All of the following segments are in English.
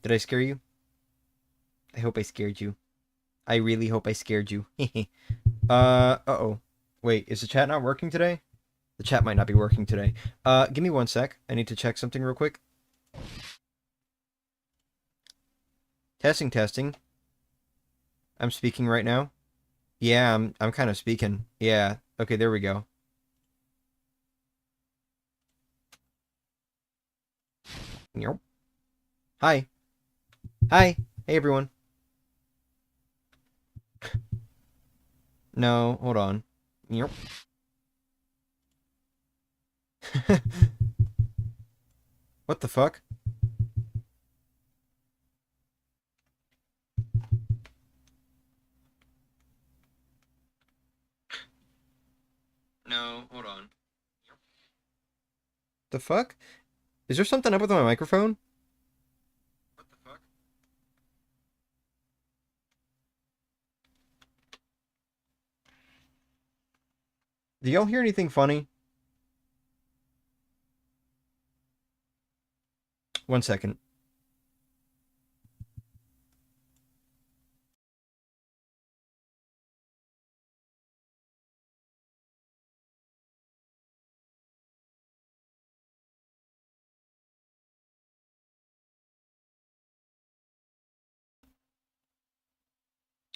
Did I scare you? I hope I scared you. I really hope I scared you. Uh-oh. Wait, is the chat not working today? The chat might not be working today. Give me one sec. I need to check something real quick. Testing, testing. I'm speaking right now. Yeah, I'm kind of speaking. Yeah. Okay, there we go. Nope. Hi. Hi. Hey, everyone. No, hold on. Nope. What the fuck? No, hold on. The fuck? Is there something up with my microphone? What the fuck? Do y'all hear anything funny? One second.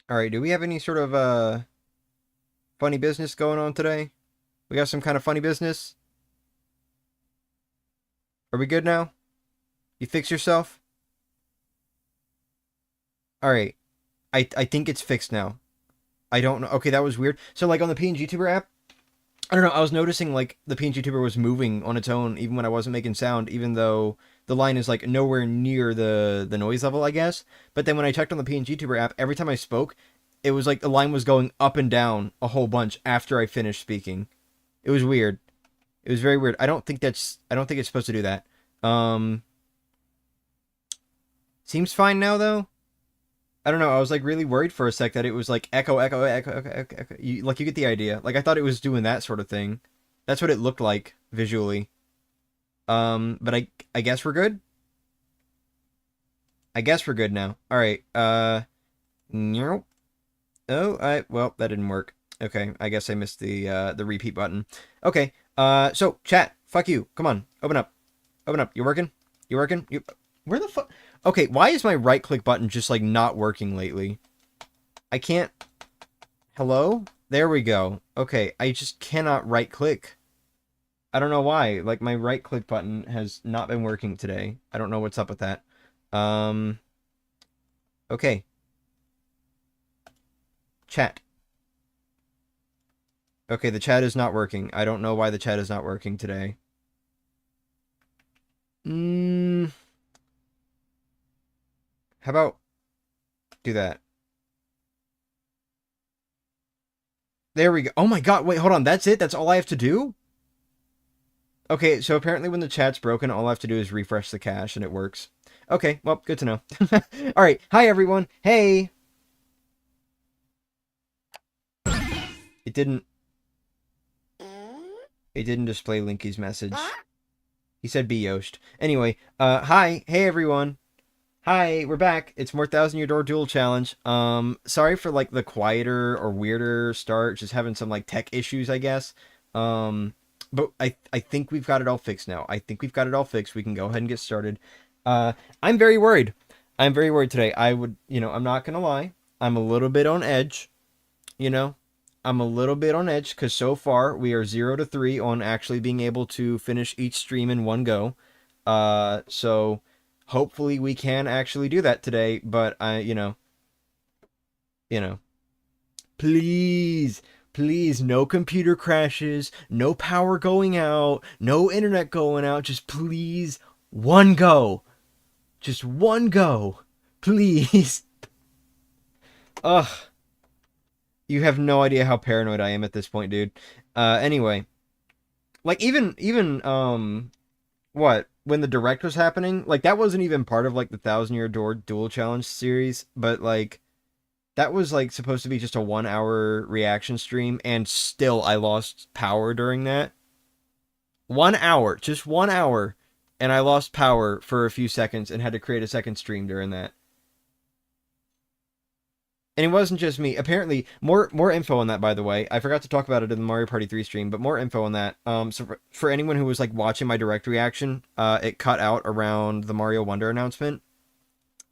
Alright, do we have any sort of, funny business going on today? We got some kind of funny business? Are we good now? You fix yourself? Alright. I think it's fixed now. I don't know. Okay, that was weird. So, like, on the PNGTuber app, I don't know, I was noticing, like, the PNGTuber was moving on its own, even when I wasn't making sound, even though the line is, like, nowhere near the noise level, I guess. But then when I checked on the PNGTuber app, every time I spoke, it was like the line was going up and down a whole bunch after I finished speaking. It was weird. It was very weird. I don't think it's supposed to do that. Um, Seems fine now, though. I don't know. I was like really worried for a sec that it was like echo, echo, echo, echo, echo, echo. You get the idea. Like I thought it was doing that sort of thing. That's what it looked like visually. But I guess we're good. I guess we're good now. All right. Nope. Oh, well, that didn't work. Okay, I guess I missed the repeat button. Okay. So chat. Fuck you. Come on. Open up. Open up. You working? You working? You. Where the fuck? Okay. Why is my right click button just like not working lately? I can't. Hello? There we go. Okay, I just cannot right click. I don't know why. Like my right click button has not been working today. I don't know what's up with that. Um okay. Chat. Okay, the chat is not working. I don't know why the chat is not working today. How about do that? There we go. Oh my god, wait, hold on. That's it? That's all I have to do? Okay, so apparently when the chat's broken, all I have to do is refresh the cache and it works. Okay, well, good to know. Alright, hi everyone. Hey! It didn't... It didn't display Linky's message. He said be Yost. Anyway, hi. Hey everyone. Hi, we're back. It's more Thousand Year Door Duel Challenge. Sorry for, like, the quieter or weirder start. Just having some, like, tech issues, I guess. But I think we've got it all fixed now. I think we've got it all fixed. We can go ahead and get started. I'm very worried. I'm very worried today. I'm not gonna lie. I'm a little bit on edge. You know, I'm a little bit on edge because so far we are 0 to 3 on actually being able to finish each stream in one go. So hopefully we can actually do that today. But you know, please, please, no computer crashes, no power going out, no internet going out. Just please, one go, just one go, please. Ugh. You have no idea how paranoid I am at this point, dude. Anyway, like what when the direct was happening, like that wasn't even part of like the Thousand Year Door Duel Challenge series, but like that was like supposed to be just a 1 hour reaction stream, and still I lost power during that. 1 hour, just 1 hour. and I lost power for a few seconds and had to create a second stream during that. And it wasn't just me. Apparently, more info on that, by the way. I forgot to talk about it in the Mario Party 3 stream, but more info on that. So for anyone who was like watching my direct reaction, it cut out around the Mario Wonder announcement.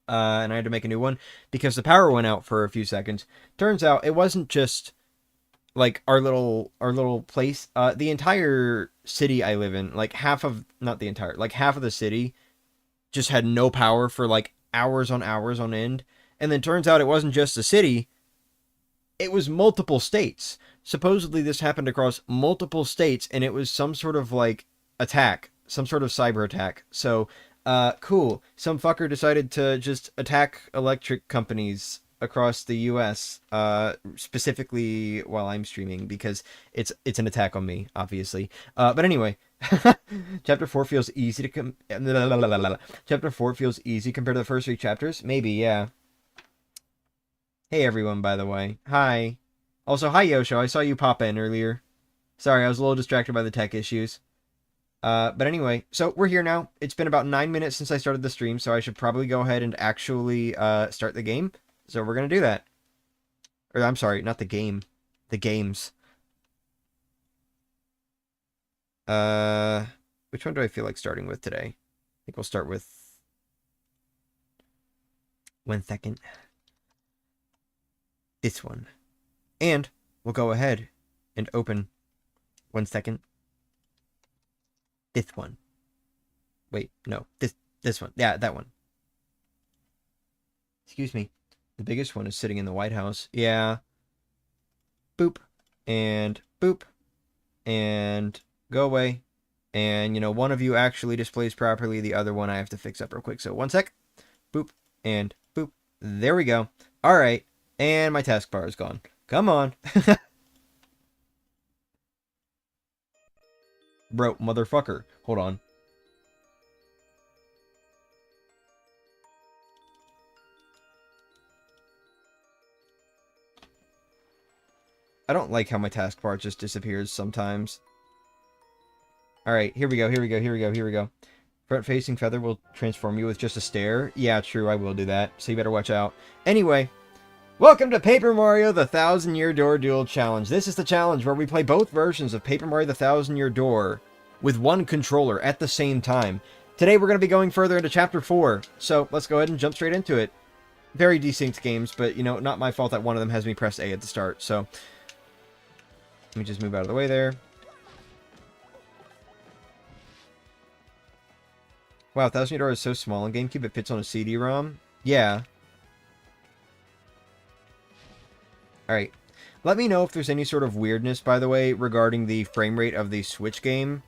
And I had to make a new one because the power went out for a few seconds. Turns out it wasn't just like our little place. The entire city I live in, like half of the city just had no power for like hours on end. And then turns out it wasn't just a city, it was multiple states. Supposedly this happened across multiple states, and it was some sort of like attack, some sort of cyber attack. So, cool. Some fucker decided to just attack electric companies across the US, specifically while I'm streaming, because it's an attack on me, obviously. But anyway, Chapter 4 feels easy to Chapter 4 feels easy compared to the first 3 chapters? Maybe, yeah. Hey everyone, by the way. Hi. Also, hi Yosho, I saw you pop in earlier. Sorry, I was a little distracted by the tech issues. But anyway, so we're here now. It's been about 9 minutes since I started the stream, so I should probably go ahead and actually start the game. So we're going to do that. Or, I'm sorry, not the game. The games. Which one do I feel like starting with today? I think we'll start with... 1 second. This one. And we'll go ahead and open 1 second. This one. Wait, no. This one. Yeah, that one. Excuse me. The biggest one is sitting in the White House. Yeah. Boop. And boop. And go away. And, you know, one of you actually displays properly. The other one I have to fix up real quick. So 1 sec. Boop. And boop. There we go. All right. And my taskbar is gone. Come on. Bro, motherfucker. Hold on. I don't like how my taskbar just disappears sometimes. Alright, here we go. Front-facing feather will transform you with just a stare. Yeah, true, I will do that. So you better watch out. Anyway... Welcome to Paper Mario the Thousand Year Door Duel Challenge. This is the challenge where we play both versions of Paper Mario the Thousand Year Door with one controller at the same time. Today we're going to be going further into Chapter 4, so let's go ahead and jump straight into it. Very distinct games, but, you know, not my fault that one of them has me press A at the start, so... Let me just move out of the way there. Wow, Thousand Year Door is so small in GameCube it fits on a CD-ROM? Yeah. Alright, let me know if there's any sort of weirdness, by the way, regarding the frame rate of the Switch game,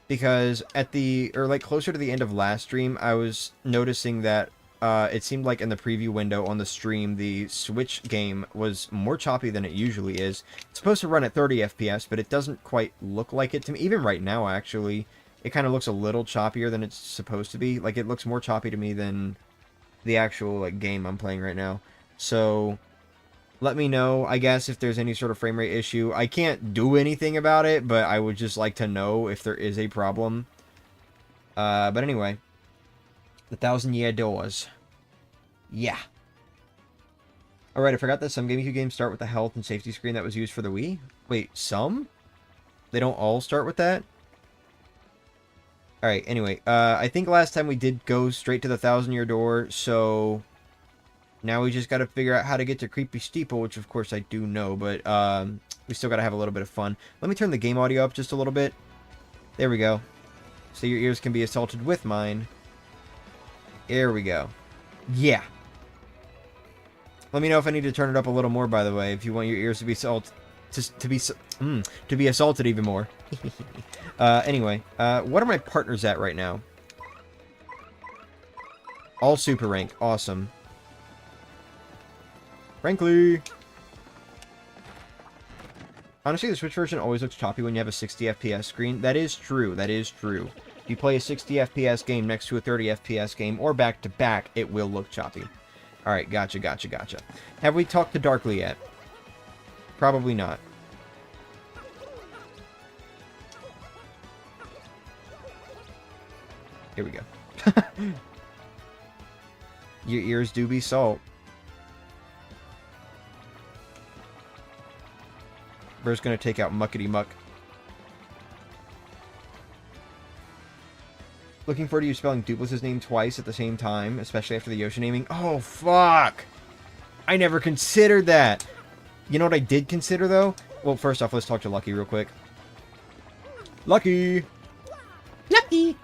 because at the, or like closer to the end of last stream, I was noticing that it seemed like in the preview window on the stream, the Switch game was more choppy than it usually is. It's supposed to run at 30 FPS, but it doesn't quite look like it to me. Even right now, actually, it kind of looks a little choppier than it's supposed to be. Like, it looks more choppy to me than the actual, like, game I'm playing right now. So... let me know, I guess, if there's any sort of frame rate issue. I can't do anything about it, but I would just like to know if there is a problem. But anyway. The Thousand Year Doors. Yeah. Alright, I forgot that some GameCube games start with the health and safety screen that was used for the Wii. Wait, some? They don't all start with that? Alright, anyway. I think last time we did go straight to the Thousand Year Door, so... now we just got to figure out how to get to Creepy Steeple, which of course I do know, but we still got to have a little bit of fun. Let me turn the game audio up just a little bit. There we go. So your ears can be assaulted with mine. There we go. Yeah. Let me know if I need to turn it up a little more, by the way, if you want your ears to be to be assaulted even more. Anyway, what are my partners at right now? All super rank. Awesome. Frankly. Honestly, the Switch version always looks choppy when you have a 60 FPS screen. That is true. That is true. If you play a 60 FPS game next to a 30 FPS game, or back-to-back, it will look choppy. Alright, gotcha. Have we talked to Darkly yet? Probably not. Here we go. Your ears do be salt. We're just gonna take out Muckety Muck. Looking forward to you spelling Duplic's name twice at the same time, especially after the Yoshi naming. Oh, fuck! I never considered that! You know what I did consider, though? Well, first off, let's talk to Lucky real quick. Lucky! Lucky!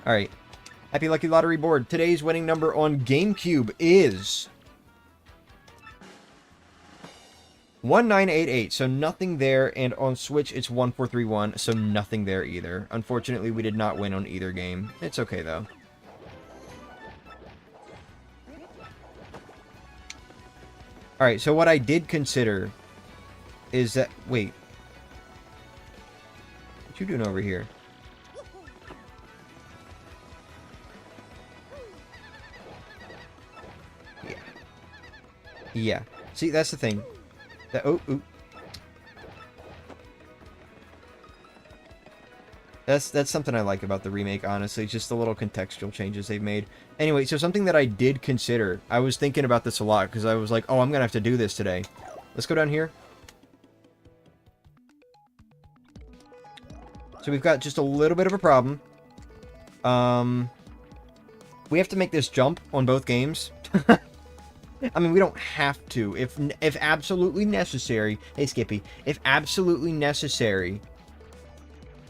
Alright. Happy Lucky Lottery board. Today's winning number on GameCube is 1988, so nothing there, and on Switch it's 1431, so nothing there either. Unfortunately, we did not win on either game. It's okay, though. Alright, so what I did consider is that... Wait. What you doing over here? Yeah. Yeah. See, that's the thing. That, oh. That's something I like about the remake, honestly. Just the little contextual changes they've made. Anyway, so something that I did consider. I was thinking about this a lot, because I was like, oh, I'm going to have to do this today. Let's go down here. So we've got just a little bit of a problem. We have to make this jump on both games. I mean, we don't have to. If absolutely necessary... Hey, Skippy. If absolutely necessary...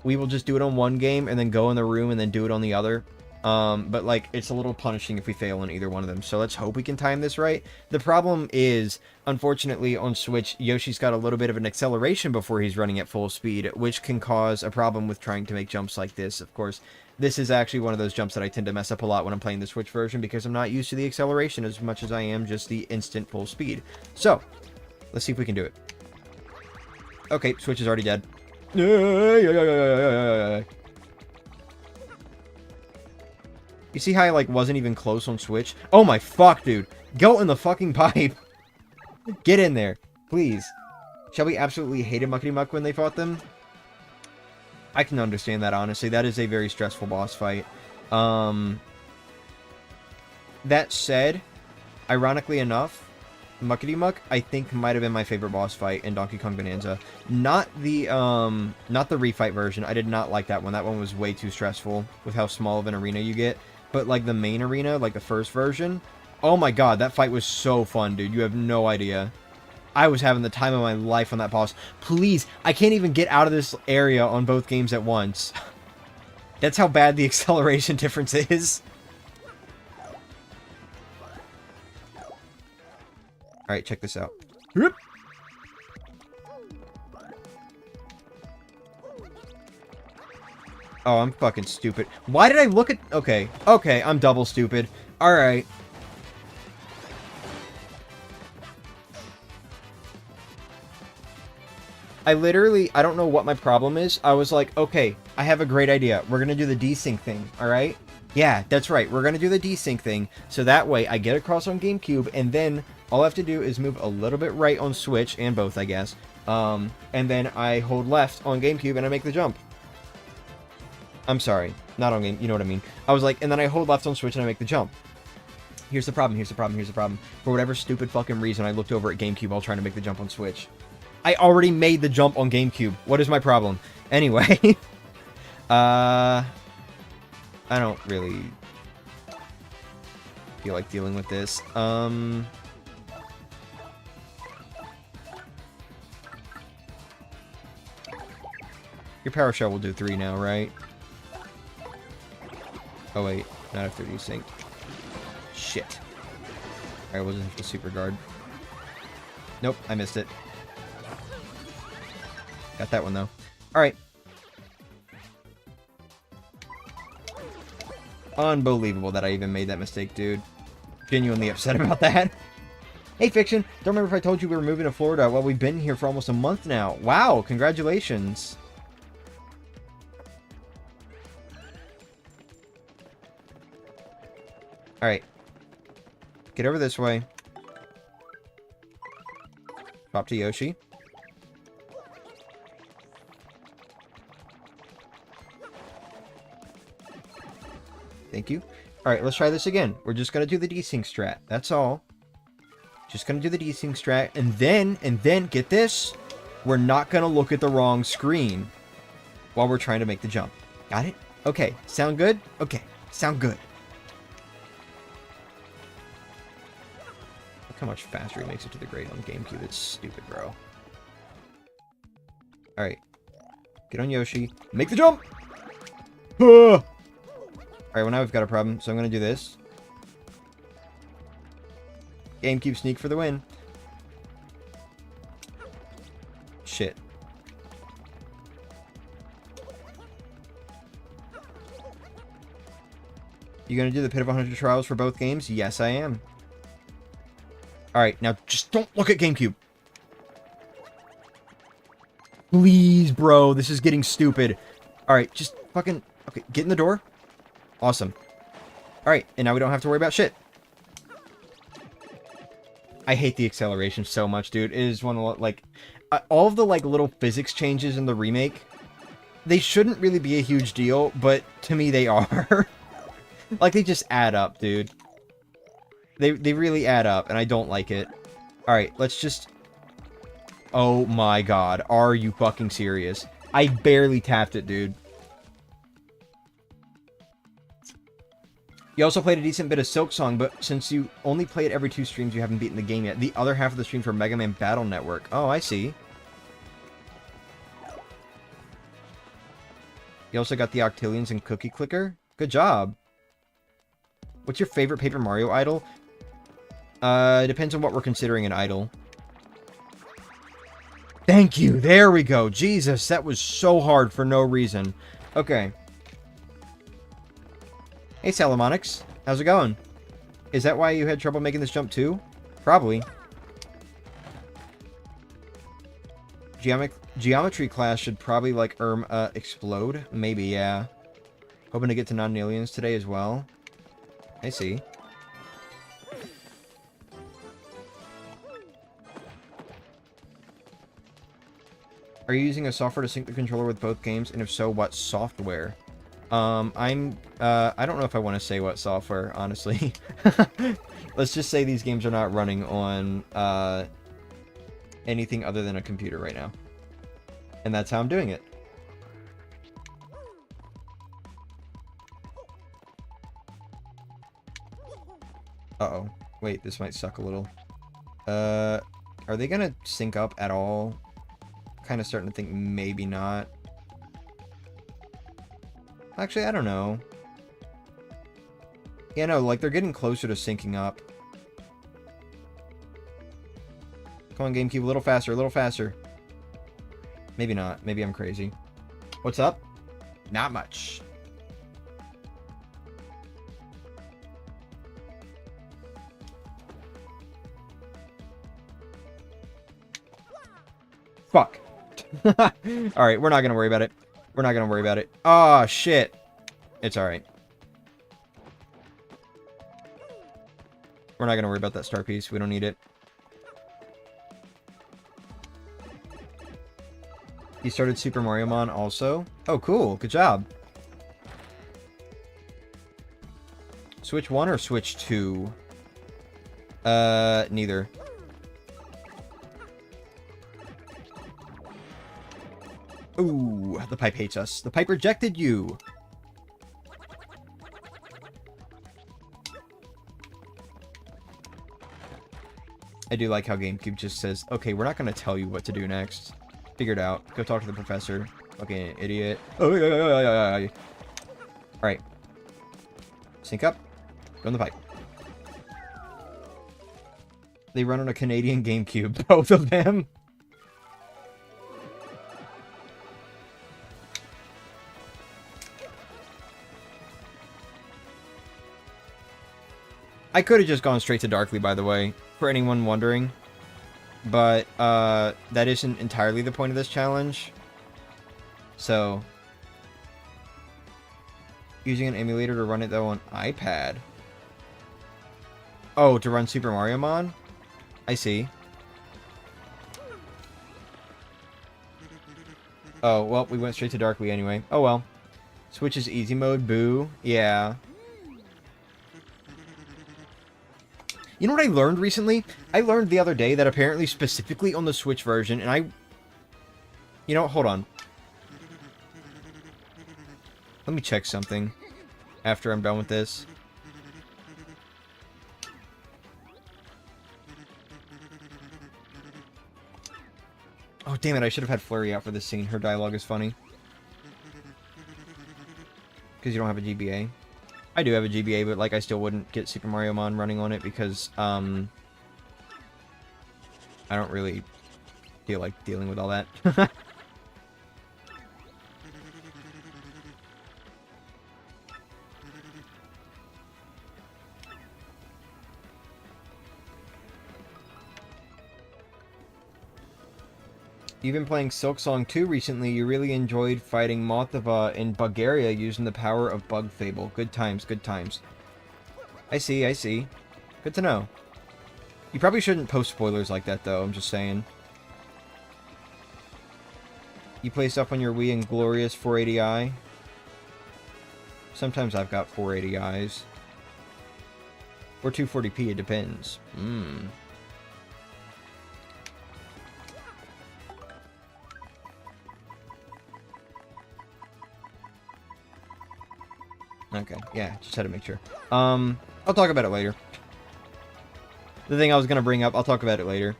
We will just do it on one game and then go in the room and then do it on the other. But, like, it's a little punishing if we fail on either one of them. So let's hope we can time this right. The problem is, unfortunately, on Switch, Yoshi's got a little bit of an acceleration before he's running at full speed, which can cause a problem with trying to make jumps like this. Of course, this is actually one of those jumps that I tend to mess up a lot when I'm playing the Switch version because I'm not used to the acceleration as much as I am just the instant full speed. So, let's see if we can do it. Okay, Switch is already dead. You see how I, like, wasn't even close on Switch? Oh my fuck, dude. Go in the fucking pipe. Get in there. Please. Shelby absolutely hated Muckety Muck when they fought them. I can understand that, honestly. That is a very stressful boss fight. That said, ironically enough, Muckety Muck, I think, might have been my favorite boss fight in Donkey Kong Bonanza. Not the refight version. I did not like that one. That one was way too stressful with how small of an arena you get. But, like, the main arena, like the first version, oh my god, that fight was so fun, dude. You have no idea. I was having the time of my life on that boss. Please, I can't even get out of this area on both games at once. That's how bad the acceleration difference is. Alright, check this out. Oh, I'm fucking stupid. Why did I look at... Okay, I'm double stupid. Alright. I don't know what my problem is. I was like, okay, I have a great idea. We're gonna do the desync thing, alright? Yeah, that's right. We're gonna do the desync thing, so that way I get across on GameCube, and then all I have to do is move a little bit right on Switch, and both, I guess. And then I hold left on GameCube, and I make the jump. I'm sorry, not on game, you know what I mean. I was like, and then I hold left on Switch, and I make the jump. Here's the problem. For whatever stupid fucking reason, I looked over at GameCube while trying to make the jump on Switch. I already made the jump on GameCube. What is my problem? Anyway. I don't really feel like dealing with this. Your power shell will do 3 now, right? Oh wait, not after desync. Shit. Alright, we'll just have to super guard. Nope, I missed it. Got that one though. Alright. Unbelievable that I even made that mistake, dude. Genuinely upset about that. Hey, Fiction. Don't remember if I told you we were moving to Florida. Well, we've been here for almost a month now. Wow, congratulations. Alright. Get over this way. Drop to Yoshi. Thank you. Alright, let's try this again. We're just gonna do the desync strat. That's all. Just gonna do the desync strat. And then, get this. We're not gonna look at the wrong screen while we're trying to make the jump. Got it? Okay. Sound good? Okay. Sound good. Look how much faster he makes it to the grade on Gamecube. It's stupid, bro. Alright. Get on Yoshi. Make the jump! Alright, well now we've got a problem, so I'm gonna do this. Gamecube sneak for the win. Shit. You gonna do the Pit of 100 Trials for both games? Yes, I am. Alright, now just don't look at Gamecube. Please, bro. This is getting stupid. Alright, just fucking... Okay, get in the door. Awesome. Alright, and now we don't have to worry about shit. I hate the acceleration so much, dude. It is one of the, like... all of the, like, little physics changes in the remake, they shouldn't really be a huge deal, but to me they are. Like, they just add up, dude. They really add up, and I don't like it. Alright, let's just... Oh my god, are you fucking serious? I barely tapped it, dude. You also played a decent bit of Silk Song, but since you only play it every 2 streams, you haven't beaten the game yet. The other half of the streams were Mega Man Battle Network. Oh, I see. You also got the Octillions and Cookie Clicker. Good job. What's your favorite Paper Mario idol? Depends on what we're considering an idol. Thank you. There we go. Jesus, that was so hard for no reason. Okay. Hey, Salamonix. How's it going? Is that why you had trouble making this jump too? Probably. Geometry class should probably, like, explode. Maybe, yeah. Hoping to get to non-aliens today as well. I see. Are you using a software to sync the controller with both games? And if so, what software? I don't know if I want to say what software, honestly. Let's just say these games are not running on, anything other than a computer right now. And that's how I'm doing it. Uh-oh. Wait, this might suck a little. Are they gonna sync up at all? Kind of starting to think maybe not. Actually, I don't know. Yeah, no, like, they're getting closer to syncing up. Come on, Gamecube, a little faster, a little faster. Maybe not. Maybe I'm crazy. What's up? Not much. Fuck. Alright, we're not gonna worry about it. We're not gonna worry about it. Oh, shit. It's alright. We're not gonna worry about that star piece. We don't need it. You started Super Mario Mon also? Oh, cool. Good job. Switch 1 or Switch 2? Neither. Ooh, the pipe hates us. The pipe rejected you. I do like how GameCube just says, okay, we're not going to tell you what to do next. Figure it out. Go talk to the professor. Okay, idiot. Alright. Sync up. Go in the pipe. They run on a Canadian GameCube. Both of them. I could have just gone straight to Darkly, by the way, for anyone wondering. But, that isn't entirely the point of this challenge. So, using an emulator to run it, though, on iPad. Oh, to run Super Mario Mon? I see. Oh, well, we went straight to Darkly anyway. Oh, well. Switch is easy mode, boo. Yeah. You know what I learned recently? I learned the other day that apparently specifically on the Switch version, and I... You know, hold on. Let me check something after I'm done with this. Oh, damn it, I should have had Flurry out for this scene. Her dialogue is funny. Because you don't have a GBA. I do have a GBA, but, like, I still wouldn't get Super Mario Mon running on it because, I don't really feel like dealing with all that. You've been playing Silksong 2 recently. You really enjoyed fighting Mothova in Bulgaria using the power of Bug Fable. Good times, good times. I see, I see. Good to know. You probably shouldn't post spoilers like that, though. I'm just saying. You play stuff on your Wii in glorious 480i? Sometimes I've got 480i's. Or 240p, it depends. Okay, yeah, just had to make sure. I'll talk about it later. The thing I was gonna bring up, I'll talk about it later.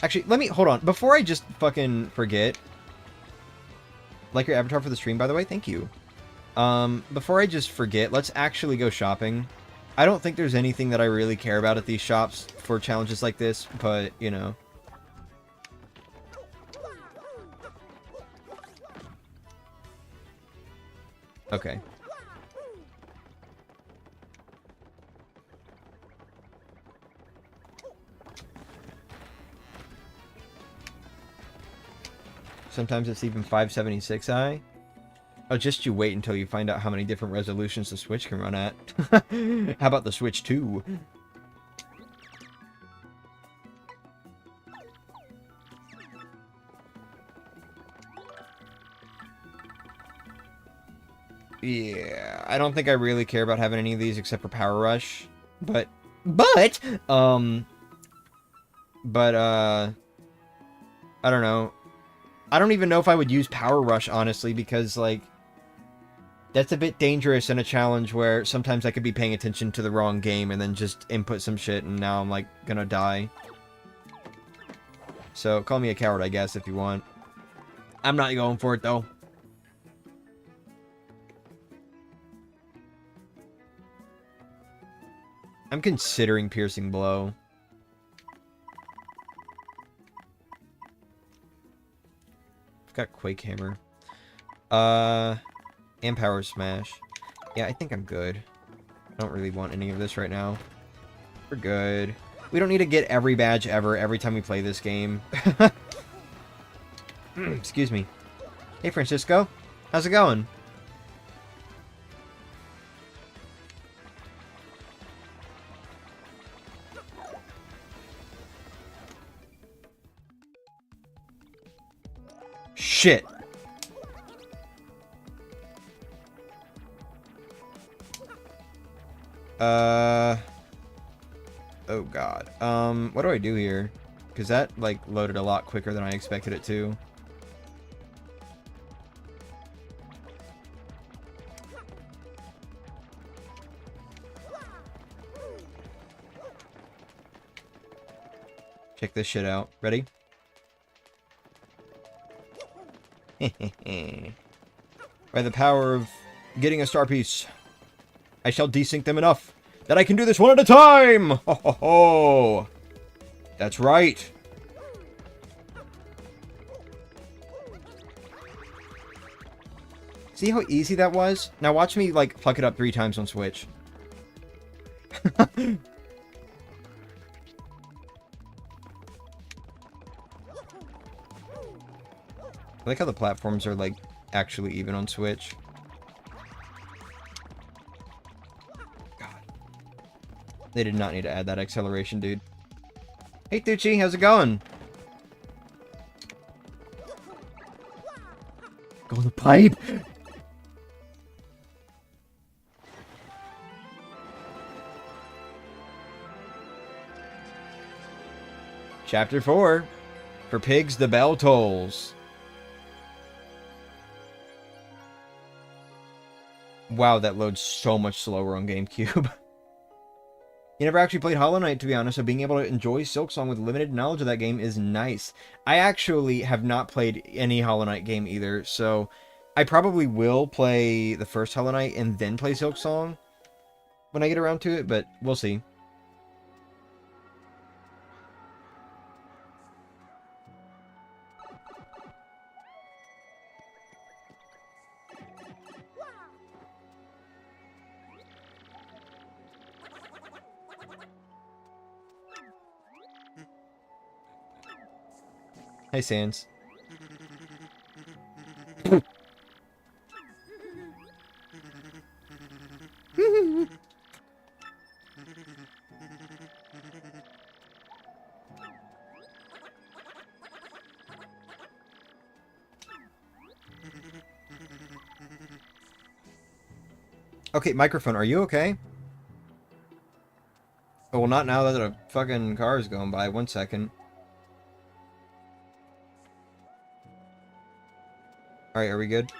Actually, let me, hold on. Before I just fucking forget. Like your avatar for the stream, by the way, thank you. Before I just forget, let's actually go shopping. I don't think there's anything that I really care about at these shops for challenges like this, but, you know. Okay. Sometimes it's even 576i. Oh, just you wait until you find out how many different resolutions the Switch can run at. How about the Switch 2? Yeah, I don't think I really care about having any of these except for Power Rush. But, I don't know. I don't even know if I would use Power Rush, honestly, because, like, that's a bit dangerous in a challenge where sometimes I could be paying attention to the wrong game and then just input some shit and now I'm, like, gonna die. So, call me a coward, I guess, if you want. I'm not going for it, though. I'm considering Piercing Blow. I've got Quake Hammer. And Power Smash. Yeah, I think I'm good. I don't really want any of this right now. We're good. We don't need to get every badge ever every time we play this game. Excuse me. Hey, Francisco. How's it going? Shit. Oh god. What do I do here? Because that, like, loaded a lot quicker than I expected it to. Check this shit out. Ready? By the power of getting a star piece, I shall desync them enough that I can do this one at a time! Ho ho ho! That's right. See how easy that was? Now watch me, like, fuck it up 3 times on Switch. I like how the platforms are, like, actually even on Switch. God. They did not need to add that acceleration, dude. Hey, Tucci, how's it going? Go in the pipe! Chapter 4. For pigs, the bell tolls. Wow, that loads so much slower on GameCube. You never actually played Hollow Knight, to be honest, so being able to enjoy Silksong with limited knowledge of that game is nice. I actually have not played any Hollow Knight game either, so I probably will play the first Hollow Knight and then play Silksong when I get around to it, but we'll see. Hey, Sans. Okay, microphone, are you okay? Oh, well, not now that a fucking car is going by. 1 second. Alright, are we good?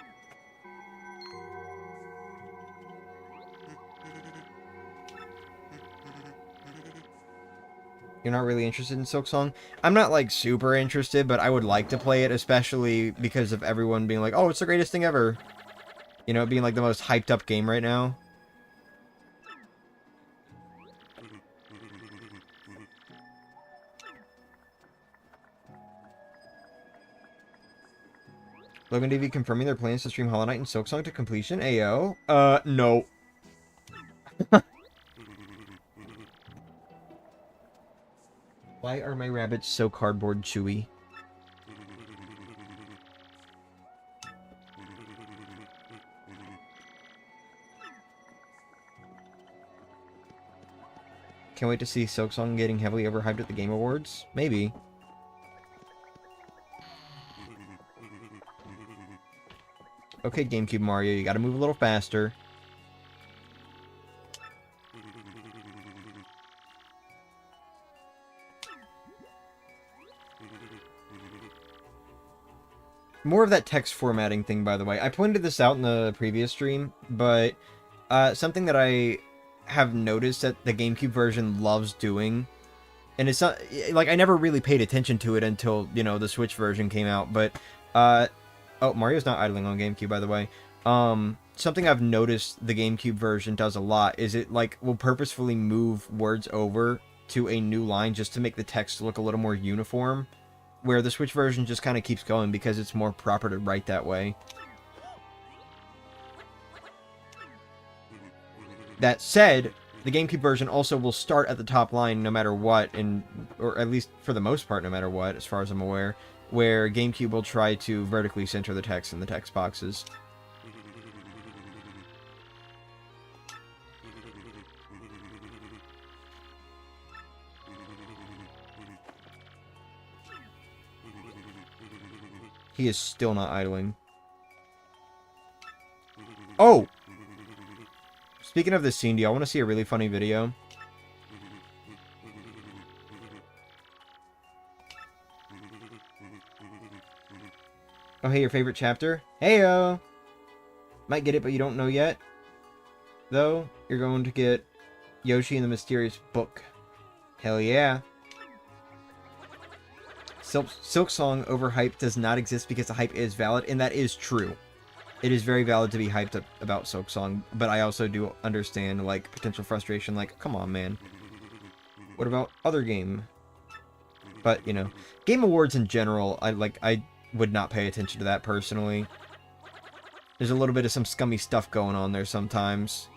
You're not really interested in Silksong? I'm not, like, super interested, but I would like to play it, especially because of everyone being like, oh, it's the greatest thing ever. You know, it being, like, the most hyped-up game right now. LoganDV confirming their plans to stream Hollow Knight and Silksong to completion? Ayo? No. Why are my rabbits so cardboard chewy? Can't wait to see Silksong getting heavily overhyped at the Game Awards. Maybe. Okay, GameCube Mario, you gotta move a little faster. More of that text formatting thing, by the way. I pointed this out in the previous stream, but something that I have noticed that the GameCube version loves doing, and it's not, like, I never really paid attention to it until, you know, the Switch version came out, but, oh, Mario's not idling on GameCube, by the way. Something I've noticed the GameCube version does a lot is it, like, will purposefully move words over to a new line just to make the text look a little more uniform, where the Switch version just kind of keeps going because it's more proper to write that way. That said, the GameCube version also will start at the top line no matter what, or at least for the most part no matter what, as far as I'm aware, where GameCube will try to vertically center the text in the text boxes. He is still not idling. Oh! Speaking of this scene, do y'all want to see a really funny video? Oh, hey, your favorite chapter? Heyo! Might get it, but you don't know yet. Though, you're going to get Yoshi in the Mysterious Book. Hell yeah. Silksong overhype does not exist because the hype is valid, and that is true. It is very valid to be hyped up about Silksong, but I also do understand, like, potential frustration, like, come on, man. What about other game? But, you know, Game Awards in general, I would not pay attention to that personally. There's a little bit of some scummy stuff going on there sometimes.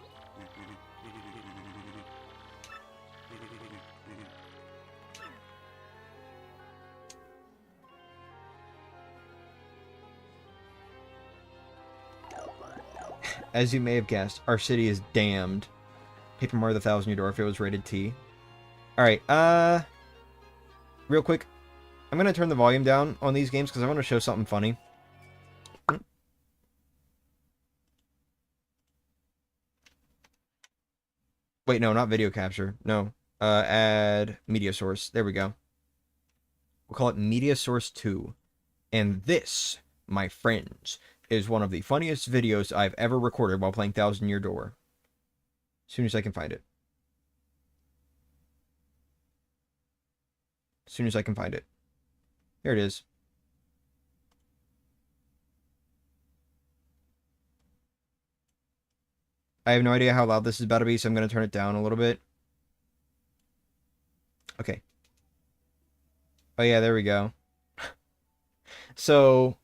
As you may have guessed, our city is damned. Paper Mario the Thousand Year Door if it was rated T. Alright, real quick, I'm gonna turn the volume down on these games because I want to show something funny. Wait, no, not video capture. No. Add media source. There we go. We'll call it Media Source 2. And this, my friends, is one of the funniest videos I've ever recorded while playing Thousand Year Door. As soon as I can find it. As soon as I can find it. Here it is. I have no idea how loud this is about to be, so I'm going to turn it down a little bit. Okay. Oh yeah, there we go. So,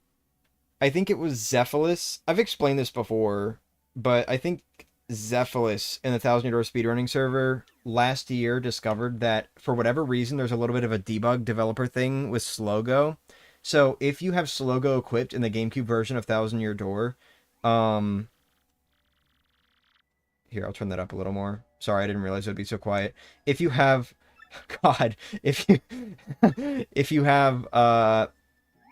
I think it was Zephyllus. I've explained this before, but I think Zephyllus in the Thousand Year Door speedrunning server last year discovered that for whatever reason there's a little bit of a debug developer thing with Slogo. So if you have Slogo equipped in the GameCube version of Thousand Year Door, here, I'll turn that up a little more. Sorry, I didn't realize it would be so quiet. If you have, God, if you have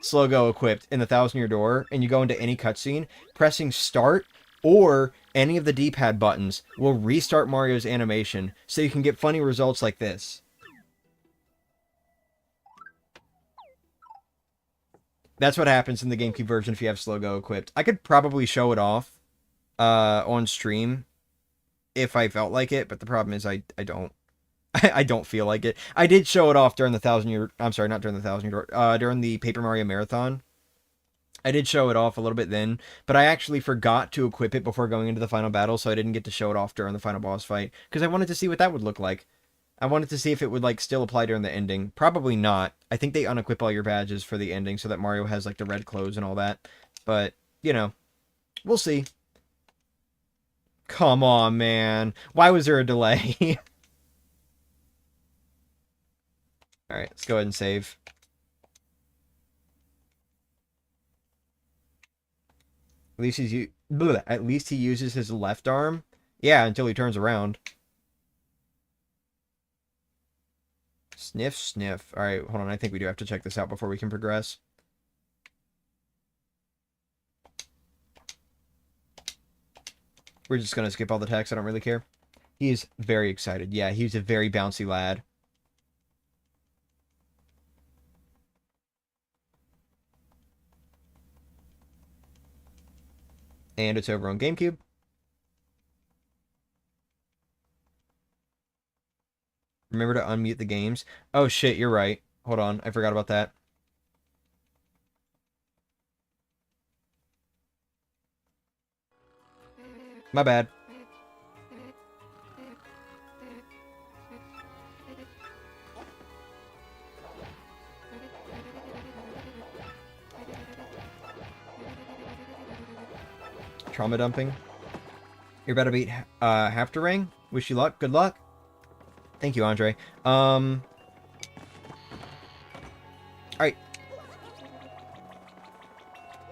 Slogo equipped in the Thousand Year Door and you go into any cutscene, pressing start or any of the D-pad buttons will restart Mario's animation, so you can get funny results like this. That's what happens in the GameCube version if you have Slogo equipped. I could probably show it off on stream if I felt like it, but the problem is I don't. I don't feel like it. I did show it off during the I'm sorry, not during the Thousand Year Door. During the Paper Mario Marathon. I did show it off a little bit then, but I actually forgot to equip it before going into the final battle, so I didn't get to show it off during the final boss fight, because I wanted to see what that would look like. I wanted to see if it would, like, still apply during the ending. Probably not. I think they unequip all your badges for the ending so that Mario has, like, the red clothes and all that. But, you know, we'll see. Come on, man. Why was there a delay? Alright, let's go ahead and save. At least he uses his left arm. Yeah, until he turns around. Sniff, sniff. Alright, hold on. I think we do have to check this out before we can progress. We're just going to skip all the text. I don't really care. He is very excited. Yeah, he's a very bouncy lad. And it's over on GameCube. Remember to unmute the games. Oh shit, you're right. Hold on, I forgot about that. My bad. Trauma dumping. You're about to beat Haftarang. Wish you luck. Good luck. Thank you, Andre. Alright.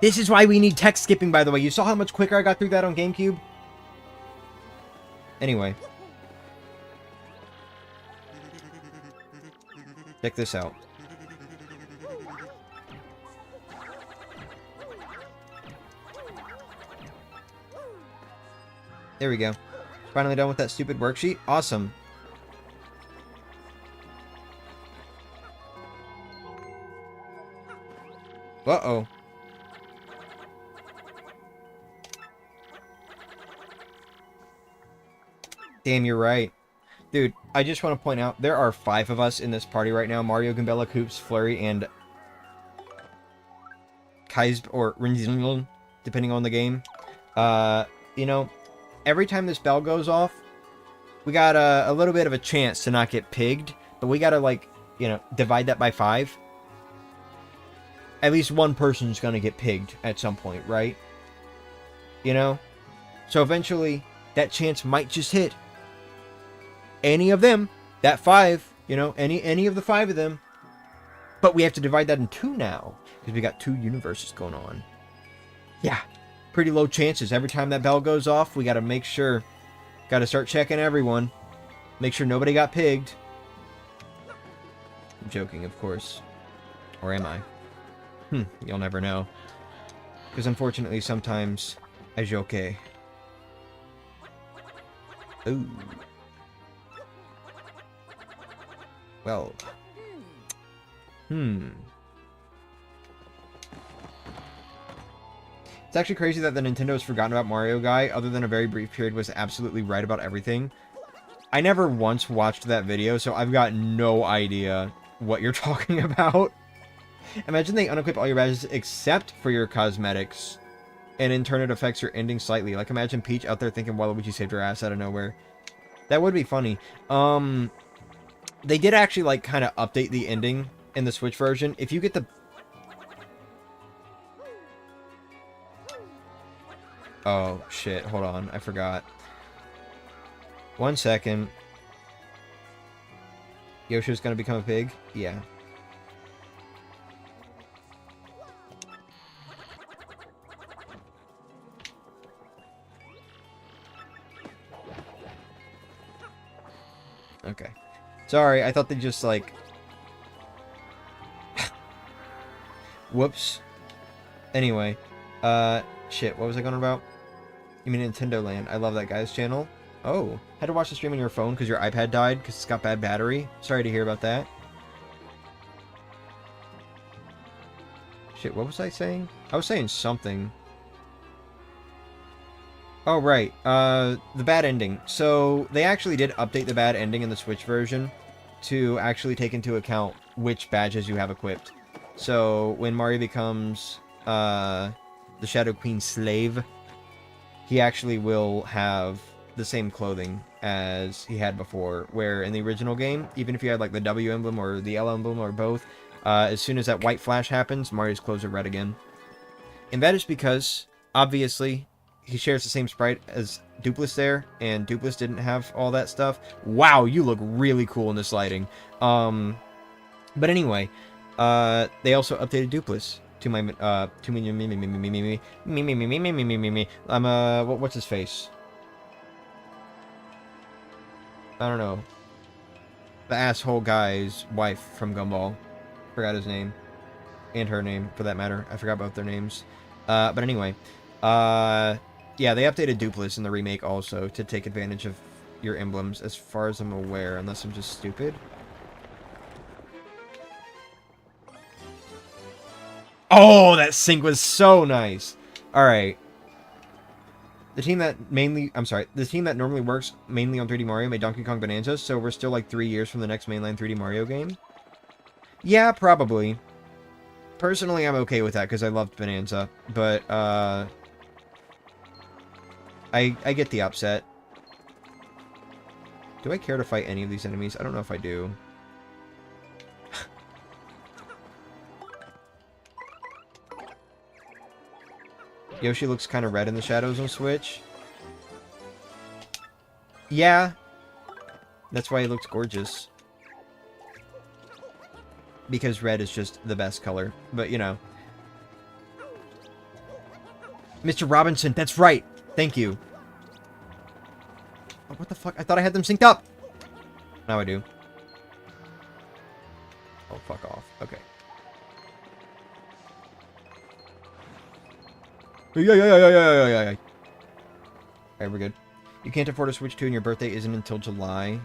This is why we need text skipping, by the way. You saw how much quicker I got through that on GameCube? Anyway. Check this out. There we go. Finally done with that stupid worksheet. Awesome. Uh-oh. Damn, you're right. Dude, I just want to point out, there are 5 of us in this party right now. Mario, Gambella, Koops, Flurry, and Kai's or Rinzingl, depending on the game. You know, every time this bell goes off, we got a little bit of a chance to not get pigged, but we gotta, like, you know, divide that by 5. At least one person's gonna get pigged at some point, right? You know? So eventually, that chance might just hit. Any of them, that 5, you know, any of the 5 of them. But we have to divide that in 2 now, because we got 2 universes going on. Yeah, pretty low chances. Every time that bell goes off, we gotta make sure, gotta start checking everyone. Make sure nobody got pigged. I'm joking, of course. Or am I? You'll never know. Because unfortunately, sometimes I joke. Ooh. Well. It's actually crazy that the Nintendo has forgotten about Mario guy, other than a very brief period, was absolutely right about everything. I never once watched that video, so I've got no idea what you're talking about. Imagine they unequip all your badges except for your cosmetics, and in turn it affects your ending slightly. Like, imagine Peach out there thinking Waluigi saved her ass out of nowhere. That would be funny. They did actually, like, kind of update the ending in the Switch version. If you get the... Oh, shit. Hold on. I forgot. 1 second. Yoshi's gonna become a pig? Yeah. Okay. Sorry, I thought they just, like... Whoops. Anyway. Shit, what was I going about? You mean Nintendo Land. I love that guy's channel. Oh, had to watch the stream on your phone because your iPad died because it's got bad battery. Sorry to hear about that. Shit, what was I saying? I was saying something. Oh, right. The bad ending. So, they actually did update the bad ending in the Switch version to actually take into account which badges you have equipped. So, when Mario becomes, the Shadow Queen's slave, he actually will have the same clothing as he had before, where in the original game, even if you had like the W emblem or the L emblem or both, as soon as that white flash happens, Mario's clothes are red again. And that is because, obviously, he shares the same sprite as Dupless there, and Dupless didn't have all that stuff. Wow, you look really cool in this lighting. But anyway, they also updated Dupless to my what's his face? I don't know. The asshole guy's wife from Gumball. Forgot his name. And her name, for that matter. I forgot both their names. But anyway. Yeah, they updated Dupless in the remake also to take advantage of your emblems, as far as I'm aware, unless I'm just stupid. Oh, that sync was so nice. Alright. The team that normally works mainly on 3D Mario made Donkey Kong Bonanza, so we're still like 3 years from the next mainline 3D Mario game. Yeah, probably. Personally, I'm okay with that because I loved Bonanza, but I get the upset. Do I care to fight any of these enemies? I don't know if I do. Yoshi looks kind of red in the shadows on Switch. Yeah. That's why he looks gorgeous. Because red is just the best color. But, you know. Mr. Robinson, that's right! Thank you. Oh, what the fuck? I thought I had them synced up! Now I do. Oh, fuck off. Okay. Alright, we're good. You can't afford a Switch 2 and your birthday isn't until July.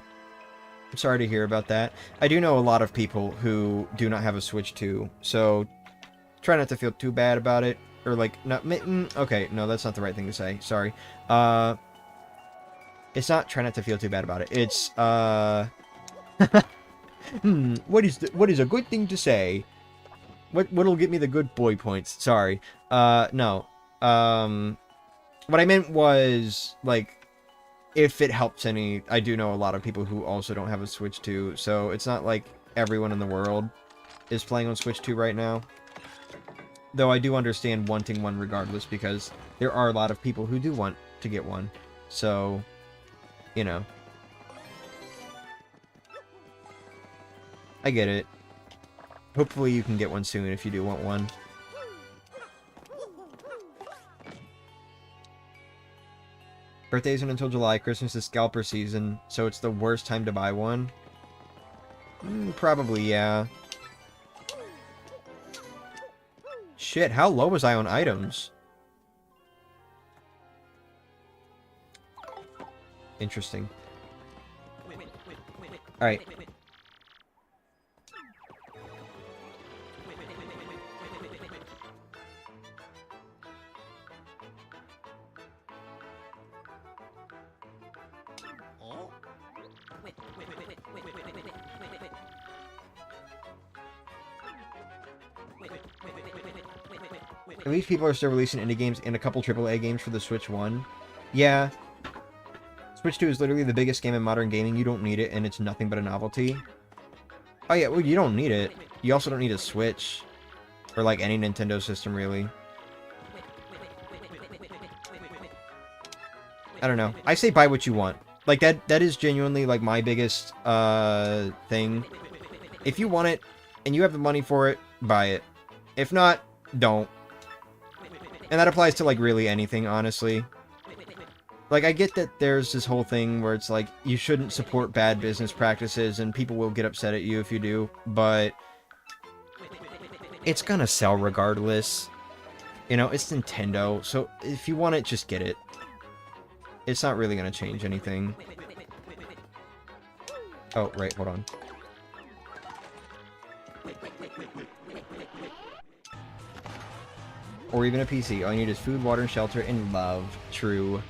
I'm sorry to hear about that. I do know a lot of people who do not have a Switch 2, so try not to feel too bad about it. Or, like, not... Okay, no, that's not the right thing to say. Sorry. It's not try not to feel too bad about it. It's, what is a good thing to say? What'll get me the good boy points? Sorry. No. What I meant was, like, if it helps any, I do know a lot of people who also don't have a Switch 2, so it's not like everyone in the world is playing on Switch 2 right now. Though I do understand wanting one regardless, because there are a lot of people who do want to get one. So, you know. I get it. Hopefully you can get one soon if you do want one. Birthday isn't until July. Christmas is scalper season, so it's the worst time to buy one. Probably, yeah. Shit, how low was I on items? Interesting. Alright. At least people are still releasing indie games and a couple AAA games for the Switch 1. Yeah. Switch 2 is literally the biggest game in modern gaming. You don't need it, and it's nothing but a novelty. Oh yeah, well, you don't need it. You also don't need a Switch. Or, like, any Nintendo system, really. I don't know. I say buy what you want. Like, that is genuinely, like, my biggest, thing. If you want it, and you have the money for it, buy it. If not, don't. And that applies to, like, really anything, honestly. Like, I get that there's this whole thing where it's like, you shouldn't support bad business practices, and people will get upset at you if you do, but it's gonna sell regardless. You know, it's Nintendo, so if you want it, just get it. It's not really gonna change anything. Oh, right, hold on. Or even a PC. All you need is food, water, and shelter, and love. True.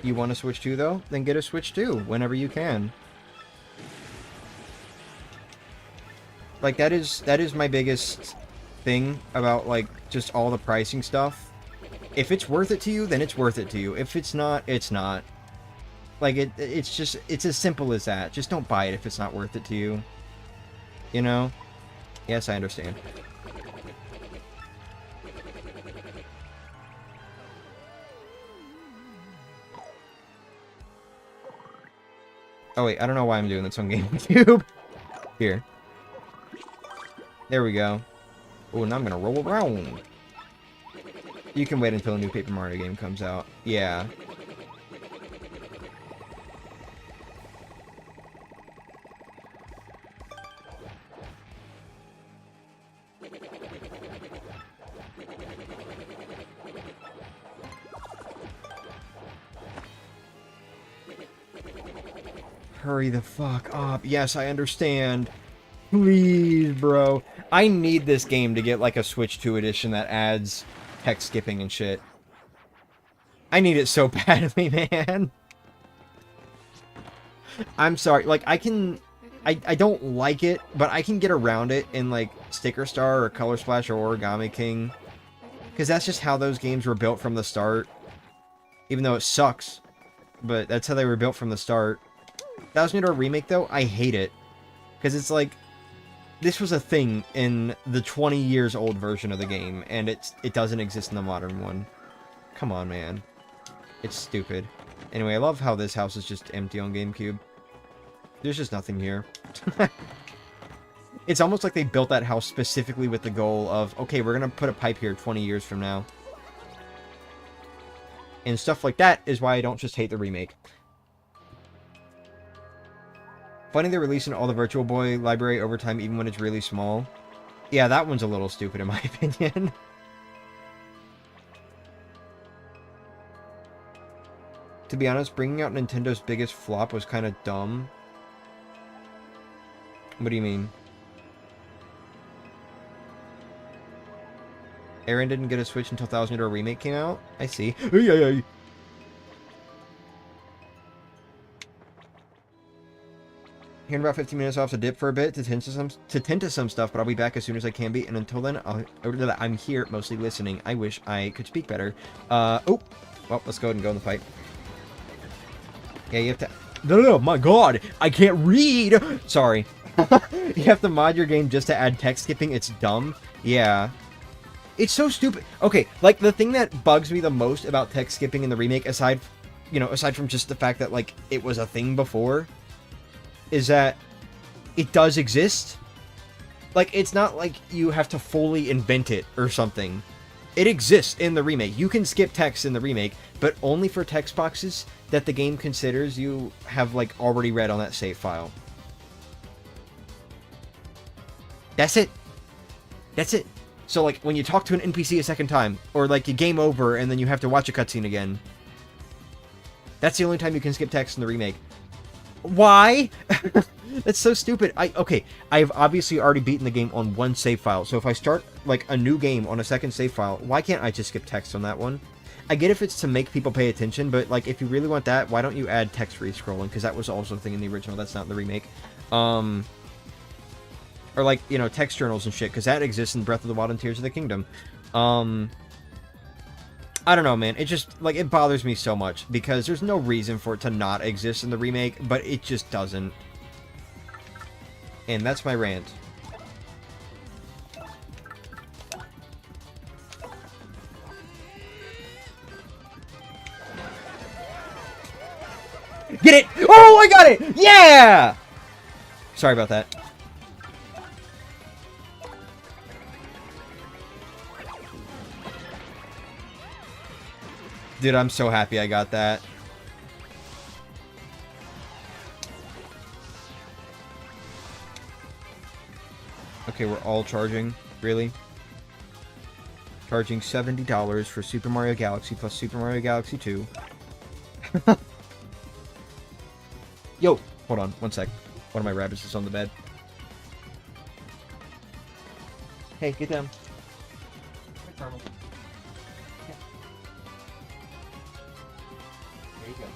You want a Switch 2, though? Then get a Switch 2 whenever you can. Like, that is my biggest thing about, like, just all the pricing stuff. If it's worth it to you, then it's worth it to you. If it's not, it's not. Like, it's just, it's as simple as that. Just don't buy it if it's not worth it to you. You know? Yes, I understand. Oh, wait, I don't know why I'm doing this on GameCube. Here. There we go. Oh, now I'm gonna roll around. You can wait until a new Paper Mario game comes out. Yeah. Hurry the fuck up. Yes, I understand. Please, bro. I need this game to get, like, a Switch 2 edition that adds text skipping and shit. I need it so badly, man. I'm sorry. Like, I don't like it, but I can get around it in, like, Sticker Star or Color Splash or Origami King. Because that's just how those games were built from the start. Even though it sucks. But that's how they were built from the start. 1000 Year Door Remake, though, I hate it. Because it's like, this was a thing in the 20 years old version of the game, and it doesn't exist in the modern one. Come on, man. It's stupid. Anyway, I love how this house is just empty on GameCube. There's just nothing here. It's almost like they built that house specifically with the goal of, okay, we're gonna put a pipe here 20 years from now. And stuff like that is why I don't just hate the remake. Funny they're releasing all the Virtual Boy library over time even when it's really small. Yeah, that one's a little stupid in my opinion. To be honest, bringing out Nintendo's biggest flop was kind of dumb. What do you mean? Aaron didn't get a Switch until 1000 Year Door Remake came out? I see. Here in about 15 minutes, I'll have to dip for a bit to tend to some stuff, but I'll be back as soon as I can be. And until then, I'm here mostly listening. I wish I could speak better. Oh, well, let's go ahead and go in the fight. Yeah, you have to. No, my God, I can't read. Sorry. You have to mod your game just to add text skipping. It's dumb. Yeah. It's so stupid. Okay, like the thing that bugs me the most about text skipping in the remake, aside from just the fact that like it was a thing before, is that it does exist. Like, it's not like you have to fully invent it or something. It exists in the remake. You can skip text in the remake, but only for text boxes that the game considers you have, like, already read on that save file. That's it. That's it. So, like, when you talk to an NPC a second time, or, like, you game over and then you have to watch a cutscene again, that's the only time you can skip text in the remake. Why? That's so stupid. Okay, I've obviously already beaten the game on one save file, so if I start, like, a new game on a second save file, why can't I just skip text on that one? I get if it's to make people pay attention, but, like, if you really want that, why don't you add text re-scrolling? Because that was also a thing in the original, that's not in the remake. Or, like, you know, text journals and shit, because that exists in Breath of the Wild and Tears of the Kingdom. I don't know, man. It just, like, it bothers me so much, because there's no reason for it to not exist in the remake, but it just doesn't. And that's my rant. Get it! Oh, I got it! Yeah! Sorry about that. Dude, I'm so happy I got that. Okay, we're all charging. Really? Charging $70 for Super Mario Galaxy plus Super Mario Galaxy 2. Yo! Hold on, one sec. One of my rabbits is on the bed. Hey, get down. There you go.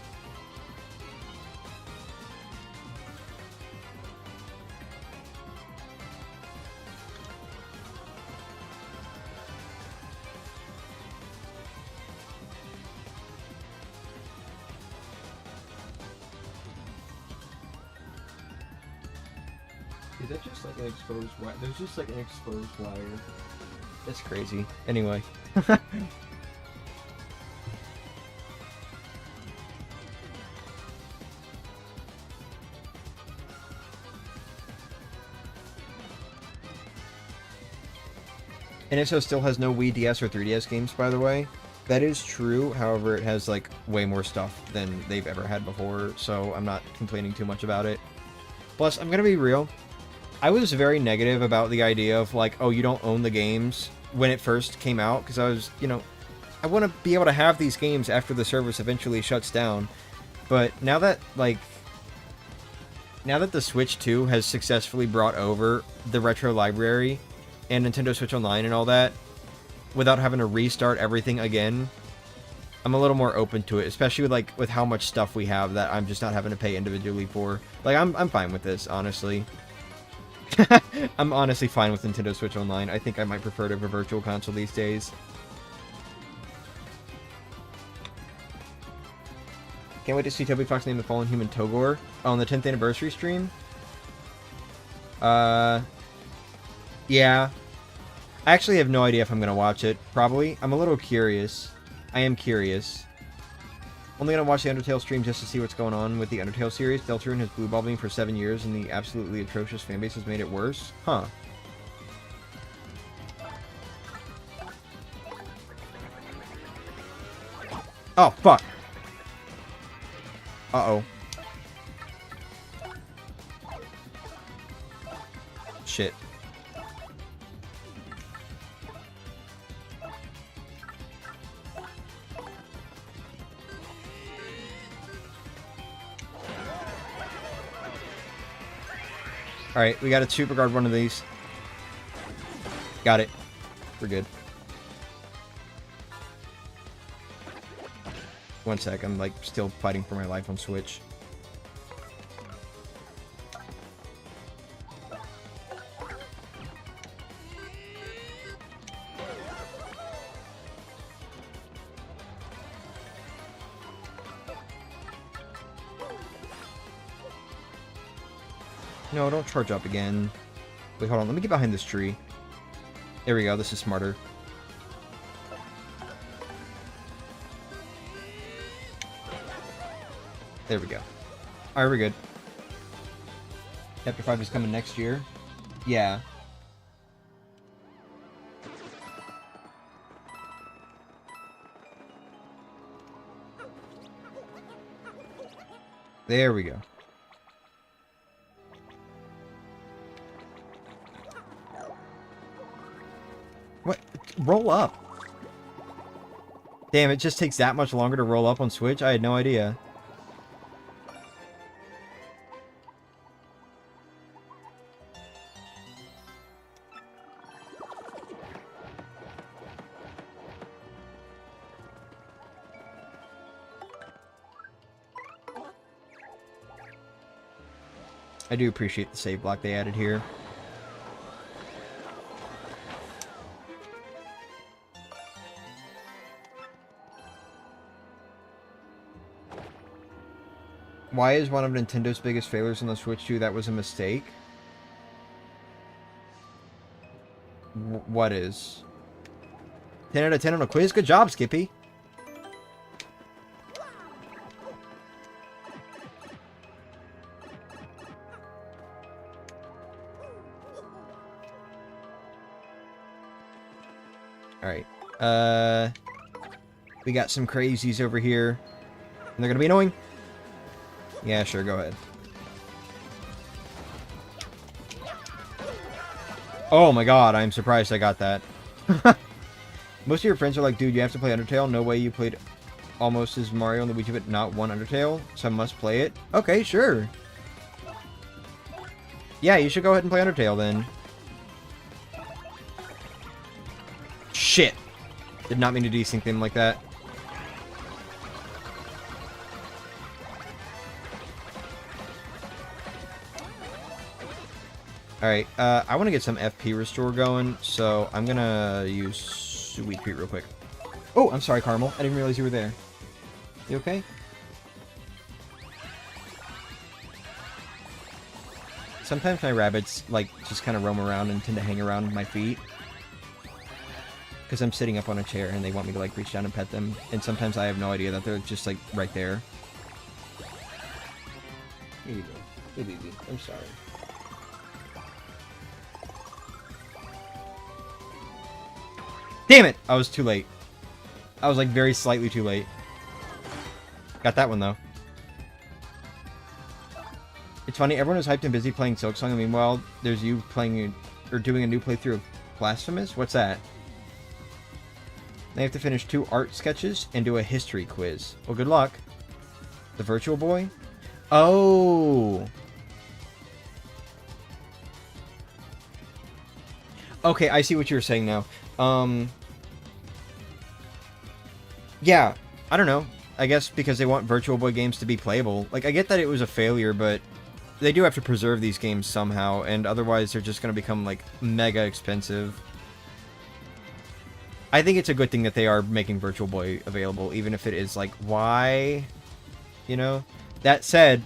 Is that just like an exposed wire? There's just like an exposed wire. That's crazy. Anyway. NSO still has no Wii, DS, or 3DS games, by the way. That is true, however, it has, like, way more stuff than they've ever had before, so I'm not complaining too much about it. Plus, I'm gonna be real. I was very negative about the idea of, like, oh, you don't own the games when it first came out, because I was, you know, I want to be able to have these games after the service eventually shuts down. But now that, like, now that the Switch 2 has successfully brought over the retro library and Nintendo Switch Online and all that, without having to restart everything again, I'm a little more open to it, especially with, like, with how much stuff we have that I'm just not having to pay individually for. Like, I'm fine with this, honestly. I'm honestly fine with Nintendo Switch Online. I think I might prefer it over Virtual Console these days. Can't wait to see Toby Fox name the fallen human Togor on the 10th anniversary stream. Yeah. I actually have no idea if I'm going to watch it. Probably. I'm a little curious. I am curious. Only going to watch the Undertale stream just to see what's going on with the Undertale series. Deltarune has blue balled me for 7 years, and the absolutely atrocious fanbase has made it worse. Huh. Oh, fuck. Uh-oh. Shit. Alright, we gotta super guard one of these. Got it. We're good. One sec, I'm like still fighting for my life on Switch. No, don't charge up again. Wait, hold on. Let me get behind this tree. There we go. This is smarter. There we go. Alright, we're good. Chapter 5 is coming next year. Yeah. There we go. What? Roll up. Damn, it just takes that much longer to roll up on Switch? I had no idea. I do appreciate the save block they added here. Why is one of Nintendo's biggest failures on the Switch 2 that was a mistake? What is? 10 out of 10 on a quiz? Good job, Skippy. Alright. We got some crazies over here. And they're gonna be annoying. Yeah, sure, go ahead. Oh my god, I'm surprised I got that. Most of your friends are like, dude, you have to play Undertale. No way you played almost as Mario on the Wii U, but not one Undertale, so I must play it. Okay, sure. Yeah, you should go ahead and play Undertale then. Shit. Did not mean to desync them like that. Alright, I want to get some FP restore going, so I'm gonna use Sweet Treat real quick. Oh, I'm sorry, Caramel. I didn't realize you were there. You okay? Sometimes my rabbits, like, just kind of roam around and tend to hang around my feet. Because I'm sitting up on a chair and they want me to, like, reach down and pet them. And sometimes I have no idea that they're just, like, right there. Here you go. Good baby. I'm sorry. Damn it! I was too late. I was, like, very slightly too late. Got that one, though. It's funny, everyone was hyped and busy playing Silksong, and meanwhile, there's you playing, or doing a new playthrough of Blasphemous? What's that? They have to finish 2 art sketches and do a history quiz. Well, good luck. The Virtual Boy? Oh! Okay, I see what you're saying now. Yeah, I don't know. I guess because they want Virtual Boy games to be playable. Like, I get that it was a failure, but they do have to preserve these games somehow, and otherwise they're just going to become, like, mega expensive. I think it's a good thing that they are making Virtual Boy available, even if it is, like, why? You know? That said,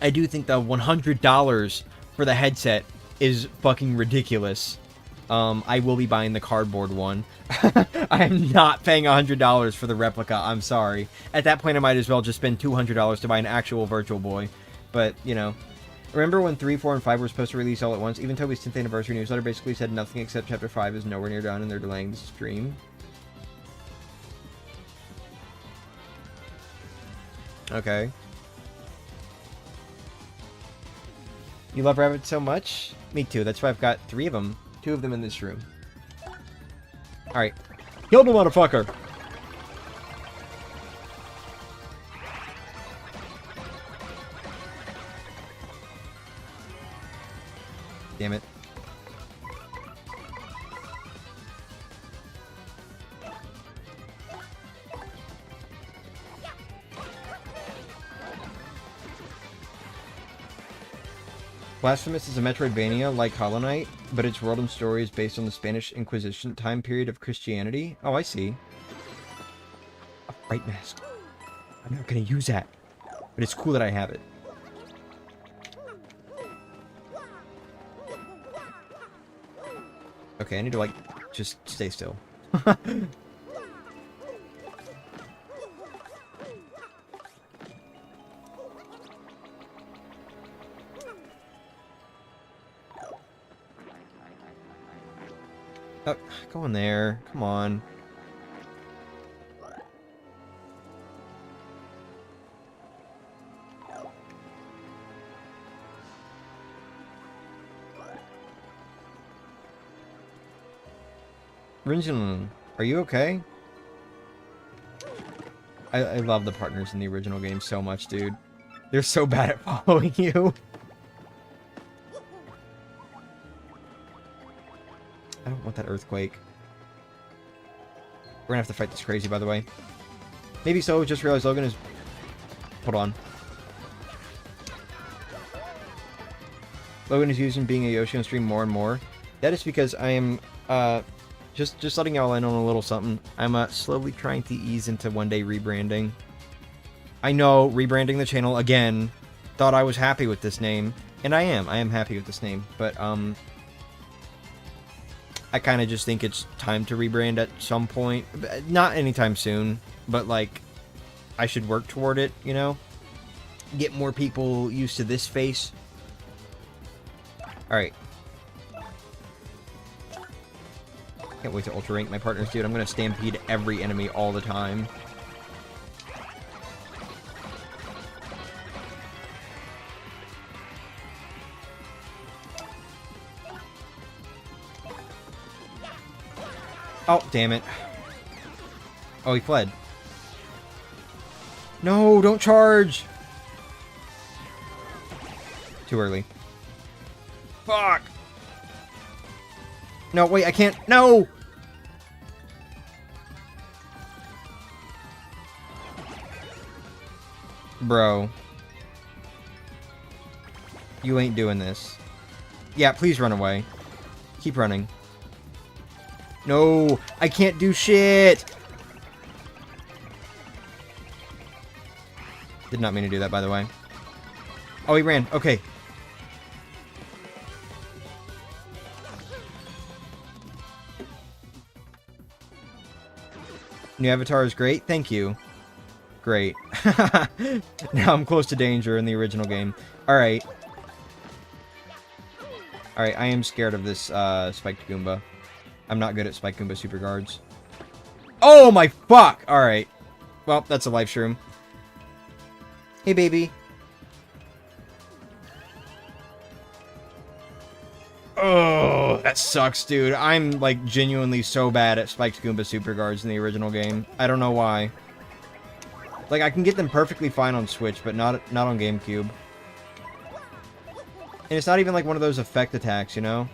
I do think the $100 for the headset is fucking ridiculous. I will be buying the cardboard one. I am not paying $100 for the replica, I'm sorry. At that point, I might as well just spend $200 to buy an actual Virtual Boy. But, you know. Remember when 3, 4, and 5 were supposed to release all at once? Even Toby's 10th anniversary newsletter basically said nothing except Chapter 5 is nowhere near done and they're delaying the stream. Okay. You love rabbits so much? Me too, that's why I've got 3 of them. 2 of them in this room. Alright. Kill the motherfucker! Damn it. Blasphemous is a Metroidvania like Hollow Knight, but its world and story is based on the Spanish Inquisition time period of Christianity. Oh, I see. A fright mask. I'm not gonna use that, but it's cool that I have it. Okay, I need to, like, just stay still. Oh, go in there. Come on. Rinjin, are you okay? I love the partners in the original game so much, dude. They're so bad at following you. I don't want that earthquake. We're gonna have to fight this crazy, by the way. Maybe so, just realized Logan is... Hold on. Logan is using being a Yoshi on stream more and more. That is because I am, just letting y'all in on a little something. I'm, slowly trying to ease into one-day rebranding. I know, rebranding the channel again. Thought I was happy with this name. And I am happy with this name. But, I kind of just think it's time to rebrand at some point. Not anytime soon, but, like, I should work toward it, you know? Get more people used to this face. Alright. Can't wait to ultra rank my partners, dude. I'm gonna stampede every enemy all the time. Oh, damn it. Oh, he fled. No, don't charge! Too early. Fuck! No, wait, I can't. No! Bro. You ain't doing this. Yeah, please run away. Keep running. No, I can't do shit! Did not mean to do that, by the way. Oh, he ran. Okay. New avatar is great. Thank you. Great. Now I'm close to danger in the original game. Alright. Alright, I am scared of this spiked Goomba. I'm not good at spiked Goomba super guards. Oh my fuck! Alright. Well, that's a life shroom. Hey, baby. Oh, that sucks, dude. I'm, like, genuinely so bad at spiked Goomba super guards in the original game. I don't know why. Like, I can get them perfectly fine on Switch, but not on Gamecube. And it's not even, like, one of those effect attacks, you know?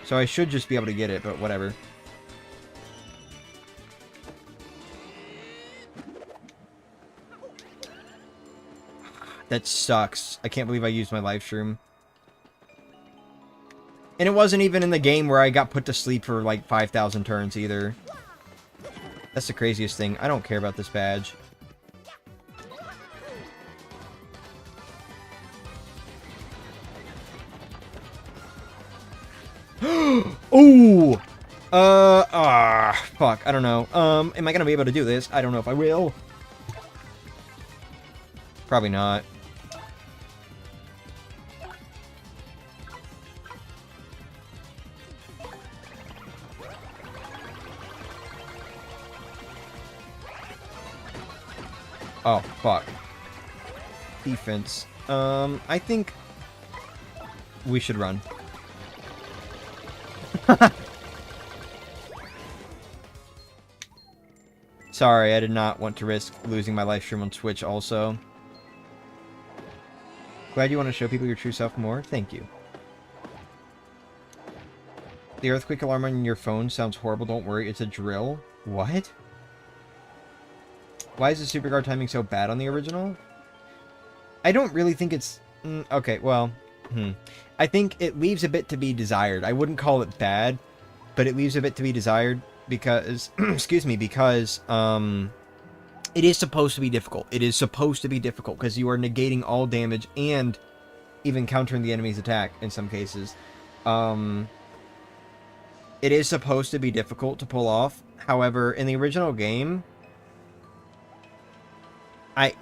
So I should just be able to get it, but whatever. That sucks. I can't believe I used my life shroom. And it wasn't even in the game where I got put to sleep for like 5,000 turns either. That's the craziest thing. I don't care about this badge. Ooh! Fuck. I don't know. Am I gonna be able to do this? I don't know if I will. Probably not. Oh, fuck. Defense. I think we should run. Sorry, I did not want to risk losing my live stream on Twitch also. Glad you want to show people your true self more. Thank you. The earthquake alarm on your phone sounds horrible. Don't worry, it's a drill. What? Why is the super guard timing so bad on the original? I don't really think it's... okay, well... I think it leaves a bit to be desired. I wouldn't call it bad, but it leaves a bit to be desired because... excuse me, because... it is supposed to be difficult. It is supposed to be difficult because you are negating all damage and even countering the enemy's attack in some cases. It is supposed to be difficult to pull off. However, in the original game...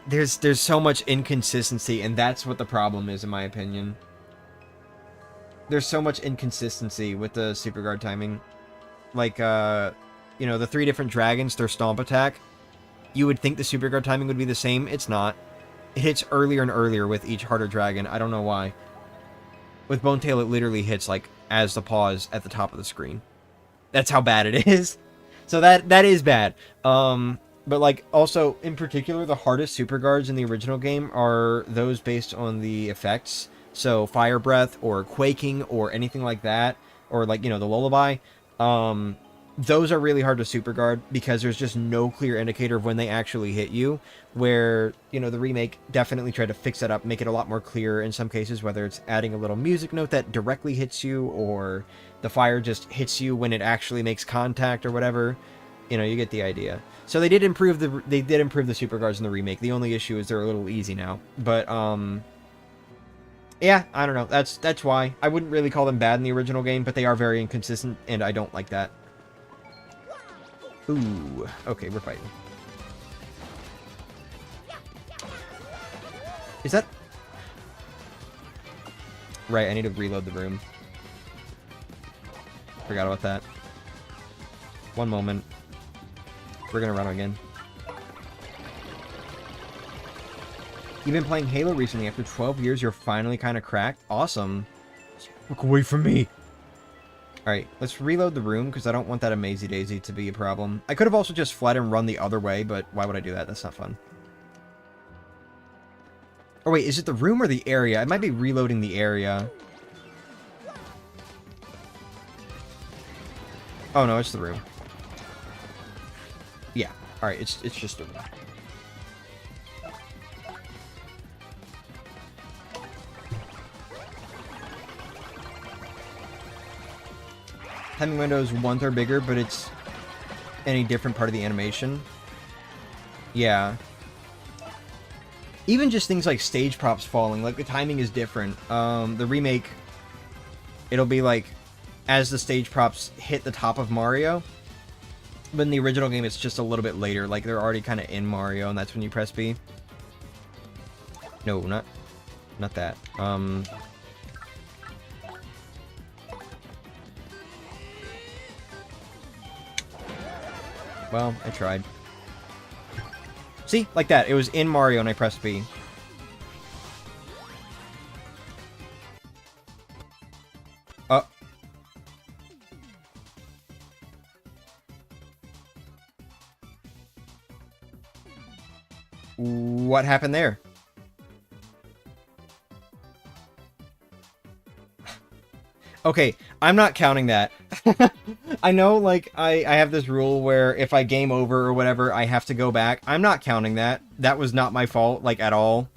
there's so much inconsistency, and that's what the problem is, in my opinion. There's so much inconsistency with the super guard timing. Like, you know, the 3 different dragons, their stomp attack. You would think the super guard timing would be the same. It's not. It hits earlier and earlier with each harder dragon. I don't know why. With Bonetail, it literally hits, like, as the pause at the top of the screen. That's how bad it is. So that is bad. But, like, also, in particular, the hardest super guards in the original game are those based on the effects. So, Fire Breath, or Quaking, or anything like that. Or, like, you know, the Lullaby. those are really hard to super guard because there's just no clear indicator of when they actually hit you, where, you know, the remake definitely tried to fix that up, make it a lot more clear in some cases, whether it's adding a little music note that directly hits you, or the fire just hits you when it actually makes contact or whatever. You know, you get the idea. So they did improve the super guards in the remake. The only issue is they're a little easy now. But yeah, I don't know. That's why. I wouldn't really call them bad in the original game, but they are very inconsistent, and I don't like that. Ooh, okay, we're fighting. Is that... Right, I need to reload the room. Forgot about that. One moment. We're gonna run again. You've been playing Halo recently. After 12 years, you're finally kind of cracked. Awesome. Look away from me. Alright, let's reload the room, because I don't want that Amazy Daisy to be a problem. I could have also just fled and run the other way, but why would I do that? That's not fun. Oh wait, is it the room or the area? I might be reloading the area. Oh no, it's the room. Yeah, alright, it's just a room. Timing window is 1/3 bigger, but it's any different part of the animation. Yeah. Even just things like stage props falling, like the timing is different. The remake, it'll be like as the stage props hit the top of Mario. But in the original game, it's just a little bit later. Like they're already kind of in Mario, and that's when you press B. No, not that. Well, I tried. See? Like that. It was in Mario and I pressed B. What happened there? Okay, I'm not counting that. I know, like, I have this rule where if I game over or whatever, I have to go back. I'm not counting that. That was not my fault, like, at all.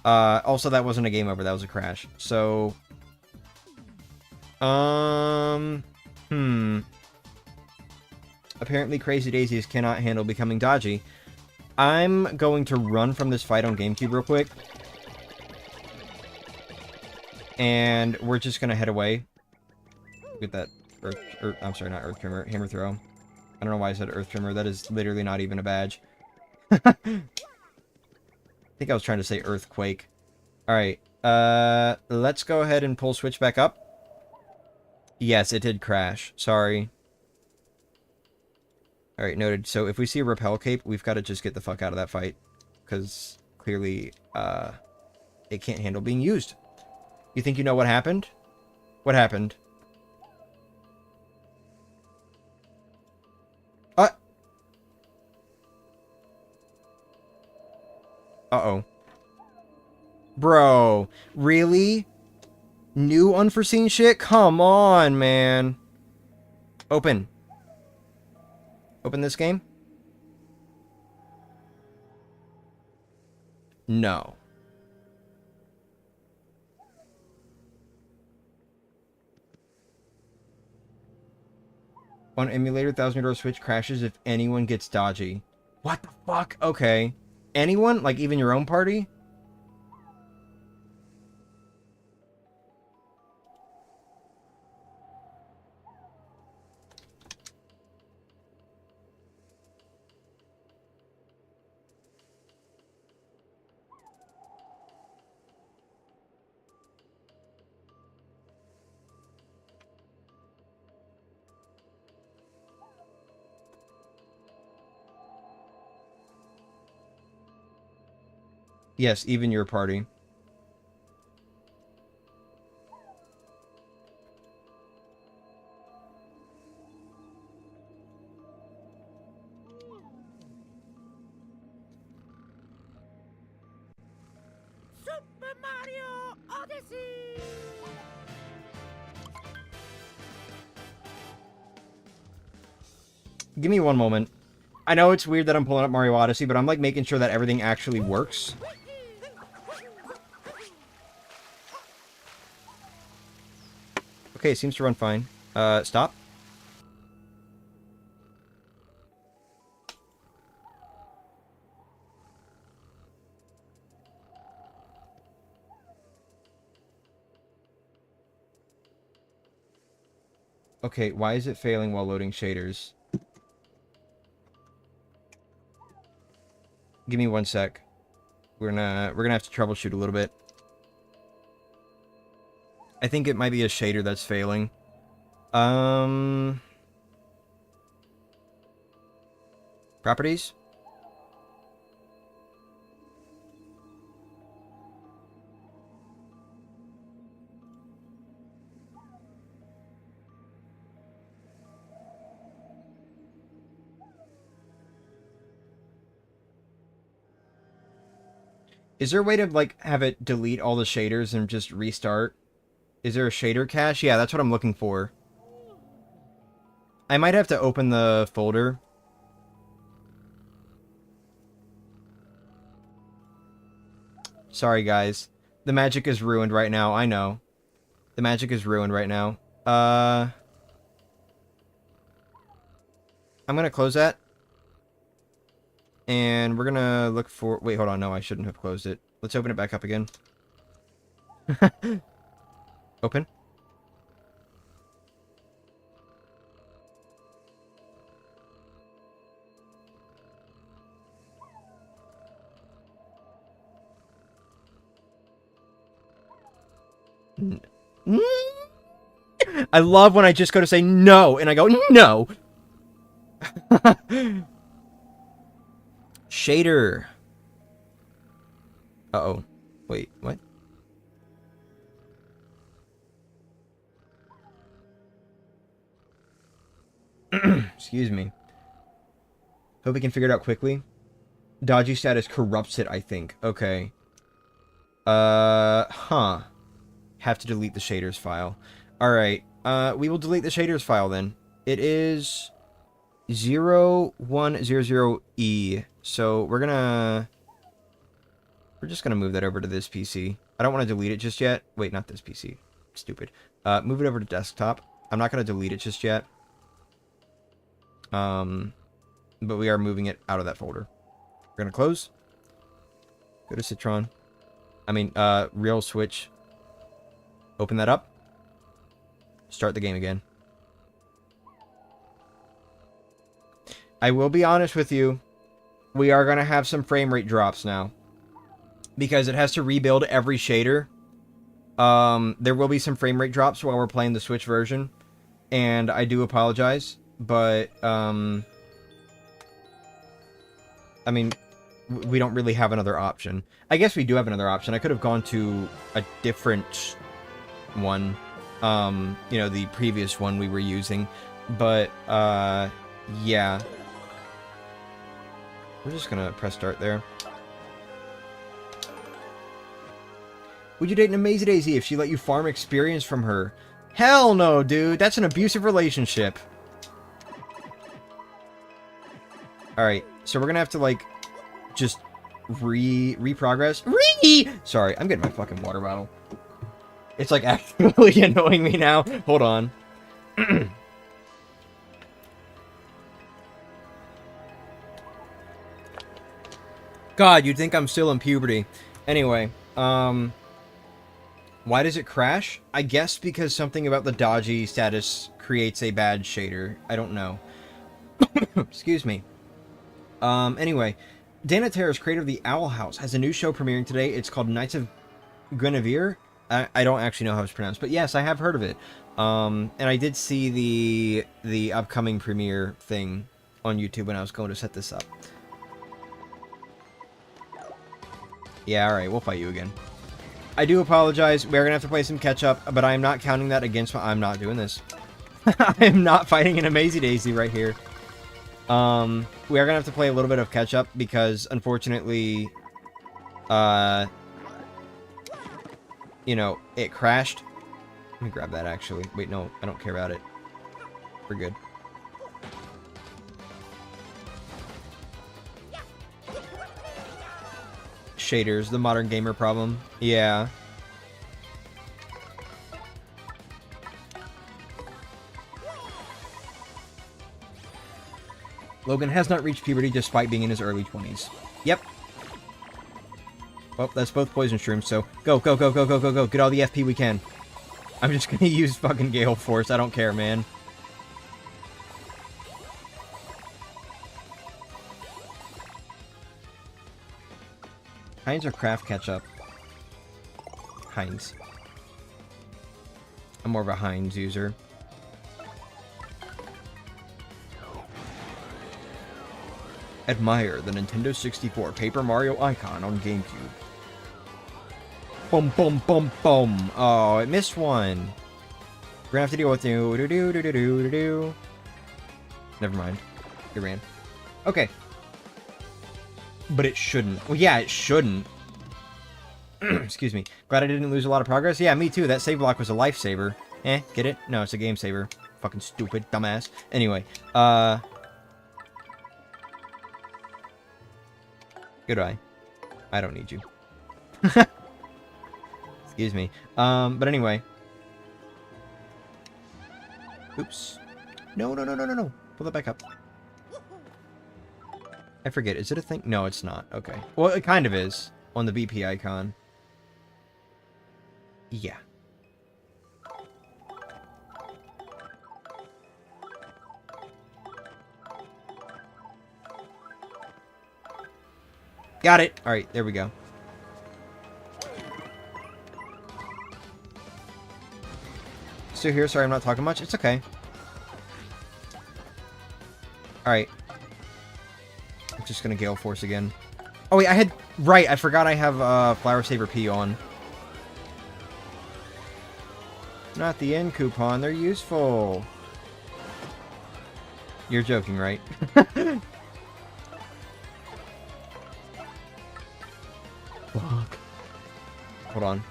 Also, that wasn't a game over. That was a crash. So... Apparently Crazy Daisies cannot handle becoming dodgy. I'm going to run from this fight on Gamecube real quick. And we're just gonna head away. Look at that I'm sorry, not Earth Trimmer, Hammer Throw. I don't know why I said Earth Trimmer. That is literally not even a badge. I think I was trying to say Earthquake. Alright, let's go ahead and pull switch back up. Yes, it did crash. Sorry. Alright, noted. So if we see a Repel Cape, we've got to just get the fuck out of that fight. Because clearly, it can't handle being used. You think you know what happened? What happened? Uh-oh. Bro, really? New unforeseen shit? Come on, man. Open. Open this game? No. On emulator, 1000-door switch crashes if anyone gets dodgy. What the fuck? Okay. Anyone? Like, even your own party? Yes, even your party. Super Mario Odyssey! Give me one moment. I know it's weird that I'm pulling up Mario Odyssey, but I'm like making sure that everything actually works. Okay, it seems to run fine. Stop. Okay, why is it failing while loading shaders? Give me 1 sec. We're gonna have to troubleshoot a little bit. I think it might be a shader that's failing. Properties? Is there a way to, like, have it delete all the shaders and just restart? Is there a shader cache? Yeah, that's what I'm looking for. I might have to open the folder. Sorry, guys. The magic is ruined right now. I know. The magic is ruined right now. I'm gonna close that. And we're gonna look for... Wait, hold on. No, I shouldn't have closed it. Let's open it back up again. Open. I love when I just go to say no, and I go, no! Shader. Uh-oh. Wait, what? Excuse me. Hope we can figure it out quickly. Dodgy status corrupts it, I think. Okay. Huh. Have to delete the shaders file. Alright. We will delete the shaders file then. It is 0100E. So we're just gonna move that over to this PC. I don't want to delete it just yet. Wait, not this PC. Stupid. Move it over to desktop. I'm not gonna delete it just yet. But we are moving it out of that folder. We're gonna close. Go to Citron. I mean, real switch. Open that up. Start the game again. I will be honest with you. We are gonna have some frame rate drops now. Because it has to rebuild every shader. There will be some frame rate drops while we're playing the Switch version. And I do apologize. But, I mean, we don't really have another option. I guess we do have another option. I could have gone to a different one. You know, the previous one we were using. But, yeah. We're just gonna press start there. Would you date an Amazing Daisy if she let you farm experience from her? Hell no, dude. That's an abusive relationship. Alright, so we're gonna have to, like, just reprogress. Sorry, I'm getting my fucking water bottle. It's, like, actually annoying me now. Hold on. God, you'd think I'm still in puberty. Anyway, why does it crash? I guess because something about the dodgy status creates a bad shader. I don't know. Excuse me. Anyway, Dana Terrace, creator of the Owl House, has a new show premiering today. It's called Knights of Guinevere. I don't actually know how it's pronounced, but yes, I have heard of it. And I did see the upcoming premiere thing on YouTube when I was going to set this up. Yeah, alright, we'll fight you again. I do apologize. We're gonna have to play some catch-up, but I'm not counting that against my... I'm not doing this. I'm not fighting an Amazing Daisy right here. We are gonna have to play a little bit of catch-up because, unfortunately, you know, it crashed. Let me grab that, actually. Wait, no, I don't care about it. We're good. Shaders, the modern gamer problem. Yeah. Logan has not reached puberty despite being in his early 20s. Yep. Well, that's both poison shrooms, so go, go, go, go, go, go, go. Get all the FP we can. I'm just gonna use fucking Gale Force. I don't care, man. Heinz or Kraft ketchup? Heinz. I'm more of a Heinz user. Admire the Nintendo 64 Paper Mario icon on GameCube. Boom, boom, boom, boom. Oh, it missed one. We're gonna have to deal with do. Never mind. It ran. Okay. But it shouldn't. Well, yeah, it shouldn't. Excuse me. Glad I didn't lose a lot of progress. Yeah, me too. That save block was a lifesaver. Get it? No, it's a game saver. Fucking stupid, dumbass. Anyway, Goodbye. I don't need you. Excuse me. But anyway. Oops. No, no, no, no, no, no. Pull that back up. I forget. Is it a thing? No, it's not. Okay. Well, it kind of is. On the BP icon. Yeah. Got it. Alright, there we go. Still here. Sorry I'm not talking much. It's okay. Alright. I'm just gonna Gale Force again. Oh wait, I had... Right, I forgot I have Flower Saver P on. Not the end coupon. They're useful. You're joking, right? Fuck. Hold on.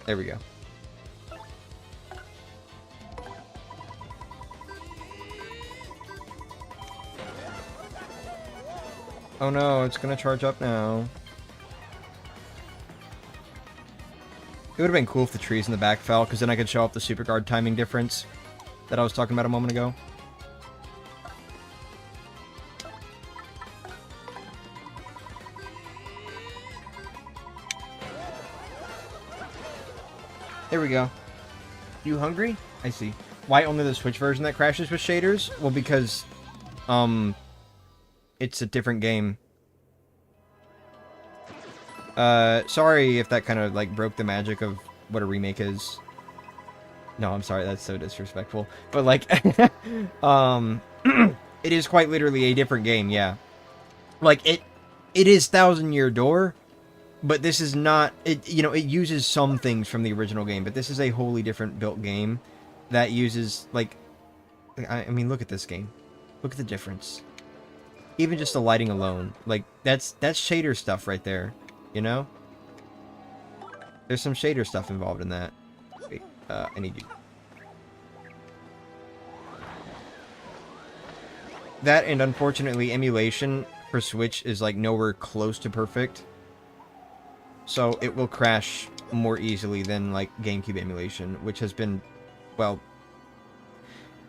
There we go. Oh no, it's gonna charge up now. It would have been cool if the trees in the back fell, because then I could show off the super guard timing difference that I was talking about a moment ago. There we go. You hungry? I see. Why only the Switch version that crashes with shaders? Well, because, it's a different game. Sorry if that kind of, like, broke the magic of what a remake is. No, I'm sorry, that's so disrespectful. But, like, it is quite literally a different game, yeah. Like, it is Thousand Year Door, but this is not, it uses some things from the original game, but this is a wholly different built game that uses, like, I mean, look at this game. Look at the difference. Even just the lighting alone, like, that's shader stuff right there, you know? There's some shader stuff involved in that. Wait, I need you. That, and unfortunately, emulation for Switch is, like, nowhere close to perfect. So, it will crash more easily than, like, GameCube emulation, which has been, well,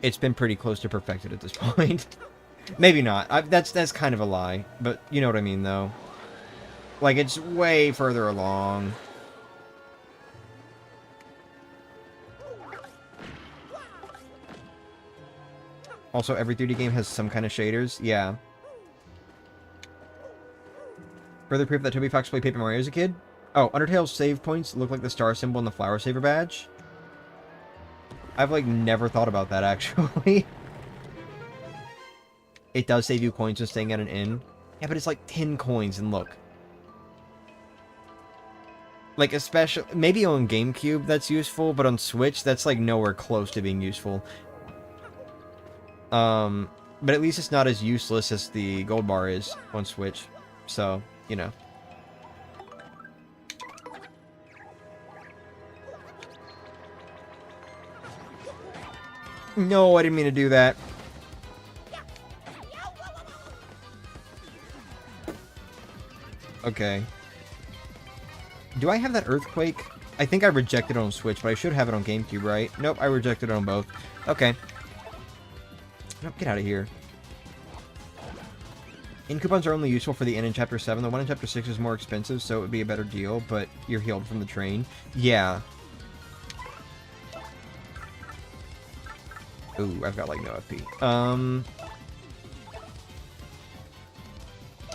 it's been pretty close to perfected at this point. Maybe not. That's kind of a lie, but you know what I mean, though. Like, it's way further along. Also, every 3D game has some kind of shaders. Yeah. Further proof that Toby Fox played Paper Mario as a kid? Oh, Undertale's save points look like the star symbol in the Flower Saver badge. I've, like, never thought about that, actually. It does save you coins just staying at an inn. Yeah, but it's like 10 coins, and look. Like, especially... Maybe on GameCube that's useful, but on Switch, that's, like, nowhere close to being useful. But at least it's not as useless as the gold bar is on Switch. So, you know. No, I didn't mean to do that. Okay. Do I have that earthquake? I think I rejected it on Switch, but I should have it on GameCube, right? Nope, I rejected it on both. Okay. Nope, get out of here. In coupons are only useful for the end in Chapter 7. The one in Chapter 6 is more expensive, so it would be a better deal, but you're healed from the train. Yeah. Ooh, I've got, like, no FP.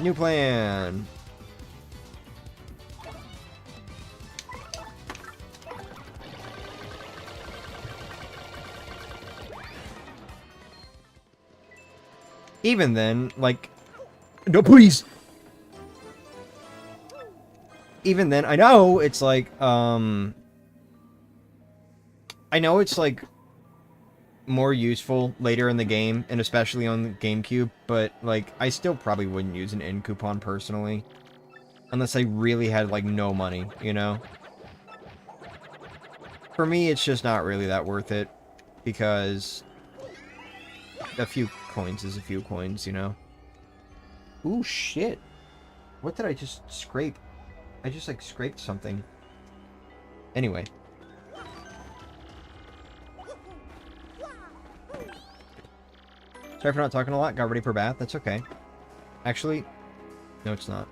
New plan. Even then, like... No, please! Even then, I know it's like, I know it's like more useful later in the game, and especially on the GameCube, but like, I still probably wouldn't use an end coupon personally. Unless I really had like no money, you know? For me, it's just not really that worth it, because a few coins is a few coins, you know? Ooh, shit. What did I just scrape? I just, like, scraped something. Anyway. Sorry for not talking a lot. Got ready for bath. That's okay. Actually, no, it's not.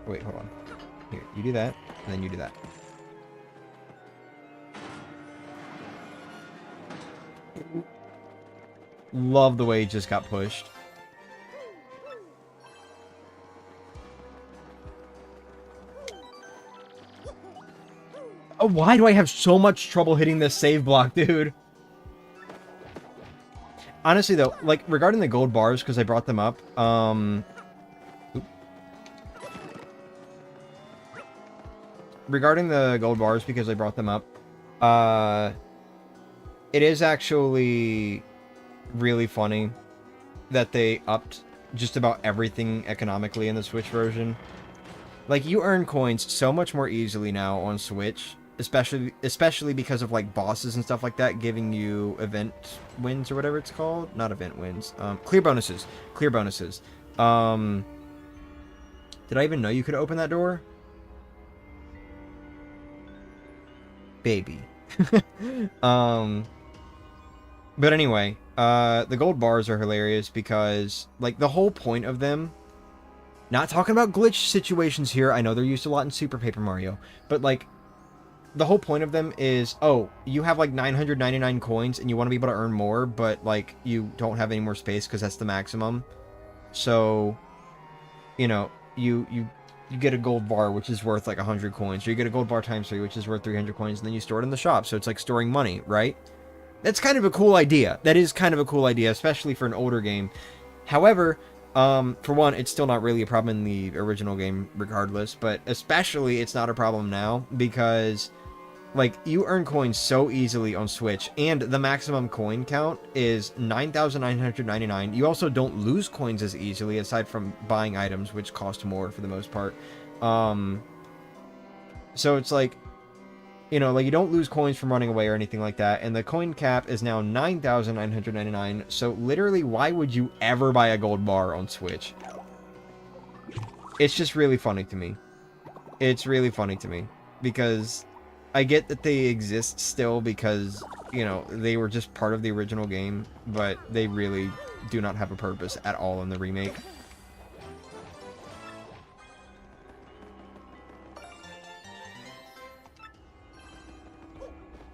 Wait, hold on. Here, you do that, and then you do that. Love the way he just got pushed. Oh, why do I have so much trouble hitting this save block, dude? Honestly, though, like, regarding the gold bars, because I brought them up, regarding the gold bars, because I brought them up, it is actually really funny that they upped just about everything economically in the Switch version. Like, you earn coins so much more easily now on Switch, especially because of, like, bosses and stuff like that giving you event wins or whatever it's called. Not event wins. Clear bonuses. Clear bonuses. Did I even know you could open that door? Baby. But anyway, the gold bars are hilarious because, like, the whole point of them, not talking about glitch situations here, I know they're used a lot in Super Paper Mario, but, like, the whole point of them is, oh, you have, like, 999 coins and you want to be able to earn more, but, like, you don't have any more space because that's the maximum. So, you know, you get a gold bar, which is worth, like, 100 coins, or you get a gold bar times 3, which is worth 300 coins, and then you store it in the shop, so it's like storing money, right? That's kind of a cool idea. That is kind of a cool idea, especially for an older game. However, for one, it's still not really a problem in the original game regardless, but especially it's not a problem now because, like, you earn coins so easily on Switch, and the maximum coin count is 9,999. You also don't lose coins as easily, aside from buying items, which cost more for the most part. So it's like, you know, like, you don't lose coins from running away or anything like that, and the coin cap is now 9,999, so literally, why would you ever buy a gold bar on Switch? It's just really funny to me. It's really funny to me, because I get that they exist still because, you know, they were just part of the original game, but they really do not have a purpose at all in the remake.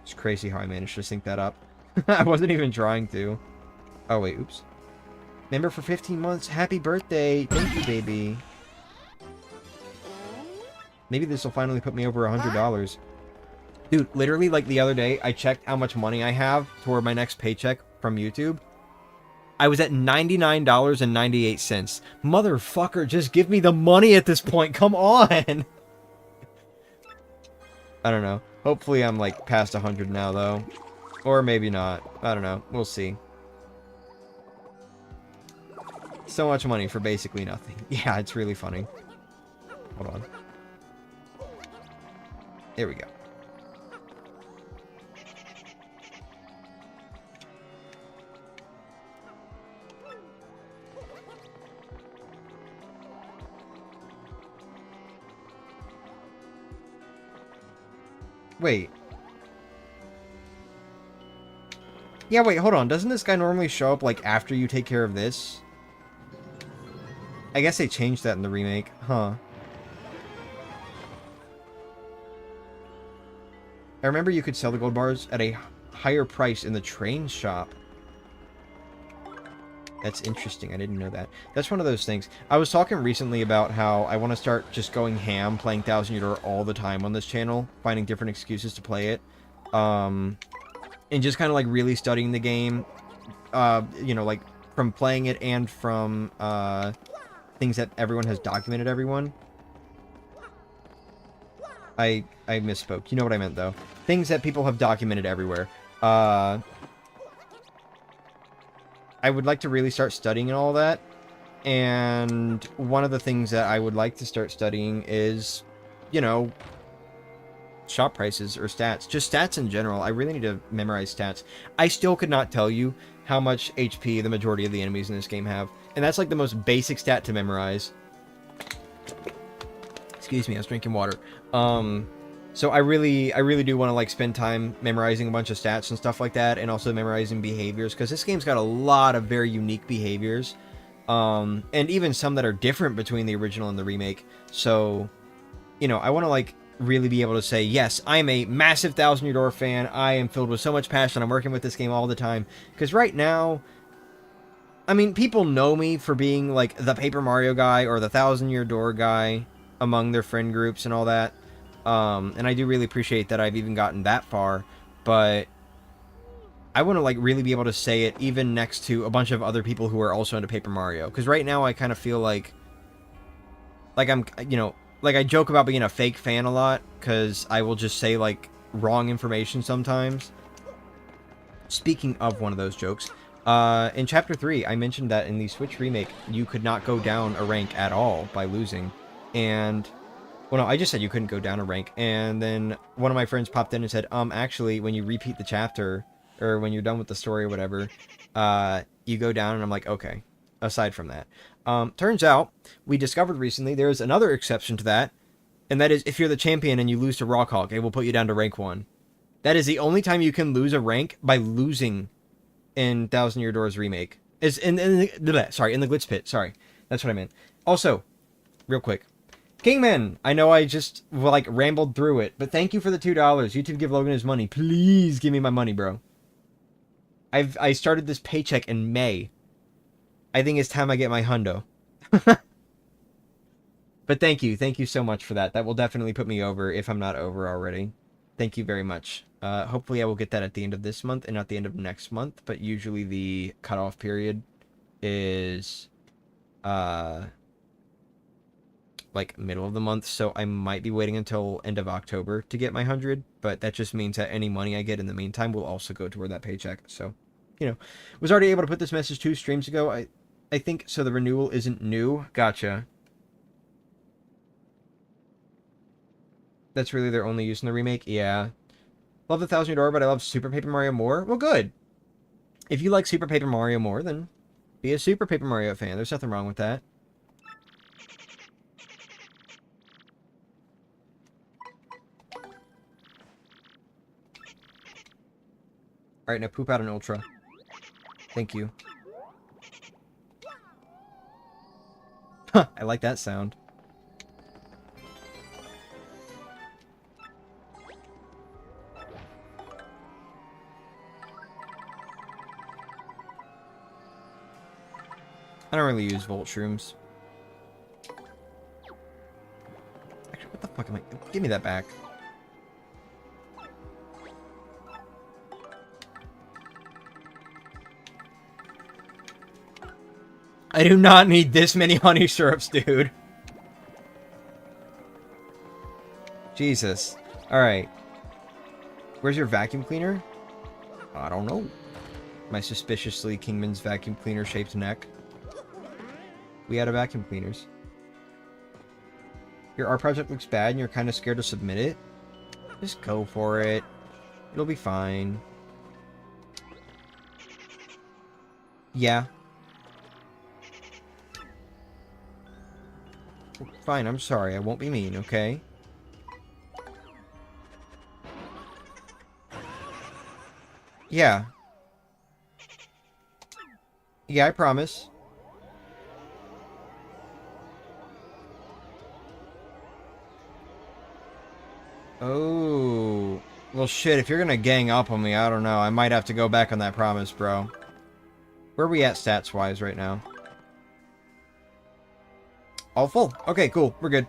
It's crazy how I managed to sync that up. I wasn't even trying to. Oh, wait, oops. Member for 15 months. Happy birthday. Thank you, baby. Maybe this will finally put me over $100. Dude, literally, like, the other day, I checked how much money I have toward my next paycheck from YouTube. I was at $99.98. Motherfucker, just give me the money at this point. Come on. I don't know. Hopefully I'm, like, past 100 now, though. Or maybe not. I don't know. We'll see. So much money for basically nothing. Yeah, it's really funny. Hold on. There we go. Wait. Yeah, wait, hold on. Doesn't this guy normally show up, like, after you take care of this? I guess they changed that in the remake. Huh. I remember you could sell the gold bars at a higher price in the train shop. That's interesting. I didn't know that. That's one of those things. I was talking recently about how I want to start just going ham, playing 1000 Year Door all the time on this channel, finding different excuses to play it. And just kind of like really studying the game, you know, like from playing it and from things that everyone has documented everyone. I misspoke. You know what I meant, though. Things that people have documented everywhere. I would like to really start studying and all that. And one of the things that I would like to start studying is, you know, shop prices or stats. Just stats in general. I really need to memorize stats. I still could not tell you how much HP the majority of the enemies in this game have. And that's like the most basic stat to memorize. Excuse me, I was drinking water. So I really do want to like spend time memorizing a bunch of stats and stuff like that, and also memorizing behaviors, because this game's got a lot of very unique behaviors, and even some that are different between the original and the remake. So, you know, I want to like really be able to say, yes, I'm a massive 1000 Year Door fan. I am filled with so much passion. I'm working with this game all the time, because right now, I mean, people know me for being like the Paper Mario guy or the 1000 Year Door guy among their friend groups and all that. And I do really appreciate that I've even gotten that far, but I want to like really be able to say it even next to a bunch of other people who are also into Paper Mario. Because right now I kind of feel like I'm, you know, like I joke about being a fake fan a lot, because I will just say like wrong information sometimes. Speaking of one of those jokes, in Chapter 3, I mentioned that in the Switch remake, you could not go down a rank at all by losing. And, well, no, I just said you couldn't go down a rank. And then one of my friends popped in and said, actually, when you repeat the chapter, or when you're done with the story or whatever, you go down. And I'm like, okay, aside from that. Turns out, we discovered recently there's another exception to that. And that is, if you're the champion and you lose to Rockhawk, it will put you down to rank 1. That is the only time you can lose a rank by losing in 1000 Year Door's remake. Is in the glitch pit. Sorry, that's what I meant. Also, real quick, Kingman, I know I just like rambled through it, but thank you for the $2. YouTube give Logan his money. Please give me my money, bro. I started this paycheck in May. I think it's time I get my hundo. But thank you so much for that. That will definitely put me over if I'm not over already. Thank you very much. Hopefully I will get that at the end of this month and not the end of next month, but usually the cutoff period is like middle of the month, so I might be waiting until end of October to get my 100, but that just means that any money I get in the meantime will also go toward that paycheck. So, you know, was already able to put this message 2 streams ago. I think so. The renewal isn't new. Gotcha. That's really their only use in the remake. Yeah. Love the 1000 Year Door, but I love Super Paper Mario more. Well, good. If you like Super Paper Mario more, then be a Super Paper Mario fan. There's nothing wrong with that. Alright, now poop out an Ultra. Thank you. Huh, I like that sound. I don't really use Volt Shrooms. Actually, what the fuck am I... Give me that back. I do not need this many honey syrups, dude. Jesus. Alright. Where's your vacuum cleaner? I don't know. My suspiciously Kingman's vacuum cleaner shaped neck. We out of vacuum cleaners. Your art project looks bad and you're kind of scared to submit it? Just go for it. It'll be fine. Yeah. Fine, I'm sorry. I won't be mean, okay? Yeah. Yeah, I promise. Oh. Well, shit, if you're gonna gang up on me, I don't know. I might have to go back on that promise, bro. Where are we at stats-wise right now? All full. Okay, cool. We're good.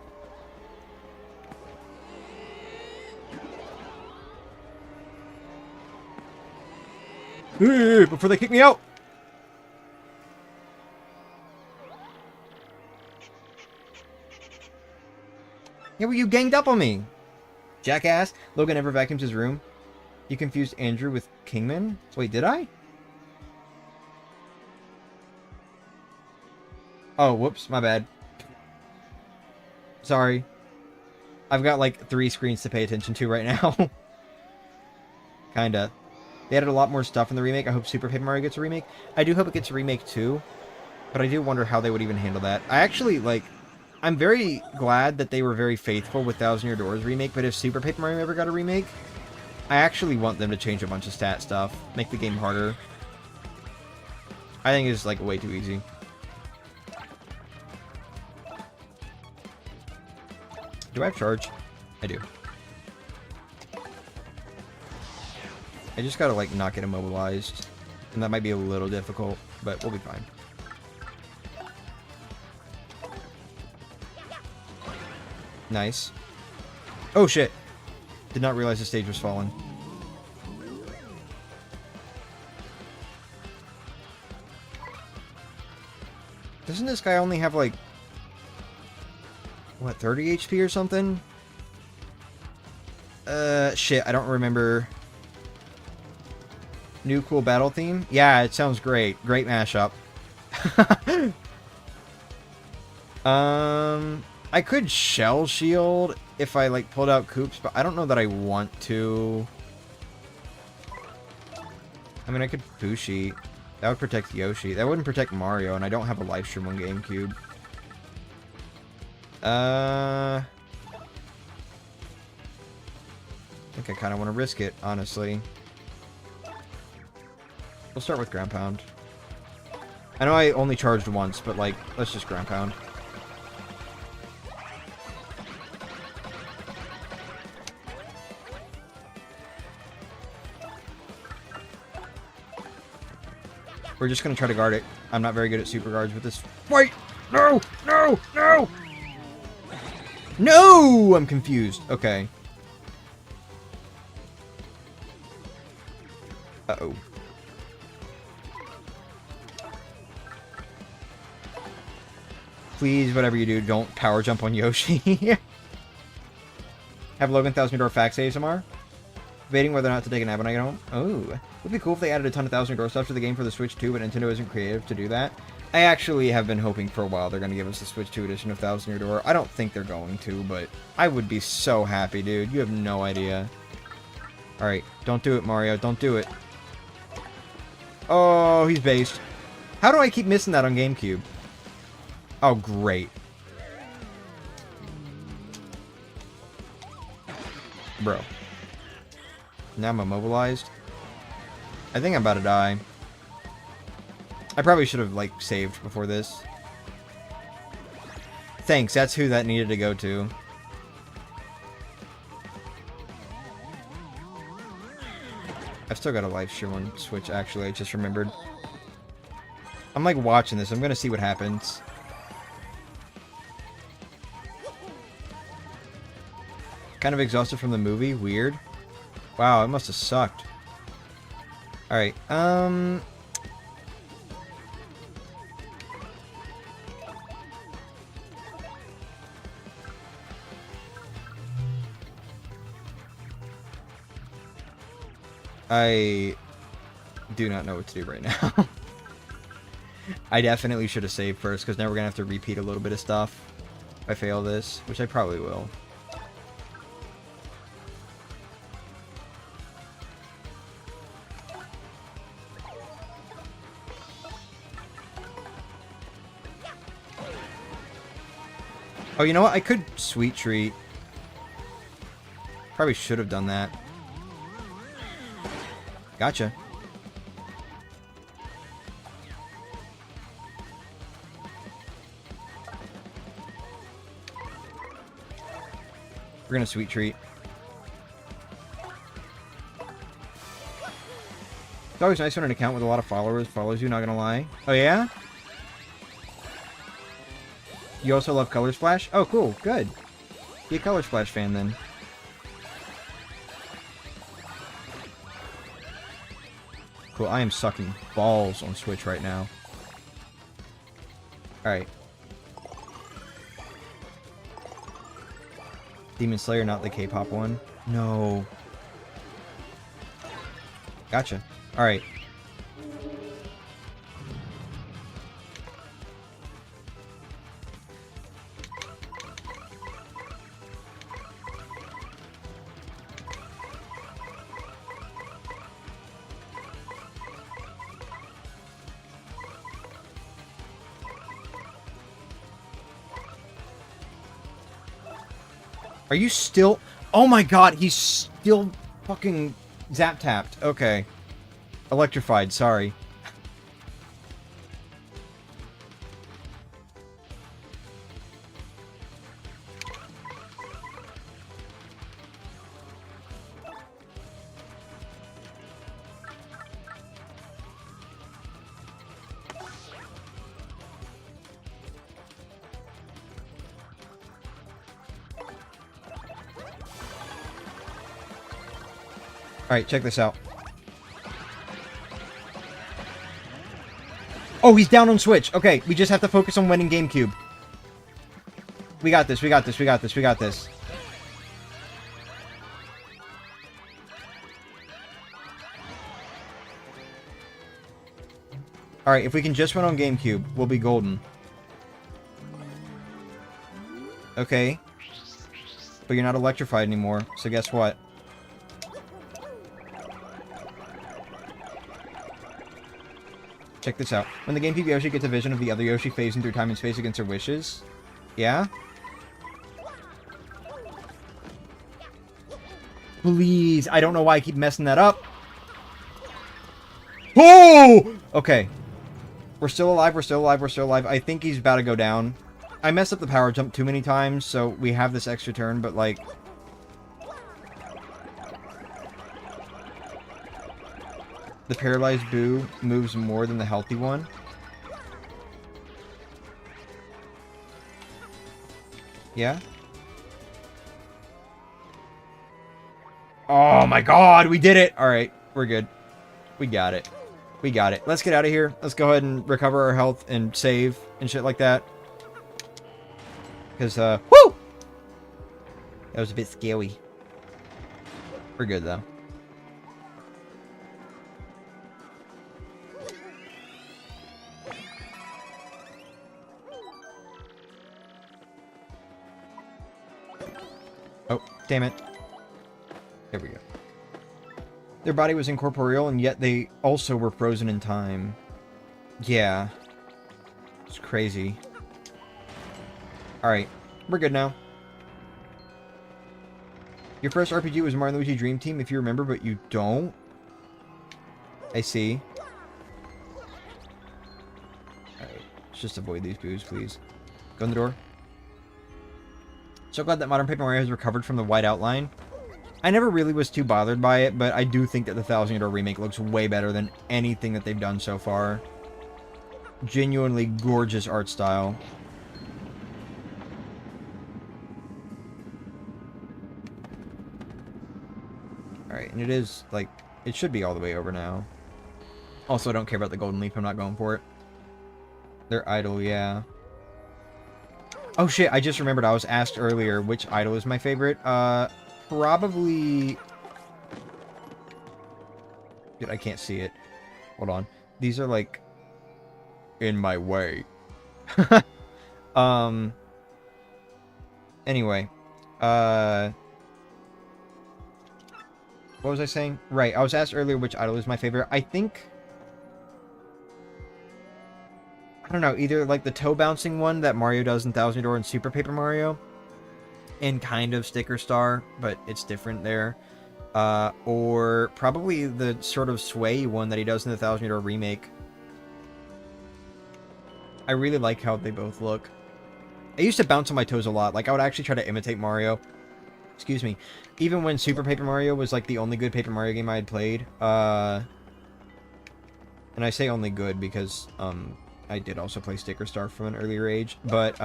Before they kick me out! Yeah, well, you ganged up on me! Jackass! Logan never vacuums his room. You confused Andrew with Kingman? Wait, did I? Oh, whoops, my bad. Sorry. I've got like 3 screens to pay attention to right now. Kinda. They added a lot more stuff in the remake. I hope Super Paper Mario gets a remake. I do hope it gets a remake too. But I do wonder how they would even handle that. I actually, like... I'm very glad that they were very faithful with Thousand Year Door's remake, but if Super Paper Mario ever got a remake, I actually want them to change a bunch of stat stuff. Make the game harder. I think it's, like, way too easy. Do I have charge? I do. I just gotta, like, not get immobilized. And that might be a little difficult, but we'll be fine. Nice. Oh, shit. Did not realize the stage was falling. Doesn't this guy only have, like... what, 30 HP or something? Shit, I don't remember. New cool battle theme? Yeah, it sounds great. Great mashup. I could shell shield if I, like, pulled out Koops, but I don't know that I want to. I mean, I could Fushi. That would protect Yoshi. That wouldn't protect Mario, and I don't have a live stream on GameCube. I think I kind of want to risk it, honestly. We'll start with Ground Pound. I know I only charged once, but, like, let's just Ground Pound. We're just going to try to guard it. I'm not very good at super guards with this. Wait! No! No! No! No! I'm confused. Okay. Uh-oh. Please, whatever you do, don't power jump on Yoshi. Have Logan 1000 Year Door Fax ASMR? Debating whether or not to take a nap when I get home. Oh. It would be cool if they added a ton of 1000 Year Door stuff to the game for the Switch 2, but Nintendo isn't creative to do that. I actually have been hoping for a while they're going to give us the Switch 2 edition of 1000 Year Door. I don't think they're going to, but I would be so happy, dude. You have no idea. Alright, don't do it, Mario. Don't do it. Oh, he's based. How do I keep missing that on GameCube? Oh, great. Bro. Now I'm immobilized. I think I'm about to die. I probably should have, like, saved before this. Thanks, that's who that needed to go to. I've still got a live stream on Switch, actually, I just remembered. I'm, like, watching this. I'm gonna see what happens. Kind of exhausted from the movie. Weird. Wow, it must have sucked. Alright, I do not know what to do right now. I definitely should have saved first, because now we're going to have to repeat a little bit of stuff if I fail this, which I probably will. Oh, you know what? I could Sweet Treat. Probably should have done that. Gotcha. We're gonna sweet treat. It's always nice when an account with a lot of followers follows you, not gonna lie. Oh, yeah? You also love Color Splash? Oh, cool. Good. Be a Color Splash fan, then. Cool. I am sucking balls on Switch right now. Alright. Demon Slayer, not the K-pop one. No. Gotcha. Alright. Are you still... Oh my god, he's still fucking zap-tapped. Okay. Electrified, sorry. Alright, check this out. Oh, he's down on Switch. Okay, we just have to focus on winning GameCube. We got this, we got this, we got this, we got this. Alright, if we can just win on GameCube, we'll be golden. Okay. But you're not electrified anymore, so guess what? Check this out. When the GameCube Yoshi gets a vision of the other Yoshi phasing through time and space against her wishes. Yeah? Please, I don't know why I keep messing that up. Oh! Okay. We're still alive, we're still alive, we're still alive. I think he's about to go down. I messed up the power jump too many times, so we have this extra turn, but like... The paralyzed Boo moves more than the healthy one. Yeah? Oh my god, we did it! Alright, we're good. We got it. We got it. Let's get out of here. Let's go ahead and recover our health and save and shit like that. Because, woo! That was a bit scary. We're good, though. Oh, damn it. There we go. Their body was incorporeal, and yet they also were frozen in time. Yeah. It's crazy. Alright. We're good now. Your first RPG was Mario & Luigi Dream Team, if you remember, but you don't? I see. Alright. Let's just avoid these boos, please. Go in the door. So glad that Modern Paper Mario has recovered from the white outline. I never really was too bothered by it, but I do think that the 1000-Year Remake looks way better than anything that they've done so far. Genuinely gorgeous art style. Alright, and it is, like, it should be all the way over now. Also, I don't care about the Golden Leaf, I'm not going for it. They're idle, yeah. Oh shit, I just remembered I was asked earlier which idol is my favorite. Probably... Dude, I can't see it. Hold on. These are like... in my way. Anyway. What was I saying? Right, I was asked earlier which idol is my favorite. I think... I don't know, either like the toe bouncing one that Mario does in 1000 Year Door and Super Paper Mario, and kind of Sticker Star, but it's different there. Or probably the sort of sway one that he does in the 1000 Year Door Remake. I really like how they both look. I used to bounce on my toes a lot. Like, I would actually try to imitate Mario. excuse me, even when Super Paper Mario was like the only good Paper Mario game I had played, and I say only good because, I did also play Sticker Star from an earlier age, but,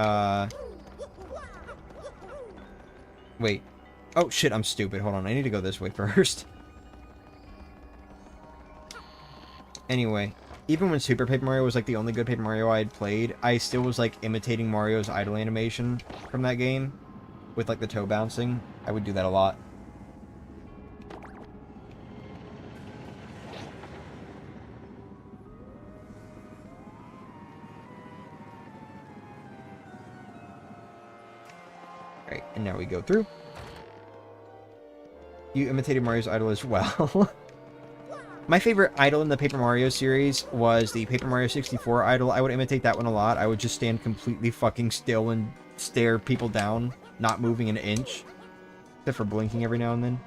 wait. Oh, shit, I'm stupid. Hold on, I need to go this way first. Anyway, even when Super Paper Mario was, like, the only good Paper Mario I had played, I still was, like, imitating Mario's idle animation from that game with, like, the toe bouncing. I would do that a lot. Alright, and now we go through. You imitated Mario's idol as well. My favorite idol in the Paper Mario series was the Paper Mario 64 idol. I would imitate that one a lot. I would just stand completely fucking still and stare people down, not moving an inch. Except for blinking every now and then.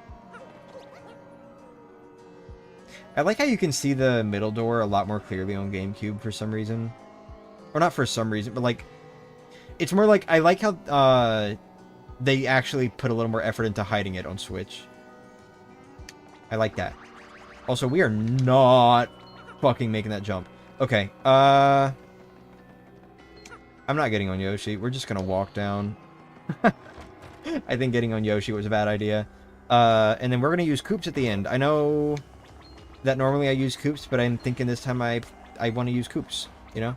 I like how you can see the middle door a lot more clearly on GameCube for some reason. Or not for some reason, but like... It's more like... I like how they actually put a little more effort into hiding it on Switch. I like that. Also, we are not fucking making that jump. Okay, I'm not getting on Yoshi. We're just gonna walk down. I think getting on Yoshi was a bad idea. And then we're gonna use Koops at the end. I know that normally I use Koops, but I'm thinking this time I want to use Koops, you know?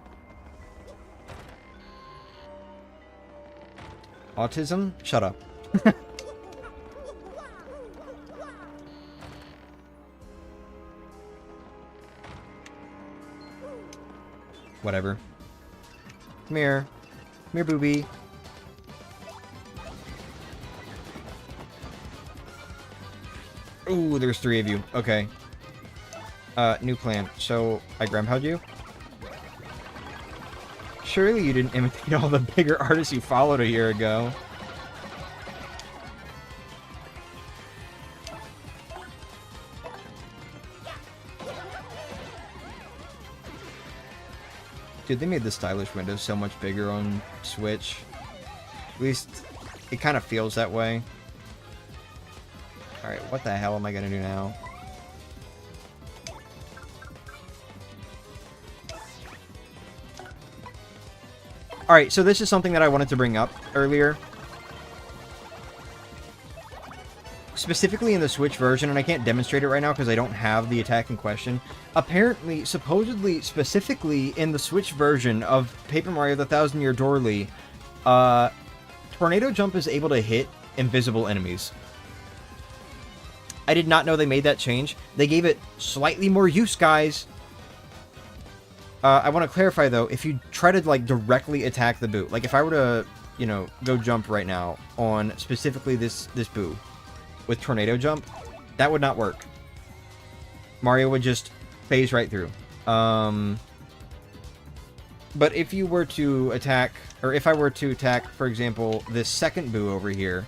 Autism? Shut up. Whatever. Come here. Come here, booby. Ooh, there's 3 of you. Okay. New plan. So, I grandpa'd you? Surely you didn't imitate all the bigger artists you followed a year ago. Dude, they made the stylish window so much bigger on Switch. At least, it kind of feels that way. Alright, what the hell am I gonna do now? Alright, so this is something that I wanted to bring up earlier. Specifically in the Switch version, and I can't demonstrate it right now because I don't have the attack in question. Apparently, supposedly, specifically in the Switch version of Paper Mario the Thousand Year Door, Tornado Jump is able to hit invisible enemies. I did not know they made that change. They gave it slightly more use, guys. I want to clarify, though, if you try to, like, directly attack the boo, like, if I were to, you know, go jump right now on specifically this boo with Tornado Jump, that would not work. Mario would just phase right through. But if you were to attack, or if I were to attack, for example, this second boo over here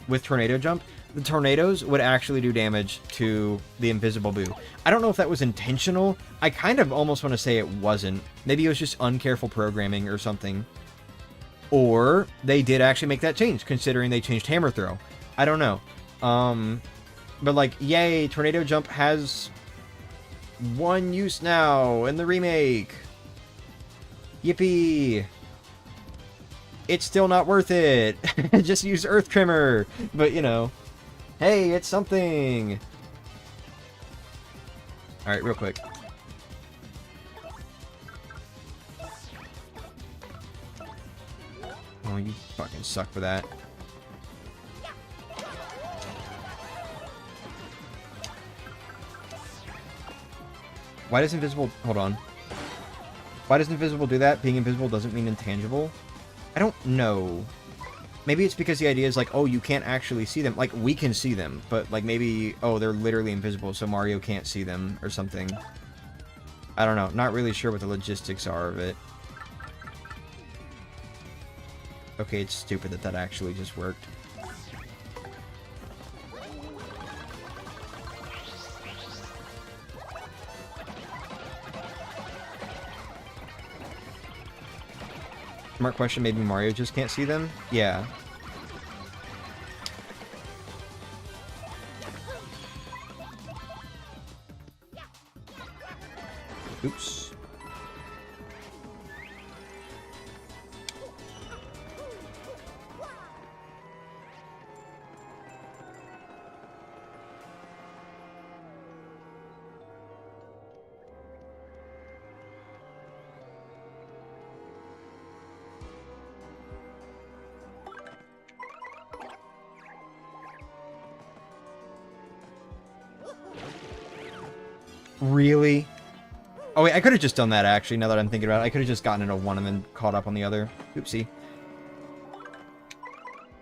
with Tornado Jump, the tornadoes would actually do damage to the invisible boo. I don't know if that was intentional. I kind of almost want to say it wasn't. Maybe it was just uncareful programming or something. Or they did actually make that change, considering they changed Hammer Throw. I don't know. But like, yay, Tornado Jump has one use now in the remake. Yippee. It's still not worth it. Just use Earth Tremor. But, you know, hey, it's something. Alright, real quick. Oh, you fucking suck for that. Why does invisible... Hold on. Why does invisible do that? Being invisible doesn't mean intangible? I don't know. Maybe it's because the idea is like, oh, you can't actually see them. Like, we can see them, but like maybe, oh, they're literally invisible, so Mario can't see them or something. I don't know. Not really sure what the logistics are of it. Okay, it's stupid that that actually just worked. Smart question, maybe Mario just can't see them? Yeah. Oops. Really? Oh wait, I could have just done that actually, now that I'm thinking about it. I could have just gotten into one and then caught up on the other. Oopsie.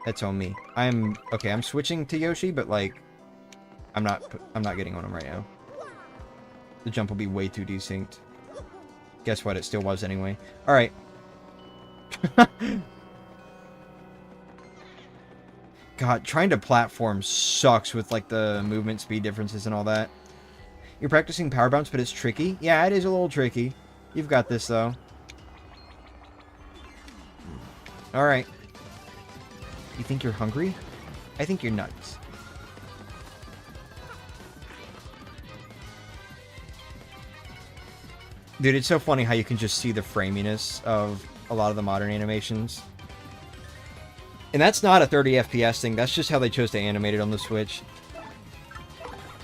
That's on me. Okay, I'm switching to Yoshi, but like I'm not getting on him right now. The jump will be way too desynced. Guess what? It still was anyway. Alright. God, trying to platform sucks with like the movement speed differences and all that. You're practicing power bounce, but it's tricky. Yeah, it is a little tricky. You've got this, though. Alright. You think you're hungry? I think you're nuts. Dude, it's so funny how you can just see the framiness of a lot of the modern animations. And that's not a 30 FPS thing. That's just how they chose to animate it on the Switch.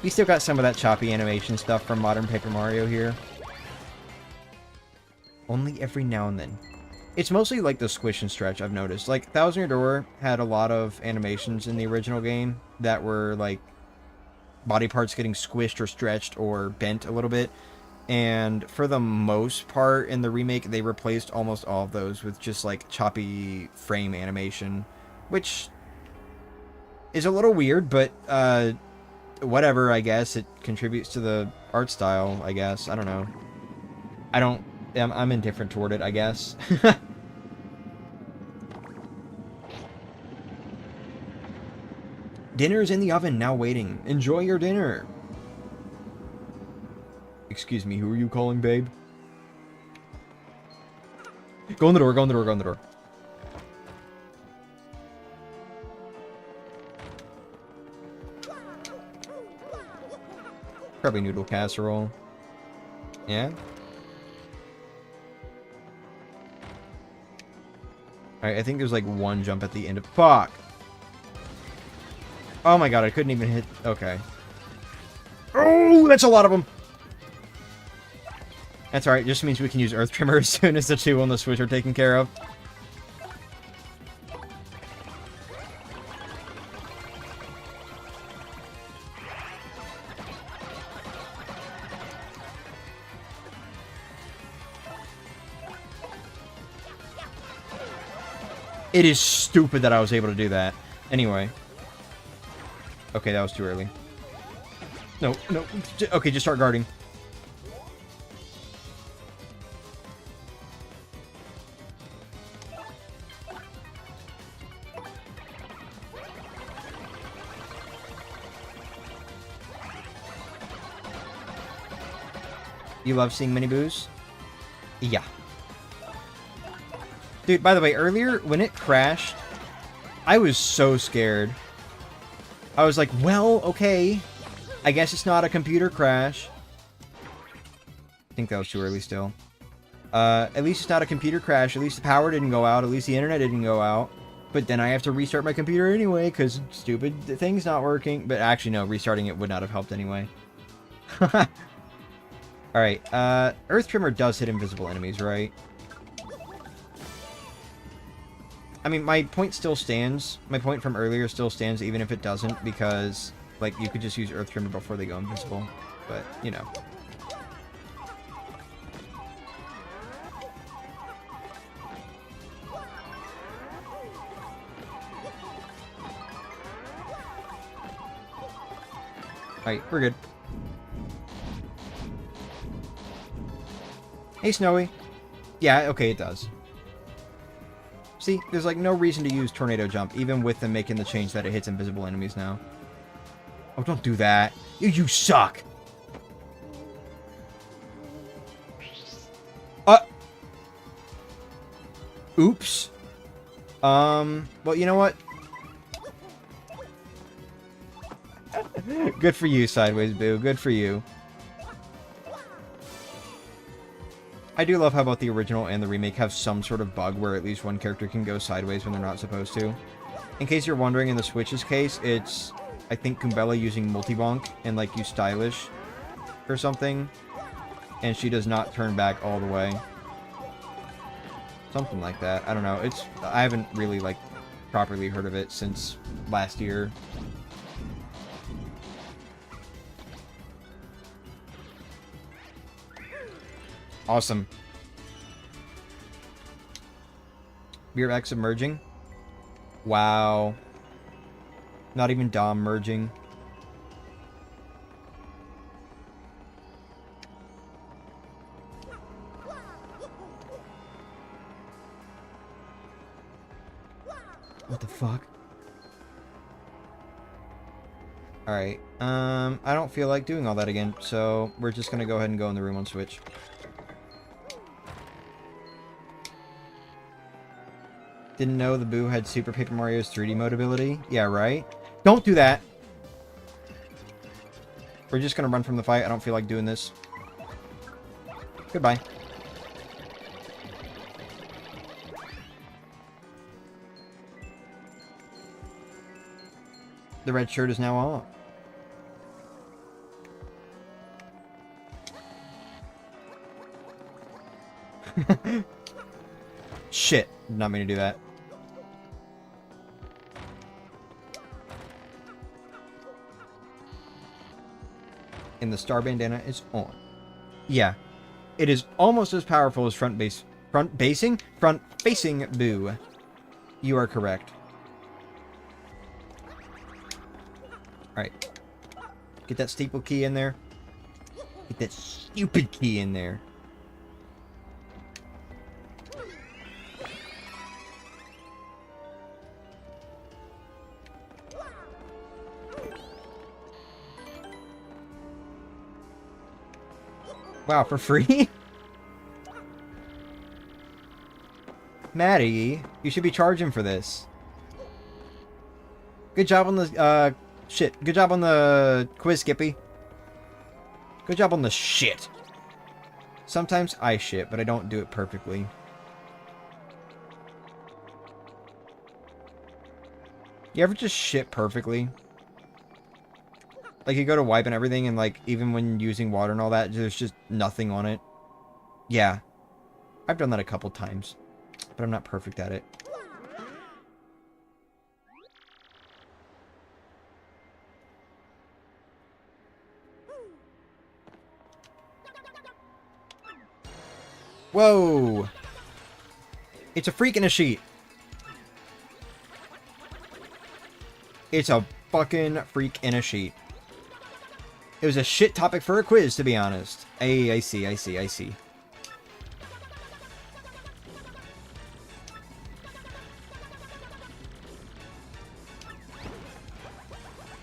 We still got some of that choppy animation stuff from modern Paper Mario here. Only every now and then. It's mostly like the squish and stretch, I've noticed. Like, Thousand Year Door had a lot of animations in the original game that were like body parts getting squished or stretched or bent a little bit. And for the most part in the remake, they replaced almost all of those with just like choppy frame animation, which is a little weird, but whatever, I guess. It contributes to the art style, I guess. I don't know. I'm indifferent toward it, I guess. Dinner's in the oven, now waiting. Enjoy your dinner. Excuse me, who are you calling, babe? Go in the door, go in the door, go in the door. Probably noodle casserole. Yeah? Alright, I think there's like one jump at the end of... Fuck! Oh my god, I couldn't even hit... Okay. Oh, that's a lot of them! That's alright, just means we can use Earth Trimmer as soon as the two on the Switch are taken care of. It is stupid that I was able to do that. Anyway. Okay, that was too early. No, no. Okay, just start guarding. You love seeing mini-boos? Yeah. Dude, by the way, earlier, when it crashed, I was so scared. I was like, well, okay. I guess it's not a computer crash. I think that was too early still. At least it's not a computer crash. At least the power didn't go out. At least the internet didn't go out. But then I have to restart my computer anyway, because stupid thing's not working. But actually, no, restarting it would not have helped anyway. Alright, Earth Trimmer does hit invisible enemies, right? I mean, my point still stands. My point from earlier still stands, even if it doesn't, because, like, you could just use Earth Trimmer before they go invisible. But, you know. Alright, we're good. Hey, Snowy. Yeah, okay, it does. See, there's like no reason to use Tornado Jump, even with them making the change that it hits invisible enemies now. Oh, don't do that. You suck! Oops. Well, you know what? Good for you, Sideways Boo. Good for you. I do love how both the original and the remake have some sort of bug where at least one character can go sideways when they're not supposed to. In case you're wondering, in the Switch's case, it's, I think, Kumbella using multi-bonk and, like, use stylish or something. And she does not turn back all the way. Something like that. I don't know. I haven't really, like, properly heard of it since last year. Awesome. Beer X merging. Wow. Not even Dom merging. What the fuck? Alright. I don't feel like doing all that again, so we're just gonna go ahead and go in the room on Switch. Didn't know the Boo had Super Paper Mario's 3D mode ability? Yeah, right? Don't do that! We're just gonna run from the fight. I don't feel like doing this. Goodbye. The red shirt is now on. Shit. Did not mean to do that. And the star bandana is on. Yeah. It is almost as powerful as front facing Boo. You are correct. Alright. Get that steeple key in there. Get that stupid key in there. Wow, for free? Maddie, you should be charging for this. Good job on the, shit. Good job on the quiz, Skippy. Good job on the shit. Sometimes I shit, but I don't do it perfectly. You ever just shit perfectly? Like, you go to wipe and everything, and, like, even when using water and all that, there's just nothing on it. Yeah. I've done that a couple times. But I'm not perfect at it. Whoa! It's a freak in a sheet. It's a fucking freak in a sheet. It was a shit topic for a quiz, to be honest. I see.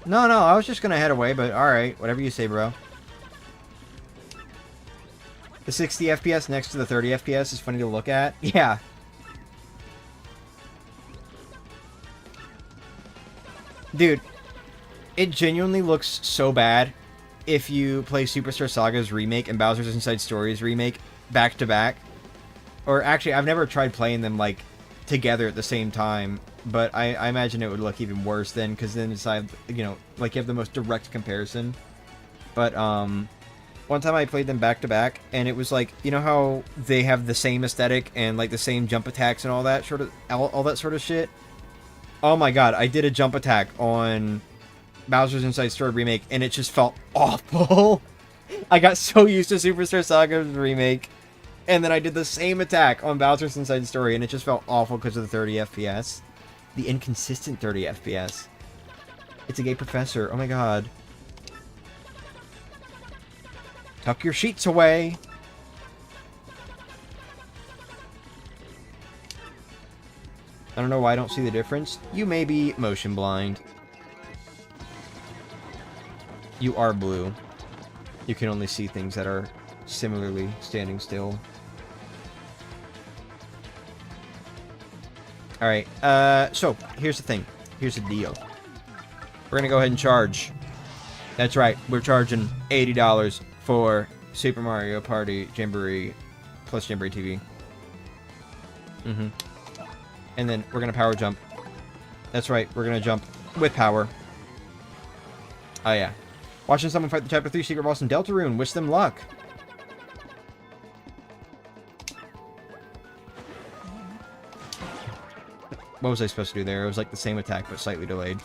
No, I was just gonna head away, but alright. Whatever you say, bro. The 60 FPS next to the 30 FPS is funny to look at. Yeah. Dude, it genuinely looks so bad if you play Superstar Saga's remake and Bowser's Inside Stories remake back to back. Or actually, I've never tried playing them, like, together at the same time, but I imagine it would look even worse then, because then it's, you know, like, you have the most direct comparison. But, one time I played them back to back, and it was like, you know how they have the same aesthetic and, like, the same jump attacks and all that sort of shit? Oh my god, I did a jump attack on Bowser's Inside Story remake, and it just felt awful. I got so used to Superstar Saga's remake, and then I did the same attack on Bowser's Inside Story, and it just felt awful because of the 30 FPS. The inconsistent 30 FPS. It's a gay professor. Oh my god. Tuck your sheets away. I don't know why I don't see the difference. You may be motion blind. You are blue. You can only see things that are similarly standing still. Alright, so, here's the thing. Here's the deal. We're gonna go ahead and charge. That's right, we're charging $80 for Super Mario Party Jamboree plus Jamboree TV. Mm-hmm. And then we're gonna power jump. That's right, we're gonna jump with power. Oh yeah. Watching someone fight the Chapter 3 secret boss in Deltarune. Wish them luck. What was I supposed to do there? It was like the same attack, but slightly delayed.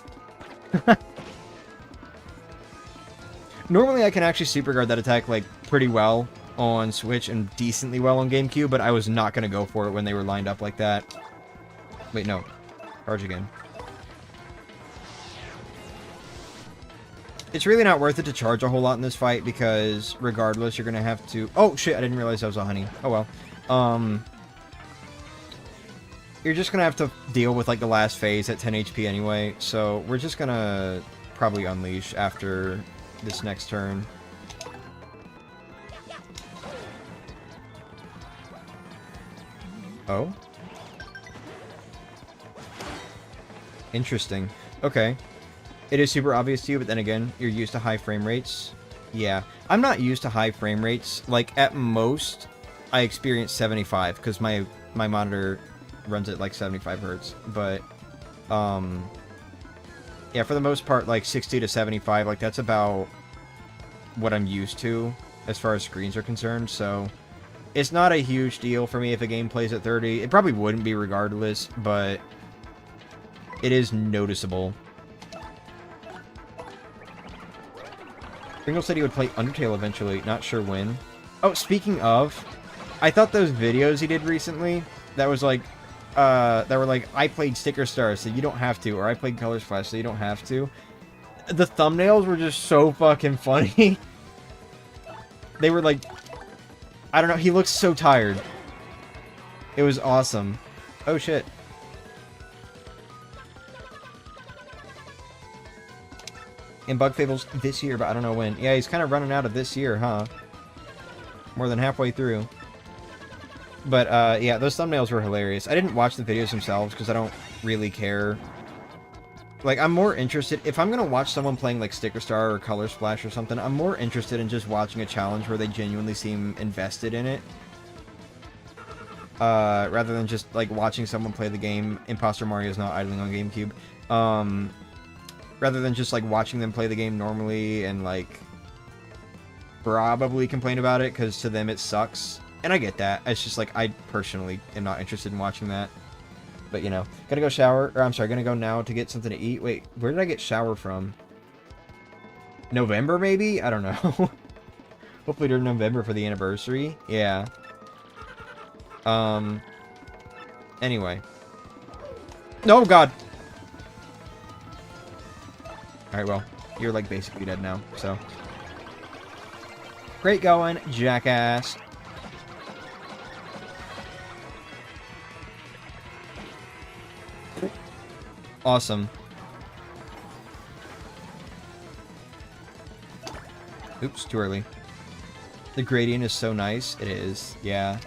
Normally I can actually super guard that attack like pretty well on Switch and decently well on GameCube, but I was not going to go for it when they were lined up like that. Wait, no. Charge again. It's really not worth it to charge a whole lot in this fight because regardless, you're going to have to... Oh, shit, I didn't realize that was a honey. Oh, well. You're just going to have to deal with, like, the last phase at 10 HP anyway, so we're just going to probably unleash after this next turn. Oh? Interesting. Okay. It is super obvious to you, but then again, you're used to high frame rates. Yeah. I'm not used to high frame rates. Like, at most, I experience 75, because my monitor runs at, like, 75 hertz. But, yeah, for the most part, like, 60 to 75, like, that's about what I'm used to as far as screens are concerned, so... It's not a huge deal for me if a game plays at 30. It probably wouldn't be regardless, but... It is noticeable. Pringle said he would play Undertale eventually, not sure when. Oh, speaking of, I thought those videos he did recently, that was like, that were like, I played Sticker Star, so you don't have to, or I played Color Splash, so you don't have to. The thumbnails were just so fucking funny. They were like, I don't know, he looks so tired. It was awesome. Oh shit. In Bug Fables this year, but I don't know when. Yeah, he's kind of running out of this year, huh? More than halfway through. But, yeah, those thumbnails were hilarious. I didn't watch the videos themselves, because I don't really care. Like, I'm more interested... If I'm going to watch someone playing, like, Sticker Star or Color Splash or something, I'm more interested in just watching a challenge where they genuinely seem invested in it. Rather than just, like, watching someone play the game. Imposter Mario is not idling on GameCube. Rather than just, like, watching them play the game normally and, like, probably complain about it, because to them it sucks. And I get that. It's just, like, I personally am not interested in watching that. But, you know. Gonna go shower. Or, I'm sorry, gonna go now to get something to eat. Wait, where did I get shower from? November, maybe? I don't know. Hopefully during November for the anniversary. Yeah. Anyway. Oh, God! Alright, well, you're, like, basically dead now, so. Great going, jackass. Awesome. Oops, too early. The gradient is so nice. It is, yeah.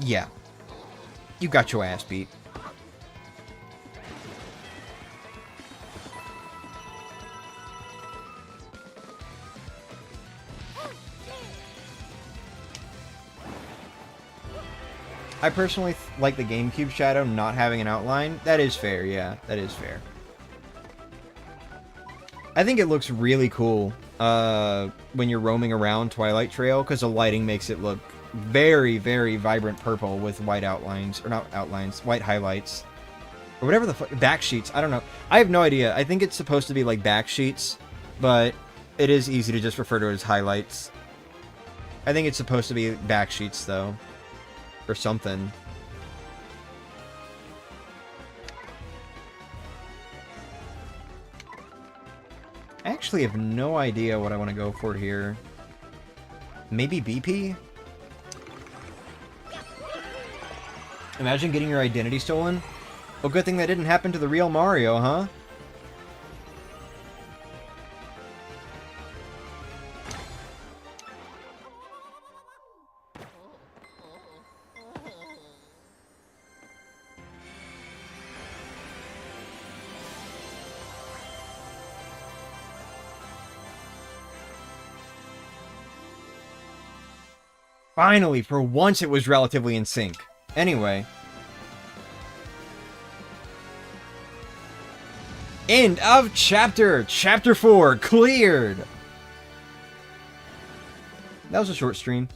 Yeah. You got your ass beat. I personally like the GameCube shadow not having an outline. That is fair, yeah. That is fair. I think it looks really cool when you're roaming around Twilight Trail, because the lighting makes it look very, very vibrant purple with white outlines, or not outlines, white highlights, or whatever the fuck, back sheets, I don't know. I have no idea. I think it's supposed to be like back sheets, but it is easy to just refer to it as highlights. I think it's supposed to be back sheets, though, or something. I actually have no idea what I want to go for here. Maybe BP? Imagine getting your identity stolen. Well, good thing that didn't happen to the real Mario, huh? Finally, for once it was relatively in sync. Anyway. End of chapter! Chapter 4 cleared! That was a short stream.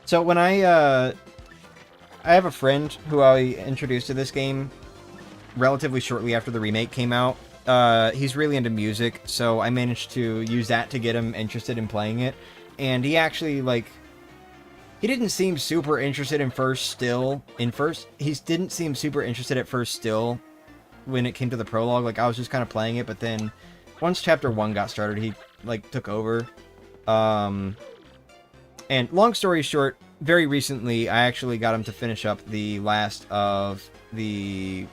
So when I have a friend who I introduced to this game relatively shortly after the remake came out. He's really into music, so I managed to use that to get him interested in playing it. And he actually, like, he didn't seem super interested in first still. He didn't seem super interested at first still when it came to the prologue. Like, I was just kind of playing it, but then once chapter 1 got started, he, like, took over. And long story short, very recently, I actually got him to finish up the last of the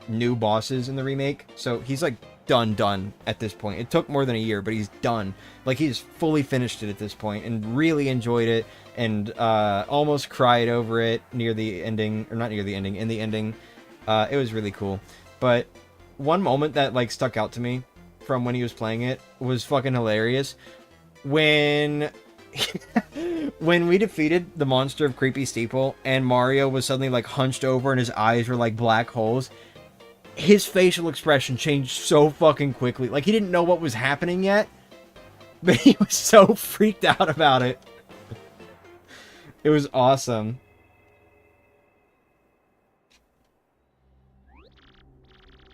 new bosses in the remake. So he's, like, done at this point. It took more than a year, but he's done. Like, he's fully finished it at this point and really enjoyed it and almost cried over it near the ending, or not near the ending, in the ending. It was really cool. But one moment that, like, stuck out to me from when he was playing it was fucking hilarious. When when we defeated the monster of Creepy Steeple and Mario was suddenly, like, hunched over and his eyes were like black holes, his facial expression changed so fucking quickly. Like, he didn't know what was happening yet, but he was so freaked out about it. It was awesome.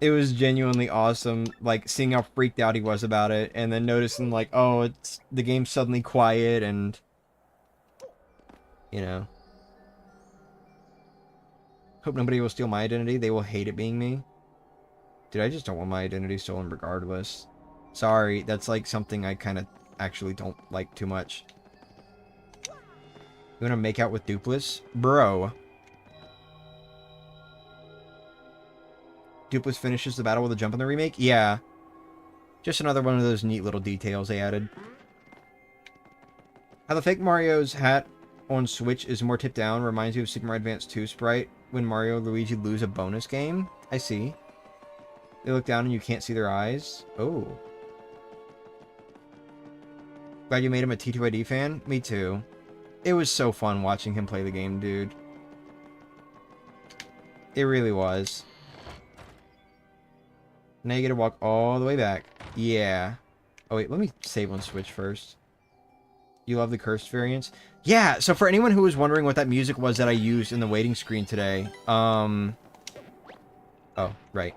It was genuinely awesome, like, seeing how freaked out he was about it, and then noticing, like, oh, the game's suddenly quiet, and, you know. Hope nobody will steal my identity. They will hate it being me. Dude, I just don't want my identity stolen regardless. Sorry, that's, like, something I kind of actually don't like too much. You wanna make out with Dupless? Bro. Dupless finishes the battle with a jump in the remake? Yeah. Just another one of those neat little details they added. How the fake Mario's hat on Switch is more tipped down reminds you of Super Mario Advance 2 sprite when Mario and Luigi lose a bonus game. I see. They look down and you can't see their eyes. Oh. Glad you made him a T2ID fan? Me too. It was so fun watching him play the game, dude. It really was. Now you get to walk all the way back. Yeah. Oh, wait. Let me save on Switch first. You love the cursed variants? Yeah. So for anyone who was wondering what that music was that I used in the waiting screen today. Oh, right.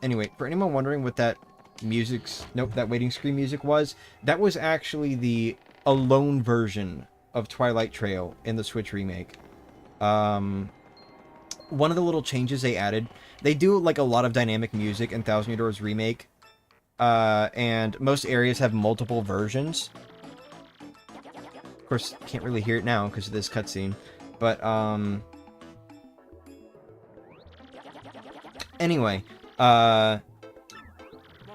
Anyway, for anyone wondering what that that waiting screen music was, that was actually the alone version of Twilight Trail in the Switch remake. One of the little changes they added, they do, like, a lot of dynamic music in Thousand Year Door's remake, and most areas have multiple versions. Of course, can't really hear it now because of this cutscene, but, anyway,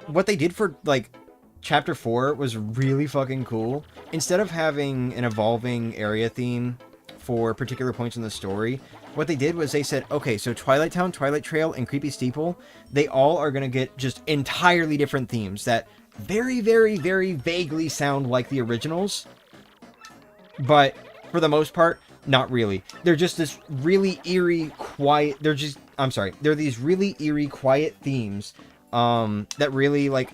what they did for, like, Chapter 4 was really fucking cool. Instead of having an evolving area theme for particular points in the story, what they did was they said, okay, so Twilight Town, Twilight Trail, and Creepy Steeple, they all are going to get just entirely different themes that very, very, very vaguely sound like the originals. But for the most part, not really. They're just this really eerie, quiet, they're these really eerie, quiet themes that really, like,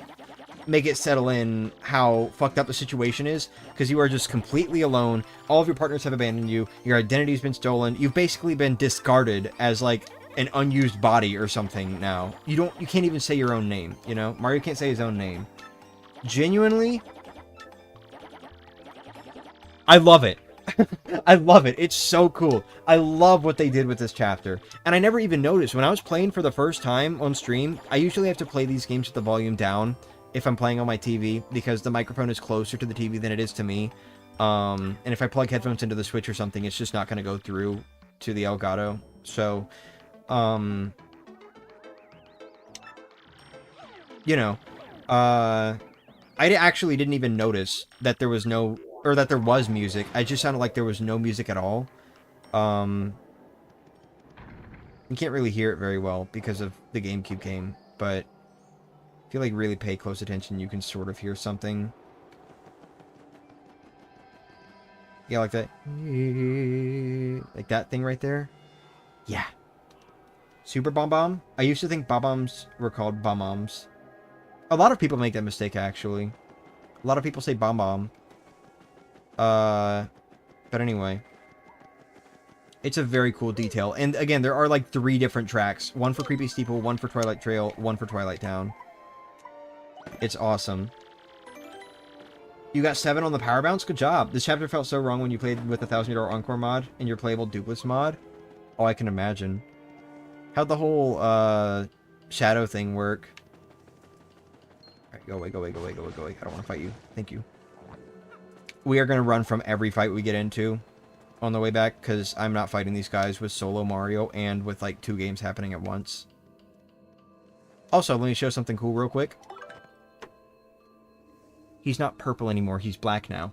make it settle in how fucked up the situation is, because you are just completely alone. All of your partners have abandoned you. Your identity's been stolen. You've basically been discarded as, like, an unused body or something now. You can't even say your own name, you know? Mario can't say his own name. Genuinely, I love it. I love it. It's so cool. I love what they did with this chapter. And I never even noticed. When I was playing for the first time on stream, I usually have to play these games with the volume down if I'm playing on my TV, because the microphone is closer to the TV than it is to me. And if I plug headphones into the Switch or something, it's just not going to go through to the Elgato. So, you know, I actually didn't even notice that there was that there was music. I just sounded like there was no music at all. You can't really hear it very well because of the GameCube game, but If you like really pay close attention, you can sort of hear something. Yeah, like that. Like that thing right there. Yeah. Super Bomb Bomb? I used to think Bomb Bombs were called Bomb Bombs. A lot of people make that mistake, actually. A lot of people say Bomb Bomb. But anyway. It's a very cool detail. And again, there are like 3 different tracks. One for Creepy Steeple, one for Twilight Trail, one for Twilight Town. It's awesome. You got 7 on the power bounce? Good job. This chapter felt so wrong when you played with the 1000-year Encore mod and your playable Dupless mod. Oh, I can imagine. How'd the whole, shadow thing work? Alright, go away, go away, go away, go away, go away. I don't want to fight you. Thank you. We are going to run from every fight we get into on the way back, because I'm not fighting these guys with solo Mario and with, like, 2 games happening at once. Also, let me show something cool real quick. He's not purple anymore, he's black now.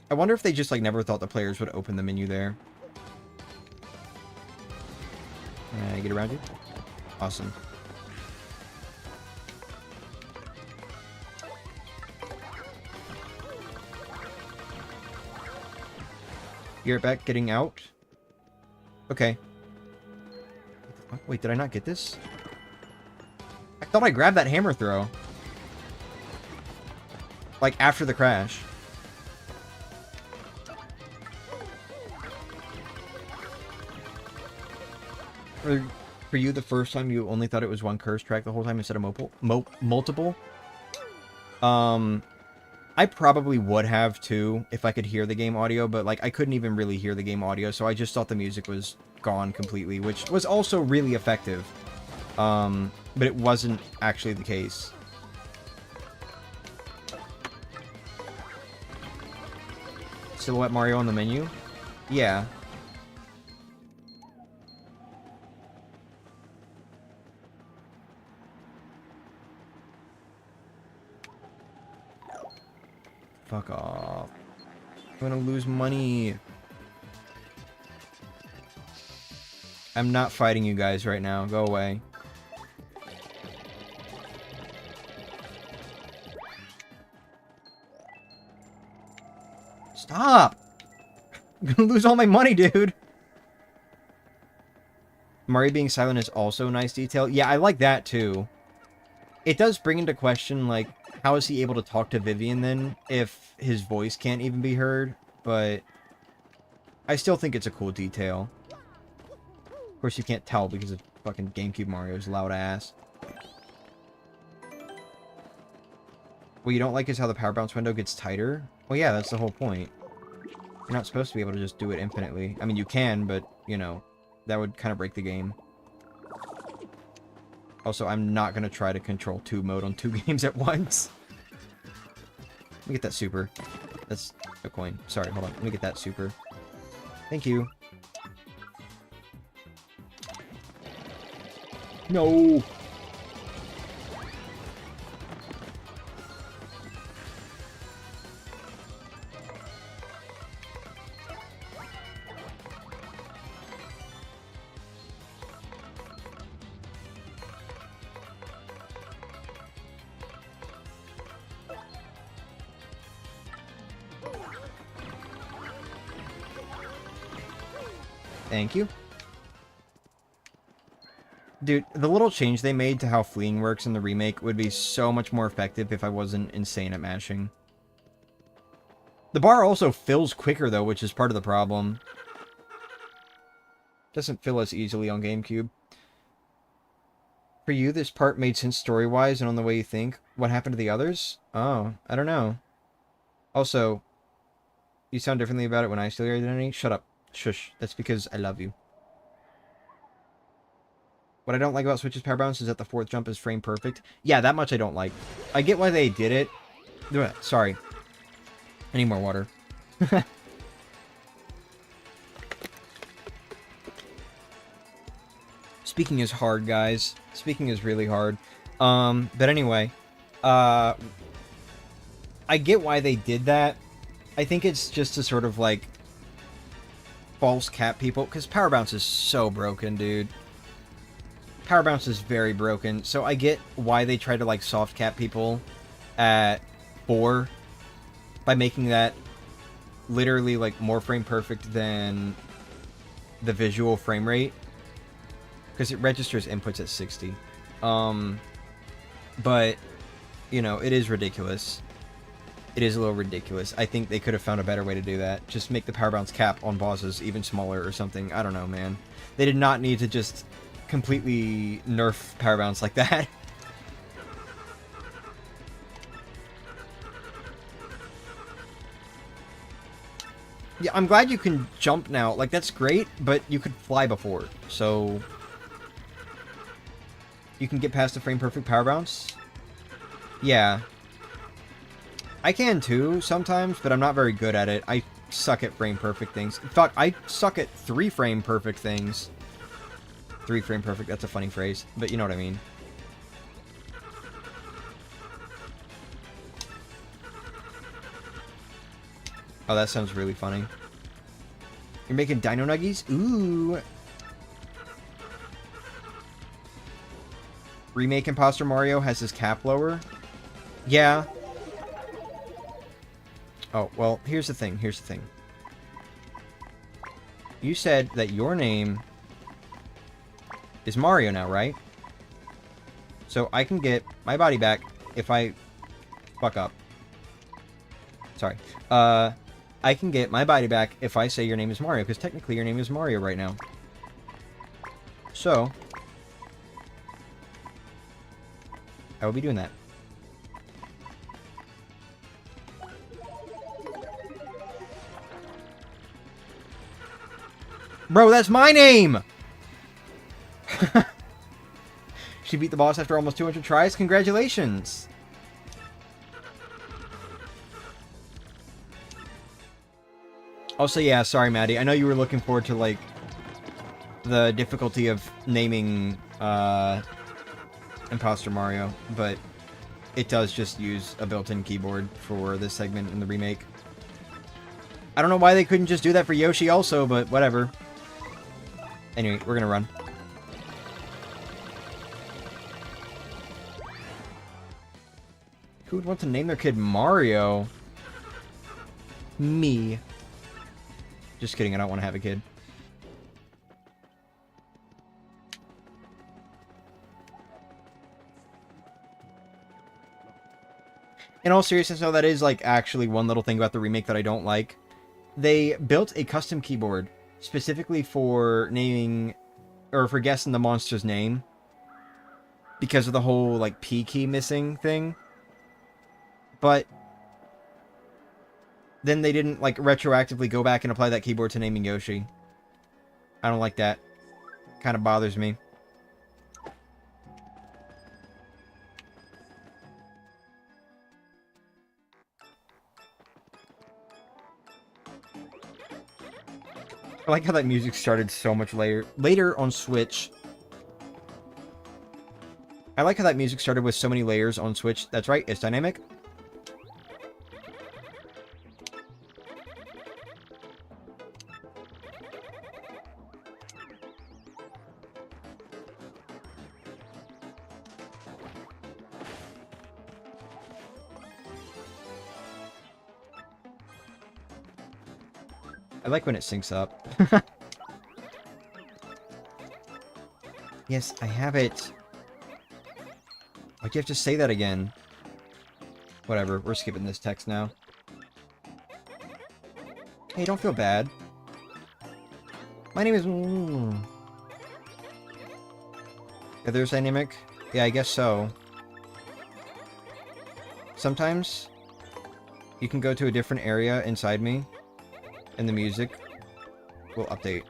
I wonder if they just, like, never thought the players would open the menu there. Get around you? Awesome. You're back getting out? Okay. Wait, did I not get this? I thought I grabbed that hammer throw. Like, after the crash. For you, the first time you only thought it was one curse track the whole time instead of multiple? I probably would have too if I could hear the game audio, but like I couldn't even really hear the game audio, so I just thought the music was gone completely, which was also really effective. But it wasn't actually the case. Silhouette Mario on the menu? Yeah. Fuck off. I'm gonna lose money. I'm not fighting you guys right now. Go away. Stop! I'm gonna lose all my money, dude. Mario being silent is also a nice detail. Yeah, I like that too. It does bring into question, like, how is he able to talk to Vivian then if his voice can't even be heard? But I still think it's a cool detail. Of course, you can't tell because of fucking GameCube Mario's loud ass. What you don't like is how the power bounce window gets tighter? Well, yeah, that's the whole point. You're not supposed to be able to just do it infinitely. I mean, you can, but, you know, that would kind of break the game. Also, I'm not going to try to control 2 mode on 2 games at once. Let me get that super. That's a coin. Sorry, hold on. Let me get that super. Thank you. No! Thank you. Dude, the little change they made to how fleeing works in the remake would be so much more effective if I wasn't insane at mashing. The bar also fills quicker, though, which is part of the problem. Doesn't fill as easily on GameCube. For you, this part made sense story-wise and on the way you think. What happened to the others? Oh, I don't know. Also, you sound differently about it when I steal your identity? Shut up. Shush. That's because I love you. What I don't like about Switch's power bounce is that the 4th jump is frame perfect. Yeah, that much I don't like. I get why they did it. Sorry. I need more water. Speaking is hard, guys. Speaking is really hard. But anyway. I get why they did that. I think it's just to sort of, like, false cap people, because Power Bounce is so broken, dude. Power Bounce is very broken, so I get why they try to, like, soft cap people at 4 by making that literally, like, more frame perfect than the visual frame rate, because it registers inputs at 60. But, you know, it is ridiculous. It is a little ridiculous. I think they could have found a better way to do that. Just make the Power Bounce cap on bosses even smaller or something. I don't know, man. They did not need to just completely nerf Power Bounce like that. Yeah, I'm glad you can jump now. Like, that's great, but you could fly before. So, you can get past the frame perfect Power Bounce. Yeah. I can too, sometimes, but I'm not very good at it. I suck at frame perfect things. In fact, I suck at 3 frame perfect things. 3 frame perfect, that's a funny phrase, but you know what I mean. Oh, that sounds really funny. You're making dino nuggies? Ooh. Remake Imposter Mario has his cap lower? Yeah. Oh, well, here's the thing. Here's the thing. You said that your name is Mario now, right? So I can get my body back if I fuck up. Sorry. I can get my body back if I say your name is Mario, because technically your name is Mario right now. So, I will be doing that. Bro, that's my name! She beat the boss after almost 200 tries? Congratulations! Also, yeah, sorry, Maddie. I know you were looking forward to, like, the difficulty of naming, Imposter Mario, but it does just use a built-in keyboard for this segment in the remake. I don't know why they couldn't just do that for Yoshi also, but whatever. Anyway, we're gonna run. Who would want to name their kid Mario? Me. Just kidding, I don't want to have a kid. In all seriousness, though, that is, like, actually one little thing about the remake that I don't like. They built a custom keyboard specifically for naming, or for guessing the monster's name, because of the whole, like, P key missing thing. But then they didn't, like, retroactively go back and apply that keyboard to naming Yoshi. I don't like that. Kind of bothers me. I like how that music started so much later on Switch. I like how that music started with so many layers on Switch. That's right, it's dynamic. I like when it syncs up. Yes, I have it. Why'd you have to say that again? Whatever, we're skipping this text now. Hey, don't feel bad. My name is... Yeah, there's dynamic? Yeah, I guess so. Sometimes you can go to a different area inside me, and the music will update.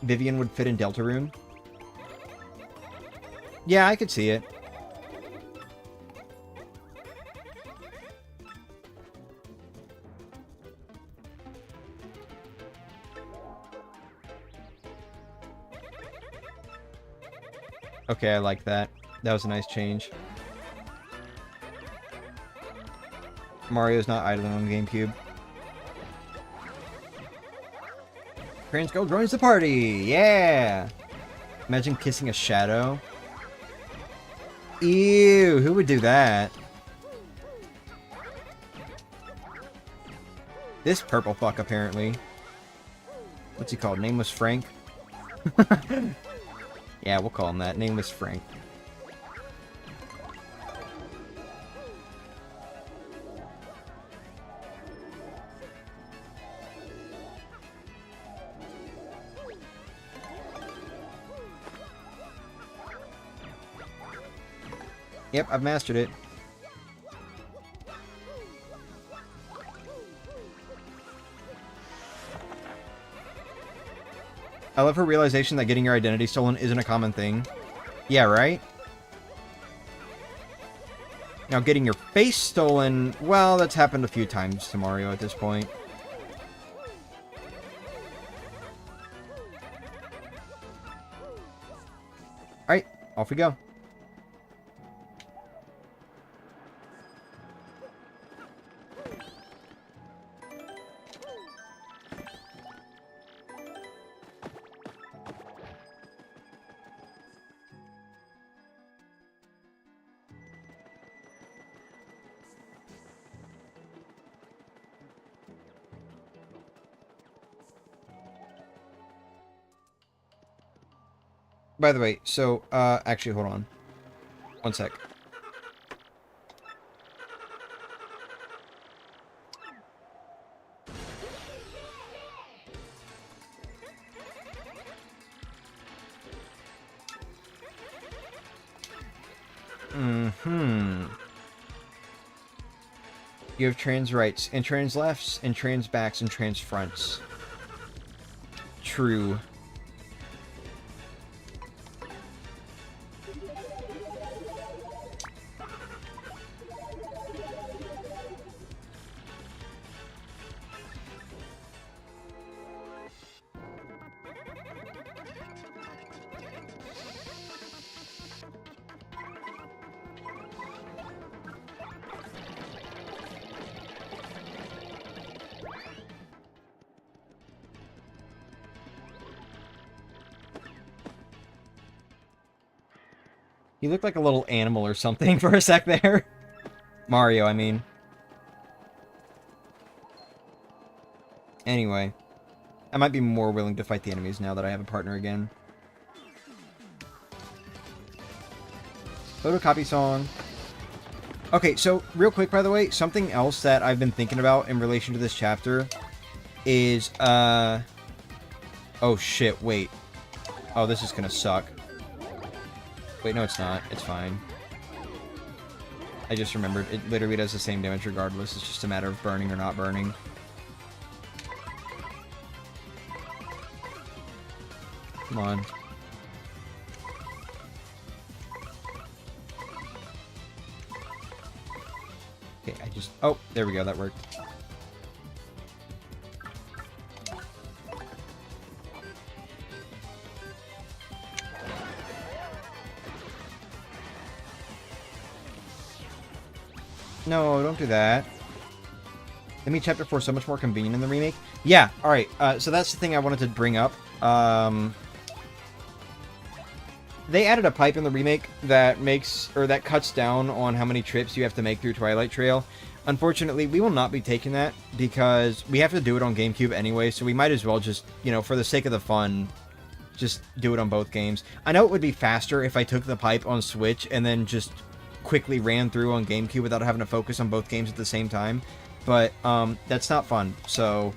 Vivian would fit in Deltarune. Yeah, I could see it. Okay, I like that. That was a nice change. Mario's not idling on GameCube. Crane's Girl joins the party! Yeah! Imagine kissing a shadow. Ew, who would do that? This purple fuck, apparently. What's he called? Nameless Frank? Yeah, we'll call him that. Nameless Frank. Yep, I've mastered it. I love her realization that getting your identity stolen isn't a common thing. Yeah, right? Now, getting your face stolen, well, that's happened a few times to Mario at this point. Alright, off we go. By the way, so, actually, hold on. One sec. You have trans rights, and trans lefts, and trans backs, and trans fronts. True. He looked like a little animal or something for a sec there. Mario, I mean. Anyway. I might be more willing to fight the enemies now that I have a partner again. Photocopy song. Okay, so real quick, by the way, something else that I've been thinking about in relation to this chapter is, oh shit, wait. Oh, this is gonna suck. Wait, no, it's not. It's fine. I just remembered. It literally does the same damage regardless. It's just a matter of burning or not burning. Come on. Okay, I just... Oh, there we go. That worked. No, don't do that. That made Chapter 4 so much more convenient in the remake. Yeah, alright. So that's the thing I wanted to bring up. They added a pipe in the remake that makes, or that cuts down on how many trips you have to make through Twilight Trail. Unfortunately, we will not be taking that because we have to do it on GameCube anyway, so we might as well just, you know, for the sake of the fun, just do it on both games. I know it would be faster if I took the pipe on Switch and then just quickly ran through on GameCube without having to focus on both games at the same time, but that's not fun, so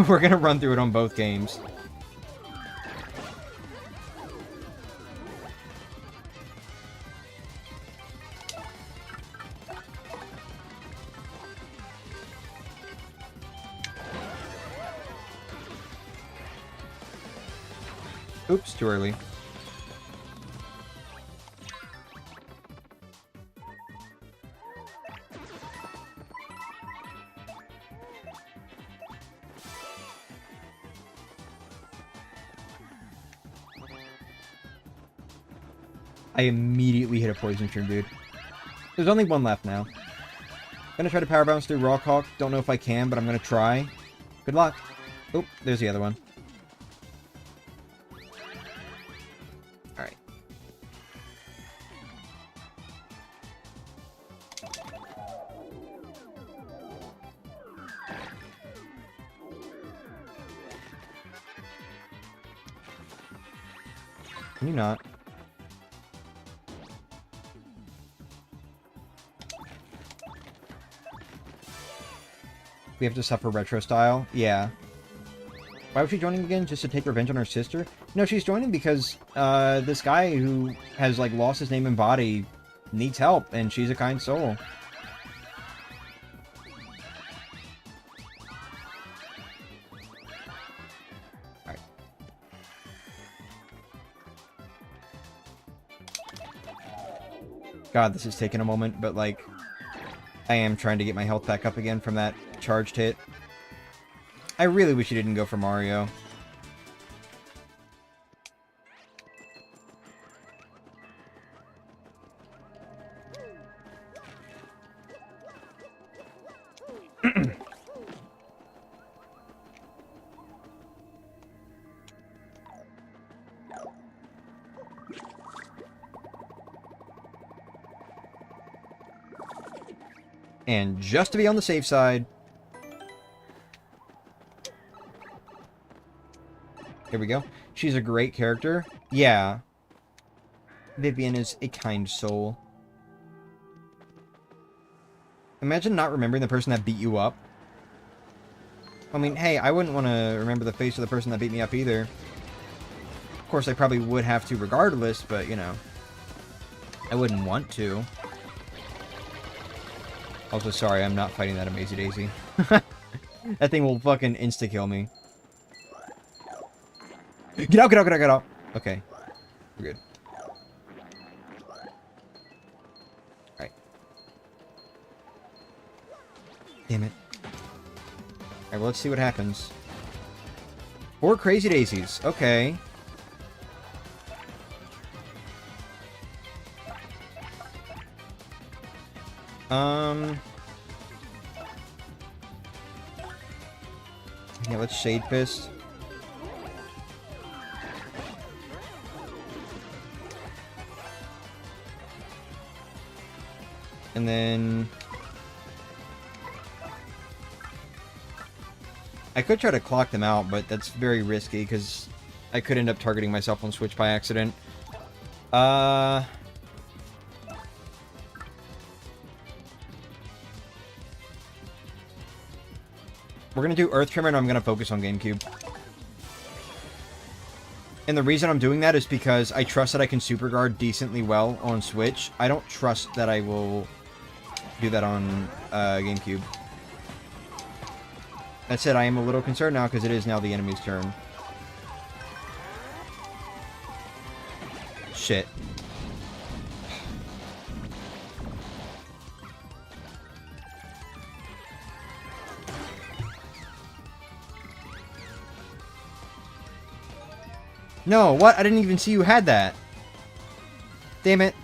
we're gonna run through it on both games. Oops, too early. I immediately hit a poison shroom, dude. There's only one left now. Gonna try to power bounce through Rock Hawk. Don't know if I can, but I'm gonna try. Good luck. Oh, there's the other one. Alright. Can you not? We have to suffer retro style? Yeah. Why was she joining again? Just to take revenge on her sister? No, she's joining because this guy who has like lost his name and body needs help, and she's a kind soul. Alright. God, this is taking a moment, but like I am trying to get my health back up again from that charged hit. I really wish he didn't go for Mario. And just to be on the safe side, here we go. She's a great character. Yeah. Vivian is a kind soul. Imagine not remembering the person that beat you up. I mean, hey, I wouldn't want to remember the face of the person that beat me up either. Of course, I probably would have to regardless, but, you know. I wouldn't want to. Also, sorry, I'm not fighting that Amazy Daisy. That thing will fucking insta-kill me. Get out, get out, get out, get out! Okay. We're good. Alright. Damn it. Alright, well, let's see what happens. 4 Crazy Daisies. Okay. Yeah, let's Shade Fist. And then I could try to clock them out, but that's very risky because I could end up targeting myself on Switch by accident. We're gonna do Earth Tremor and I'm gonna focus on Gamecube. And the reason I'm doing that is because I trust that I can Super Guard decently well on Switch. I don't trust that I will do that on Gamecube. That said, I am a little concerned now because it is now the enemy's turn. Shit. No, what? I didn't even see you had that. Damn it.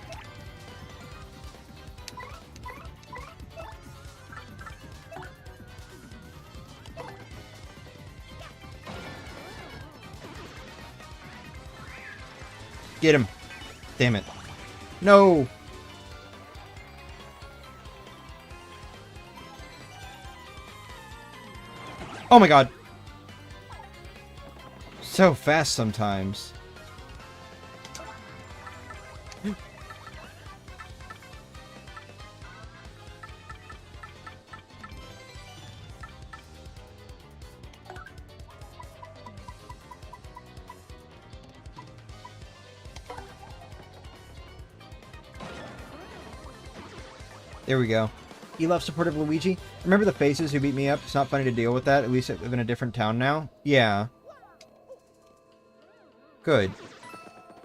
Get him. Damn it. No. Oh my god. So fast sometimes. There we go. You love supportive Luigi? Remember the faces who beat me up? It's not funny to deal with that. At least I live in a different town now. Yeah. Good.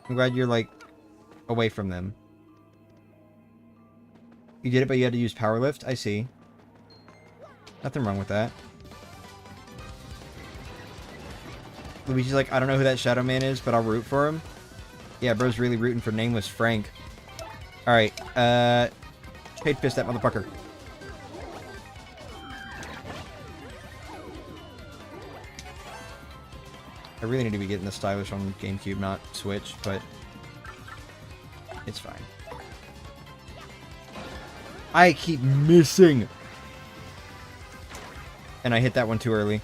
I'm glad you're, like, away from them. You did it, but you had to use Power Lift? I see. Nothing wrong with that. Luigi's like, I don't know who that Shadow Man is, but I'll root for him. Yeah, bro's really rooting for nameless Frank. Alright, Page fist that motherfucker. I really need to be getting this stylish on GameCube, not Switch, but it's fine. I keep missing! And I hit that one too early.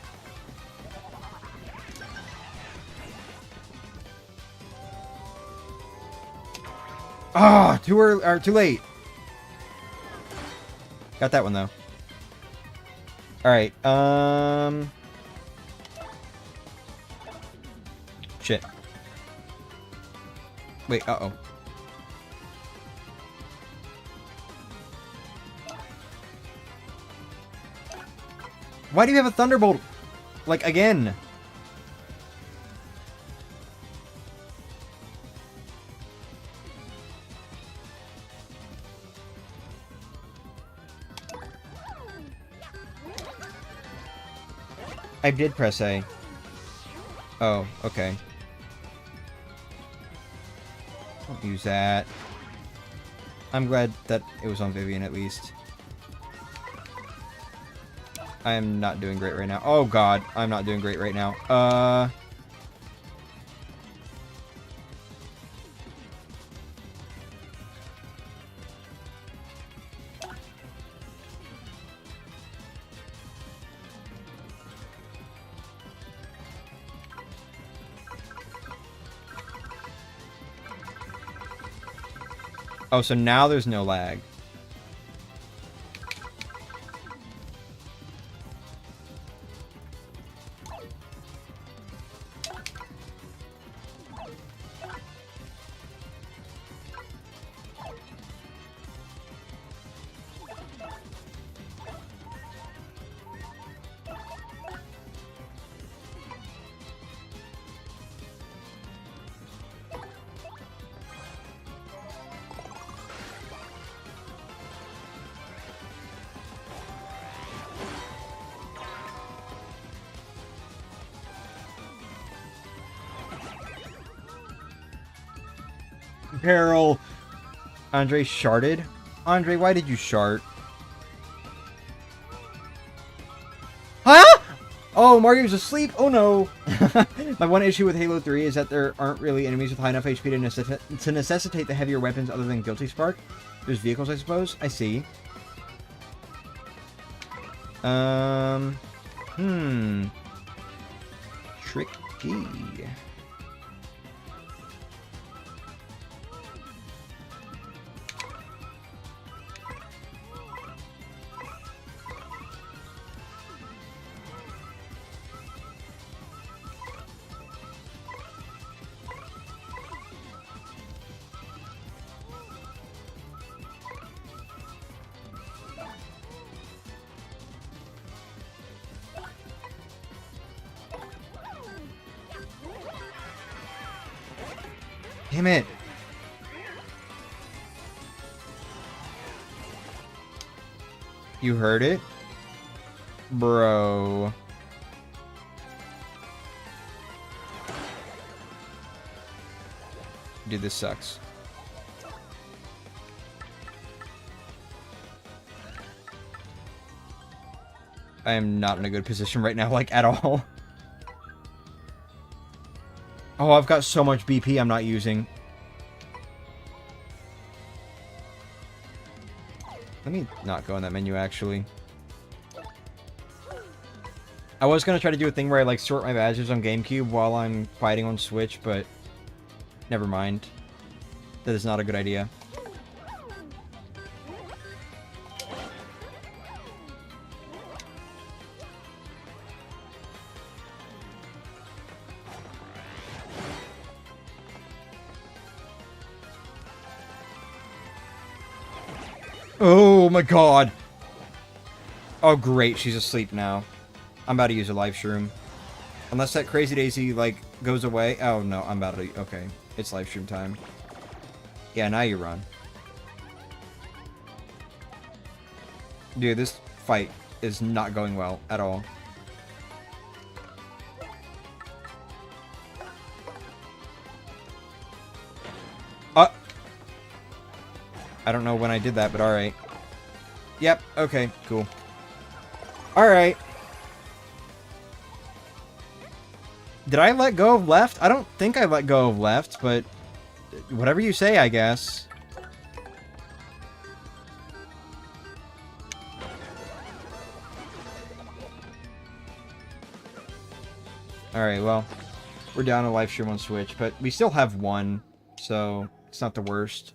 Ah, too early, or too late. Got that one though. All right. Shit. Wait. Uh-oh. Why do you have a Thunderbolt? Like, again? I did press A. Oh, okay. Don't use that. I'm glad that it was on Vivian at least. I am not doing great right now. Oh god, I'm not doing great right now. Oh, so now there's no lag. Peril. Andre sharted? Andre, why did you shart? Huh? Oh, Mario's asleep? Oh no. My one issue with Halo 3 is that there aren't really enemies with high enough HP to necessitate the heavier weapons other than Guilty Spark. There's vehicles, I suppose. I see. Tricky. Damn it. You heard it? Bro. Dude, this sucks. I am not in a good position right now, like, at all. Oh, I've got so much BP I'm not using. Let me not go in that menu, actually. I was going to try to do a thing where I, like, sort my badges on GameCube while I'm fighting on Switch, but never mind. That is not a good idea. Oh my god. Oh great, she's asleep now. I'm about to use a live shroom. Unless that Crazy Daisy, like, goes away. Oh no, I'm about to... Okay, it's live stream time. Yeah, now you run. Dude, this fight is not going well at all. I don't know when I did that, but alright. Yep, okay, cool. Alright. Did I let go of left? I don't think I let go of left, but whatever you say, I guess. Alright, well, we're down a live stream on Switch, but we still have one, so it's not the worst.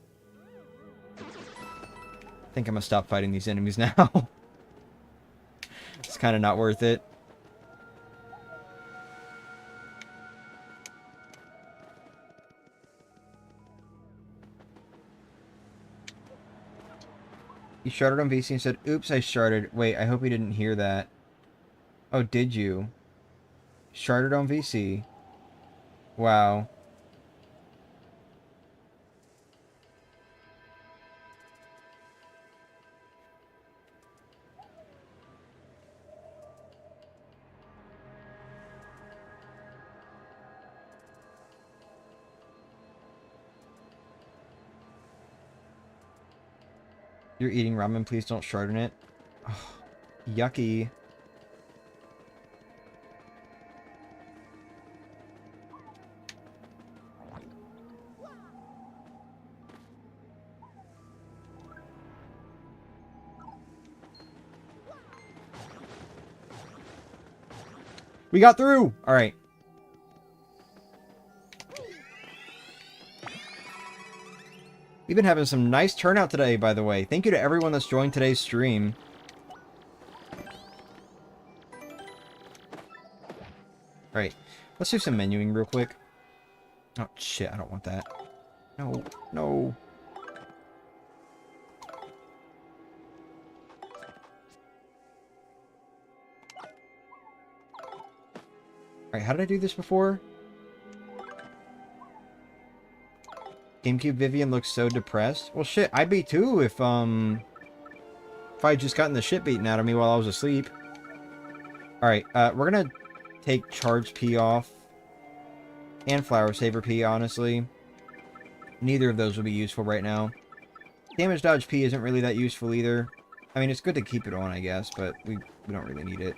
I think I'm gonna stop fighting these enemies now. It's kind of not worth it. You started on VC and said, oops, I started. Wait, I hope you didn't hear that. Oh, did you? Started on VC. Wow. You're eating ramen, please don't shard in it. Oh, yucky. We got through! Alright. We've been having some nice turnout today, by the way. Thank you to everyone that's joined today's stream. Alright. Let's do some menuing real quick. Oh, shit. I don't want that. No. No. Alright, how did I do this before? Gamecube Vivian looks so depressed. Well, shit, I'd be too if I had just gotten the shit beaten out of me while I was asleep. Alright, we're gonna take Charge P off. And Flower Saver P, honestly. Neither of those will be useful right now. Damage Dodge P isn't really that useful either. I mean, it's good to keep it on, I guess, but we don't really need it.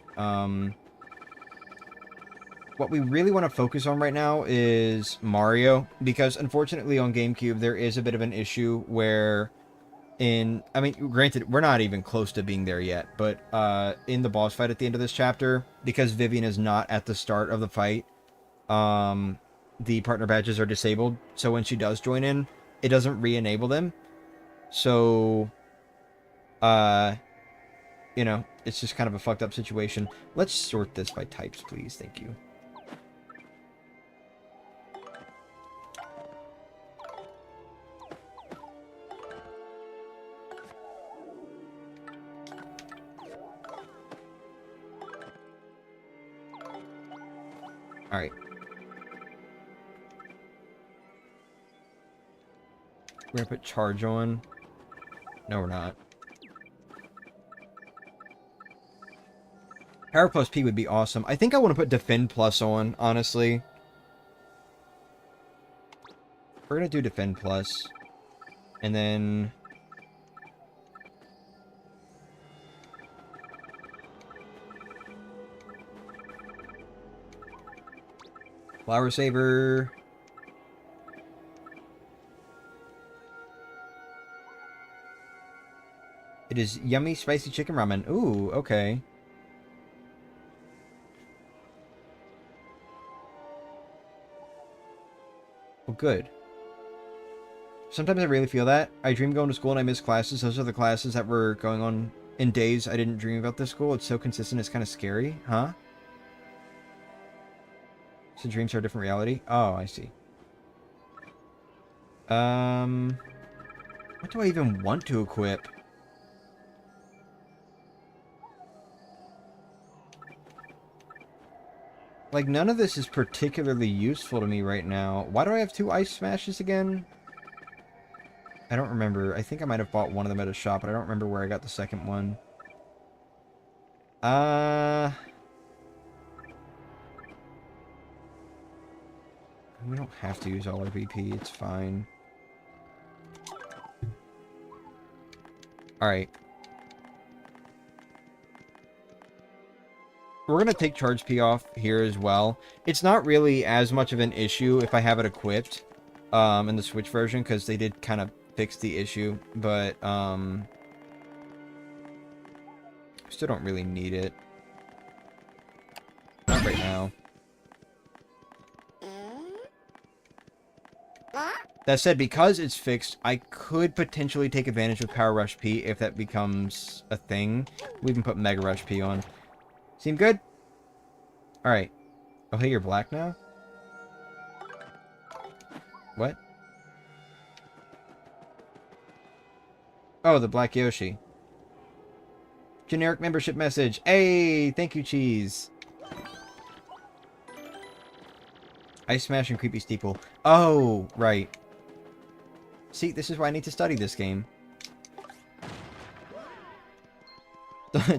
What we really want to focus on right now is Mario, because unfortunately on GameCube there is a bit of an issue where I mean, granted, we're not even close to being there yet, but in the boss fight at the end of this chapter, because Vivian is not at the start of the fight, the partner badges are disabled, so when she does join in, it doesn't re-enable them. So, you know, it's just kind of a fucked up situation. Let's sort this by types, please. Thank you. Alright. We're gonna put charge on. No, we're not. Power plus P would be awesome. I think I want to put Defend plus on, honestly. We're gonna do Defend plus. And then... Flower Saver. It is yummy spicy chicken ramen. Ooh, okay. Well, good. Sometimes I really feel that. I dream going to school and I miss classes. Those are the classes that were going on in days I didn't dream about this school. It's so consistent, it's kind of scary. Huh? So dreams are a different reality? Oh, I see. What do I even want to equip? Like, none of this is particularly useful to me right now. Why do I have 2 ice smashes again? I don't remember. I think I might have bought one of them at a shop, but I don't remember where I got the second one. We don't have to use all our VP. It's fine. Alright. We're going to take Charge P off here as well. It's not really as much of an issue if I have it equipped in the Switch version, because they did kind of fix the issue, but still don't really need it. Not right now. That said, because it's fixed, I could potentially take advantage of Power Rush P if that becomes a thing. We can put Mega Rush P on. Seem good? Alright. Oh, hey, you're black now? What? Oh, the Black Yoshi. Generic membership message. Hey, thank you, Cheese. Ice Smash and Creepy Steeple. Oh, right. See, this is why I need to study this game.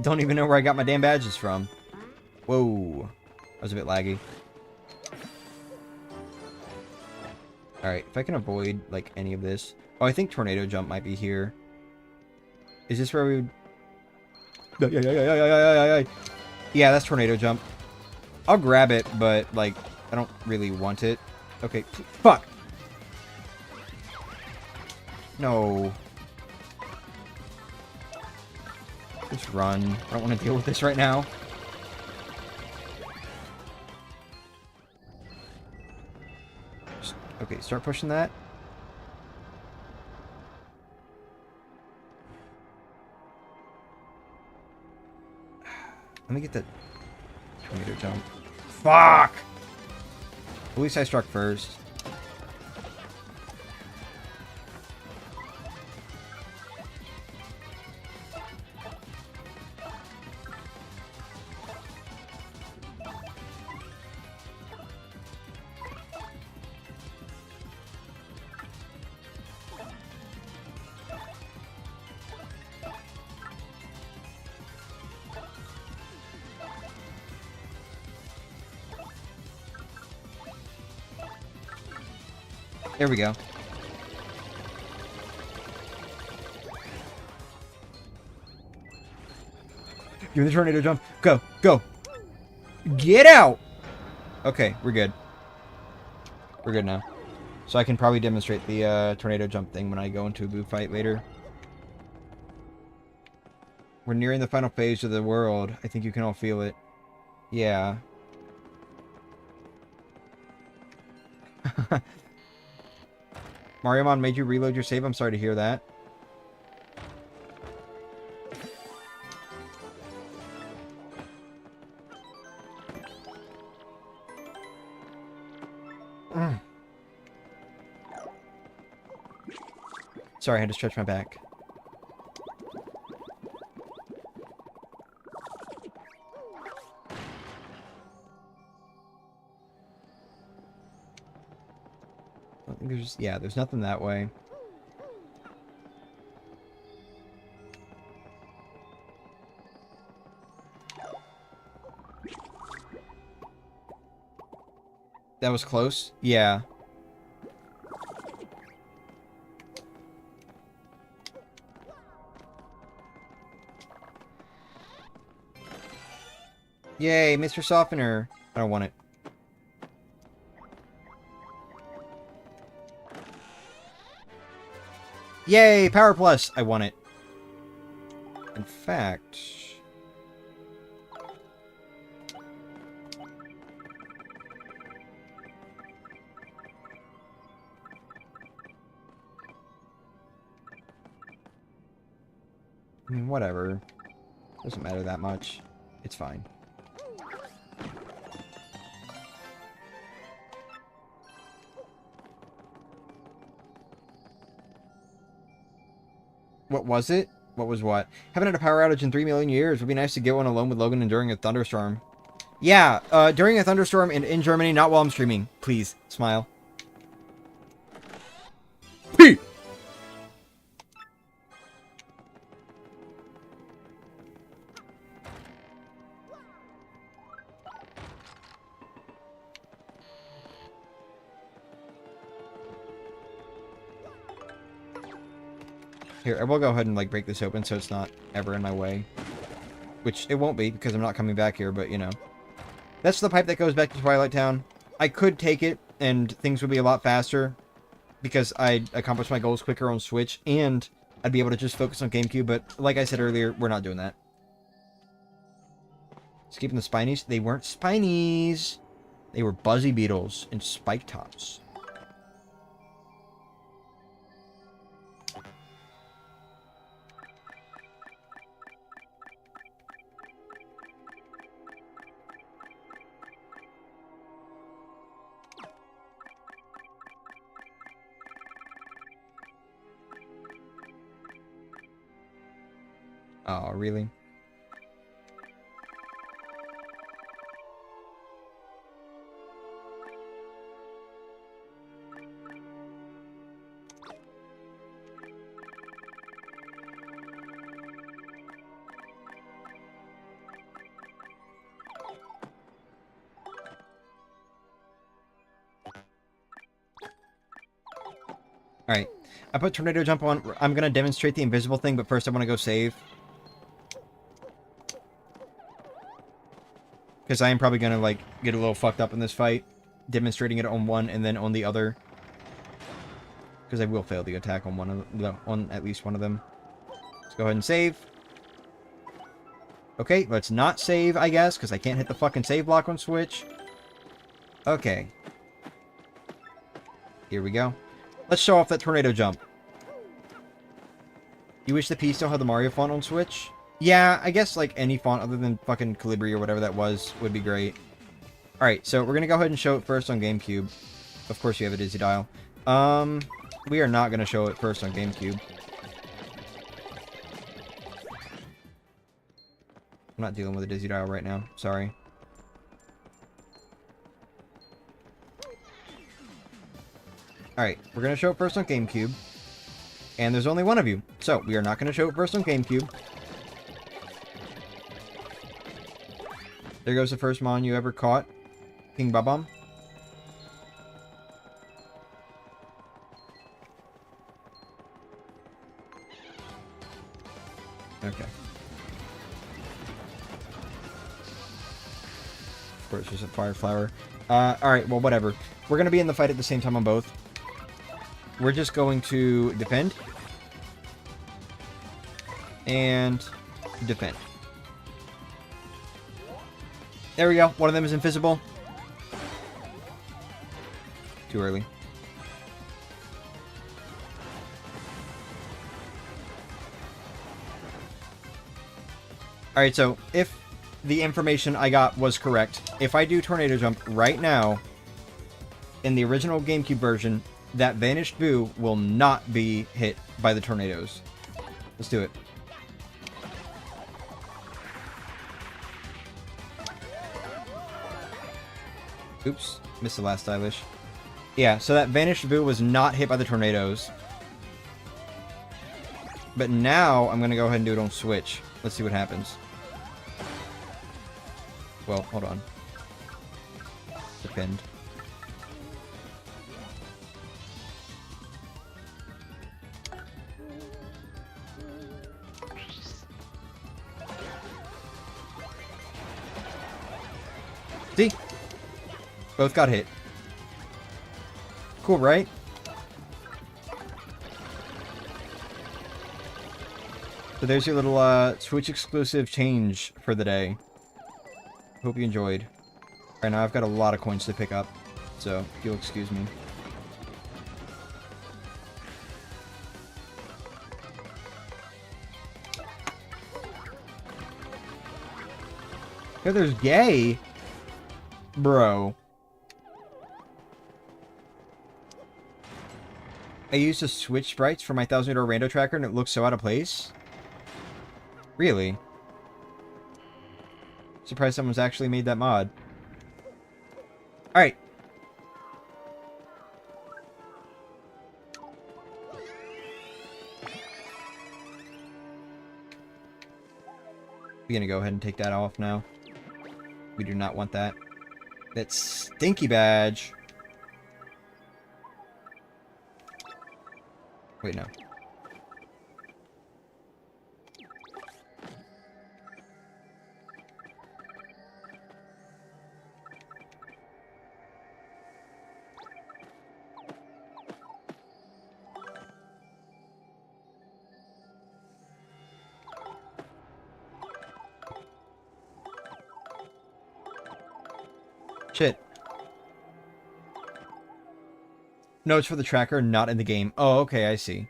Don't even know where I got my damn badges from. Whoa. That was a bit laggy. Alright, if I can avoid, like, any of this. Oh, I think Tornado Jump might be here. Is this where we would... Yeah, that's Tornado Jump. I'll grab it, but, like, I don't really want it. Okay, fuck! No. Just run. I don't want to deal with this right now. Just, okay, start pushing that. Let me get the tornado jump. Fuck! At least I struck first. There we go. Give me the tornado jump. Go. Go. Get out! Okay, we're good. We're good now. So I can probably demonstrate the tornado jump thing when I go into a boo fight later. We're nearing the final phase of the world. I think you can all feel it. Yeah. Mariamon made you reload your save? I'm sorry to hear that. Sorry, I had to stretch my back. I think there's, yeah, there's nothing that way. That was close? Yeah. Yay, Mr. Softener. I don't want it. Yay, Power Plus. I want it. In fact... I mean, whatever. Doesn't matter that much. It's fine. What was it? What was what? Haven't had a power outage in 3 million years. Would be nice to get one alone with Logan and during a thunderstorm. Yeah, during a thunderstorm in Germany, not while I'm streaming. Please, smile. P! Here, I will go ahead and, like, break this open so it's not ever in my way. Which it won't be, because I'm not coming back here, but, you know. That's the pipe that goes back to Twilight Town. I could take it, and things would be a lot faster, because I'd accomplish my goals quicker on Switch, and I'd be able to just focus on GameCube, but like I said earlier, we're not doing that. Skipping the Spinies. They weren't Spinies. They were Buzzy Beetles and Spike Tops. Oh, really? Alright. I put Tornado Jump on. I'm going to demonstrate the invisible thing, but first I want to go save. Because I am probably going to, like, get a little fucked up in this fight. Demonstrating it on one and then on the other. Because I will fail the attack on one of them, on at least one of them. Let's go ahead and save. Okay, let's not save, I guess, because I can't hit the fucking save block on Switch. Okay. Here we go. Let's show off that Tornado Jump. You wish the P still had the Mario font on Switch? Yeah, I guess, like, any font other than fucking Calibri or whatever that was would be great. Alright, so we're gonna go ahead and show it first on GameCube. Of course you have a Dizzy Dial. We are not gonna show it first on GameCube. I'm not dealing with a Dizzy Dial right now. Sorry. Alright, we're gonna show it first on GameCube. And there's only one of you. So, we are not gonna show it first on GameCube. There goes the first mon you ever caught. King Bob-omb. Okay. Of course, there's a fire flower. Alright, well, whatever. We're gonna be in the fight at the same time on both. We're just going to defend. And defend. There we go. One of them is invisible. Too early. Alright, so if the information I got was correct, if I do Tornado Jump right now, in the original GameCube version, that Vanished Boo will not be hit by the tornadoes. Let's do it. Oops, missed the last stylish. Yeah, so that Vanished Boo was not hit by the tornadoes. But now, I'm going to go ahead and do it on Switch. Let's see what happens. Well, hold on. Defend. See? Both got hit. Cool, right? So there's your little Switch exclusive change for the day. Hope you enjoyed. Right now I've got a lot of coins to pick up, so if you'll excuse me. Yeah, there's gay. Bro. I used to switch sprites for my 1000-year rando tracker and it looks so out of place. Really? Surprised someone's actually made that mod. Alright. We're gonna go ahead and take that off now. We do not want that. That stinky badge. Wait, no. No, it's for the tracker, not in the game. Oh, okay, I see.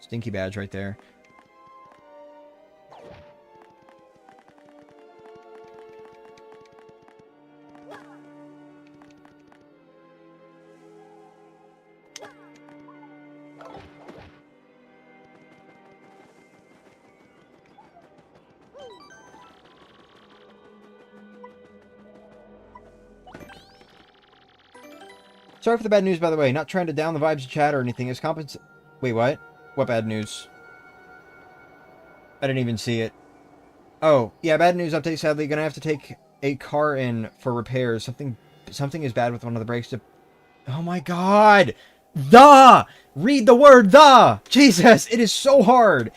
Stinky badge right there. Sorry for the bad news, by the way. Not trying to down the vibes of chat or anything. It's Wait, what? What bad news? I didn't even see it. Oh, yeah, bad news update, sadly. Gonna have to take a car in for repairs. Something is bad with one of the brakes. Oh my god! Read the word the! Jesus, it is so hard!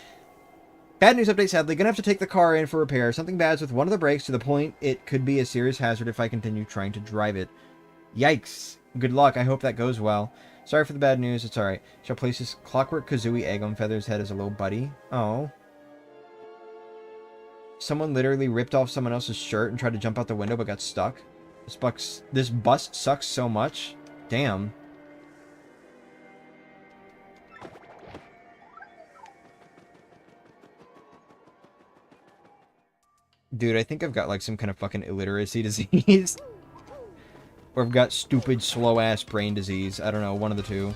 Bad news update, sadly. Gonna have to take the car in for repair. Something bad's with one of the brakes to the point it could be a serious hazard if I continue trying to drive it. Yikes. Good luck. I hope that goes well. Sorry for the bad news. It's alright. Shall place this clockwork kazooie egg on Feather's head as a little buddy. Oh. Someone literally ripped off someone else's shirt and tried to jump out the window but got stuck. This bus sucks so much. Damn. Dude, I think I've got like some kind of fucking illiteracy disease. Or I've got stupid, slow-ass brain disease. I don't know, one of the two.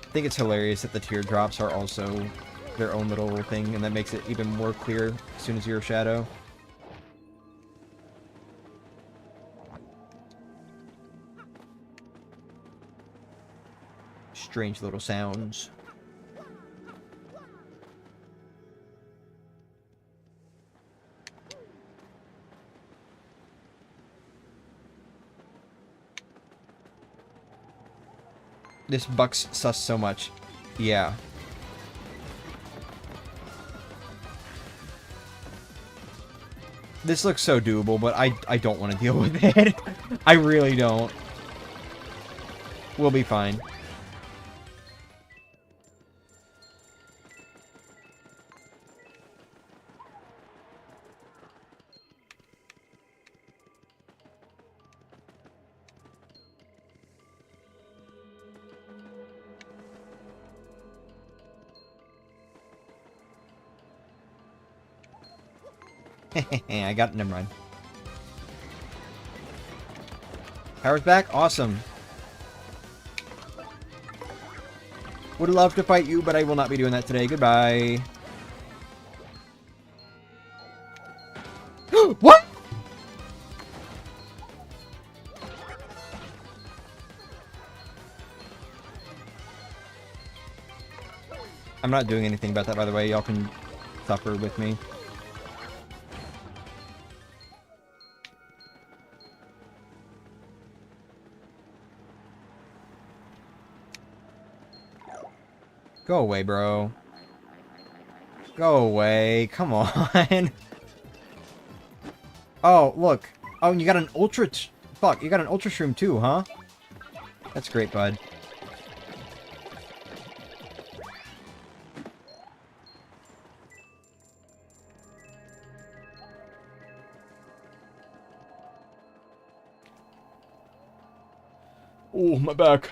I think it's hilarious that the teardrops are also their own little thing, and that makes it even more clear as soon as you're a shadow. Strange little sounds. This bucks sus so much. Yeah. This looks so doable, but I don't want to deal with it. I really don't. We'll be fine. I got it. Never mind. Power's back? Awesome. Would love to fight you, but I will not be doing that today. Goodbye. What? I'm not doing anything about that, by the way. Y'all can suffer with me. Go away, bro. Go away. Come on. Oh, look. Oh, and you got an ultra... Fuck, you got an ultra shroom too, huh? That's great, bud. Oh, my back.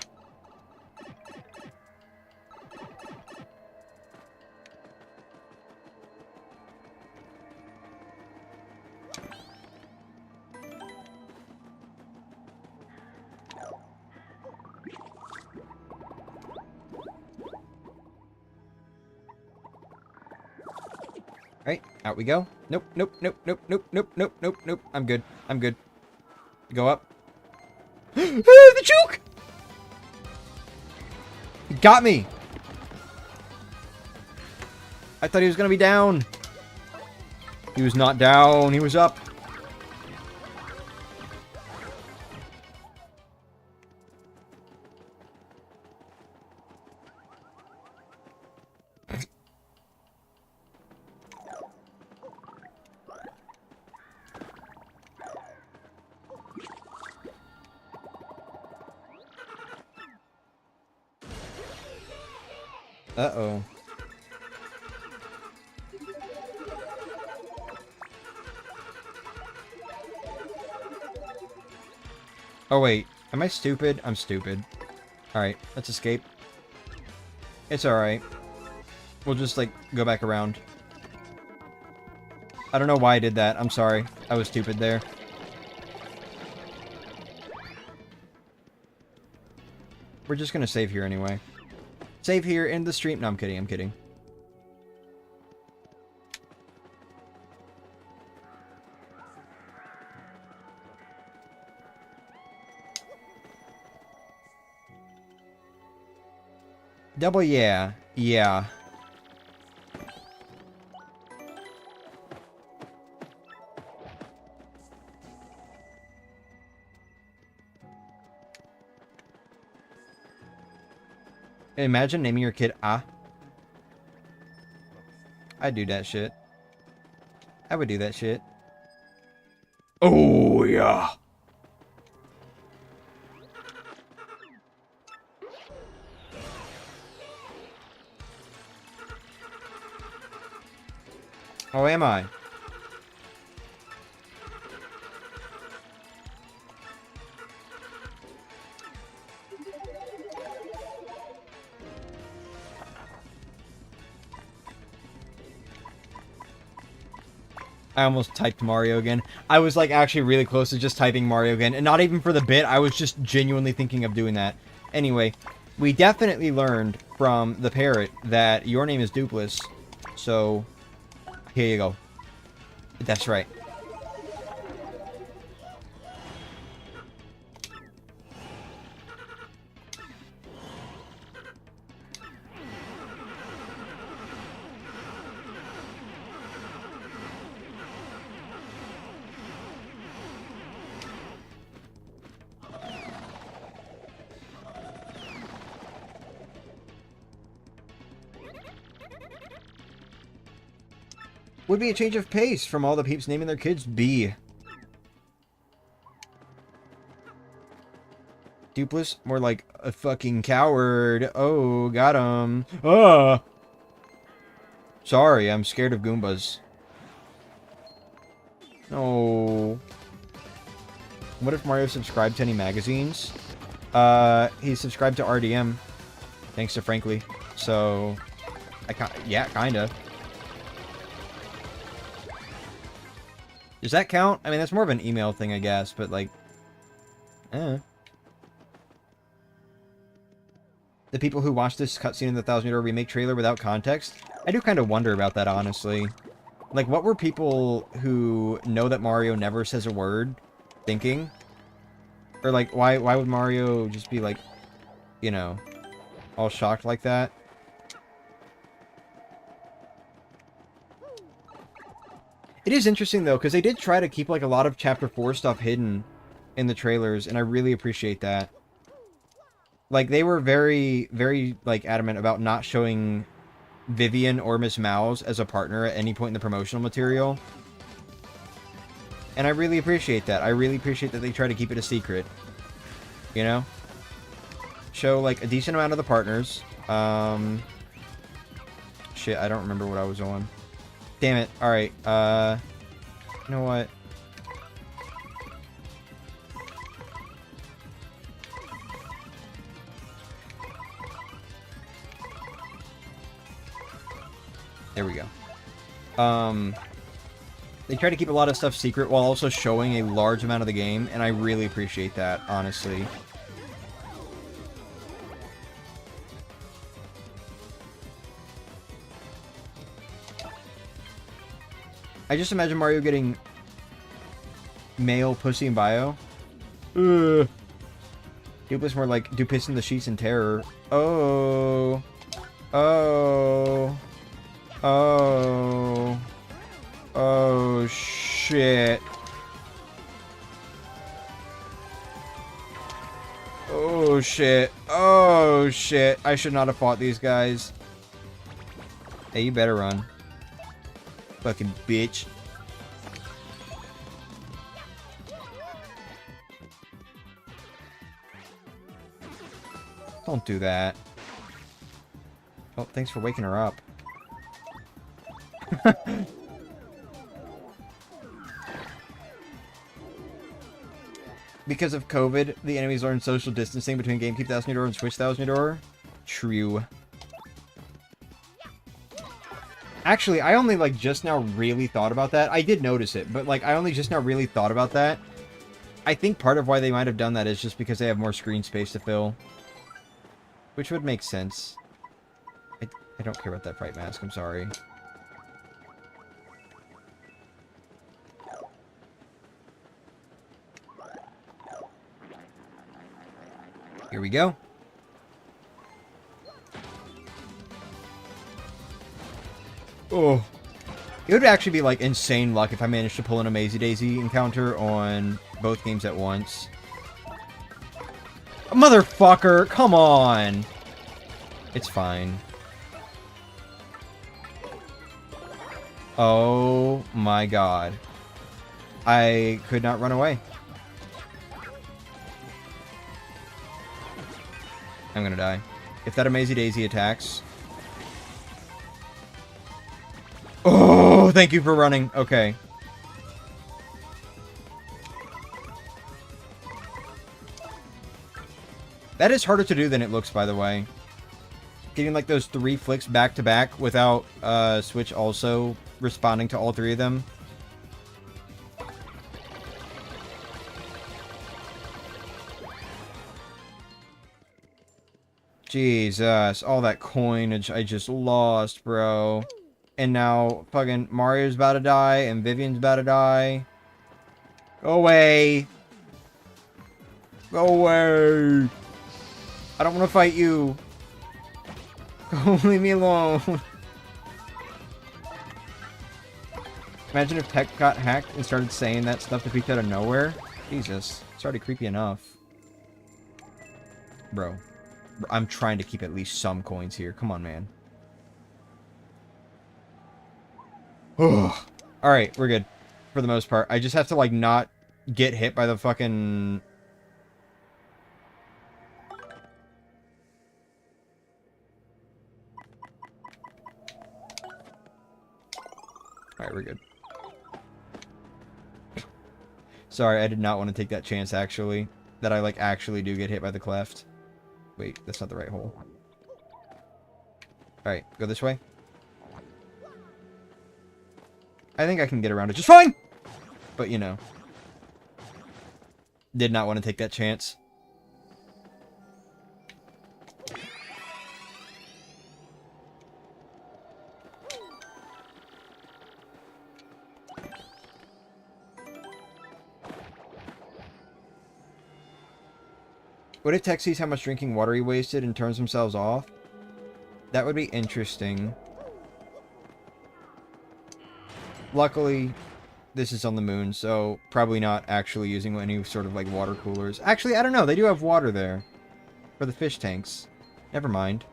Alright, out we go. Nope, nope, nope, nope, nope, nope, nope, nope, nope. I'm good. I'm good. Go up. The juke! He got me! I thought he was gonna be down. He was not down. He was up. Uh-oh. Oh, wait. Am I stupid? I'm stupid. Alright, let's escape. It's alright. We'll just, like, go back around. I don't know why I did that. I'm sorry. I was stupid there. We're just gonna save here anyway. Save here in the stream. No, I'm kidding. I'm kidding. Double yeah. Yeah. Imagine naming your kid Ah. I'd do that shit. I would do that shit. Oh, yeah. Oh, am I? I almost typed Mario again. I was like actually really close to just typing Mario again. And not even for the bit, I was just genuinely thinking of doing that. Anyway, we definitely learned from the parrot that your name is Dupless. So, here you go. That's right. Would be a change of pace from all the peeps naming their kids B. Dupless? More like a fucking coward. Oh, got him. Ah! Sorry, I'm scared of Goombas. No. What if Mario subscribed to any magazines? He subscribed to RDM. Thanks to Frankly. So, yeah, kinda. Does that count? I mean, that's more of an email thing, I guess, but like... The people who watch this cutscene in the 1,000-year remake trailer without context, I do kind of wonder about that, honestly. Like, what were people who know that Mario never says a word thinking? Or, like, why would Mario just be, like, you know, all shocked like that? It is interesting, though, because they did try to keep, like, a lot of Chapter 4 stuff hidden in the trailers, and I really appreciate that. Like, they were very, very, like, adamant about not showing Vivian or Miss Mouse as a partner at any point in the promotional material. And I really appreciate that. I really appreciate that they try to keep it a secret. You know? Show, like, a decent amount of the partners. Shit, I don't remember what I was on. Damn it. Alright, you know what? There we go. They try to keep a lot of stuff secret while also showing a large amount of the game, and I really appreciate that, honestly. I just imagine Mario getting male pussy in bio. Ugh. Dupless more like do piss in the sheets in terror. Oh. Oh. Oh. Oh, shit. Oh, shit. Oh, shit. I should not have fought these guys. Hey, you better run. Fucking bitch. Don't do that. Oh, thanks for waking her up. because of COVID, the enemies learn social distancing between GameCube 1000 Year Door and Switch 1000 Year Door. True. Actually, I only, like, just now really thought about that. I did notice it, but, like, I only just now really thought about that. I think part of why they might have done that is just because they have more screen space to fill. Which would make sense. I don't care about that fright mask, I'm sorry. Here we go. Oh. It would actually be, like, insane luck if I managed to pull an Amazy Daisy encounter on both games at once. Motherfucker! Come on! It's fine. Oh my god. I could not run away. I'm gonna die. If that Amazy Daisy attacks... Oh, thank you for running. Okay. That is harder to do than it looks, by the way. Getting, like, those 3 flicks back to back without Switch also responding to all 3 of them. Jesus, all that coinage I just lost, bro. And now fucking Mario's about to die and Vivian's about to die. Go away. Go away. I don't want to fight you. Go, leave me alone. Imagine if Tech got hacked and started saying that stuff to people out of nowhere. Jesus, it's already creepy enough. Bro, I'm trying to keep at least some coins here. Come on, man. Alright, we're good. For the most part. I just have to, like, not get hit by the fucking... Alright, we're good. Sorry, I did not want to take that chance, actually. That I, like, actually do get hit by the cleft. Wait, that's not the right hole. Alright, go this way. I think I can get around it just fine! But, you know. Did not want to take that chance. What if Tech sees how much drinking water he wasted and turns themselves off? That would be interesting. Luckily, this is on the moon, so probably not actually using any sort of, like, water coolers. Actually, I don't know. They do have water there. For the fish tanks. Never mind.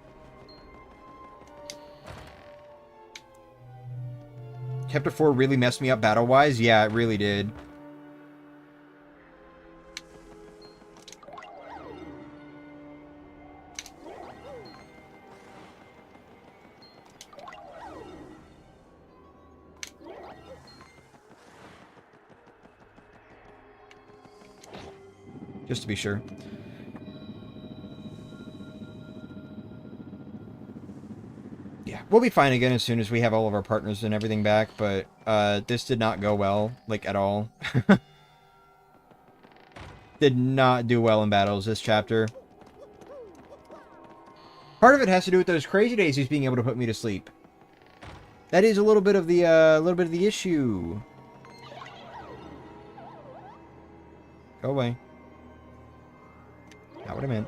Chapter 4 really messed me up battle-wise? Yeah, it really did. Just to be sure. Yeah, we'll be fine again as soon as we have all of our partners and everything back, but this did not go well, like, at all. Did not do well in battles this chapter. Part of it has to do with those crazy daisies being able to put me to sleep. That is a little bit of the issue. Go away. Not what I meant.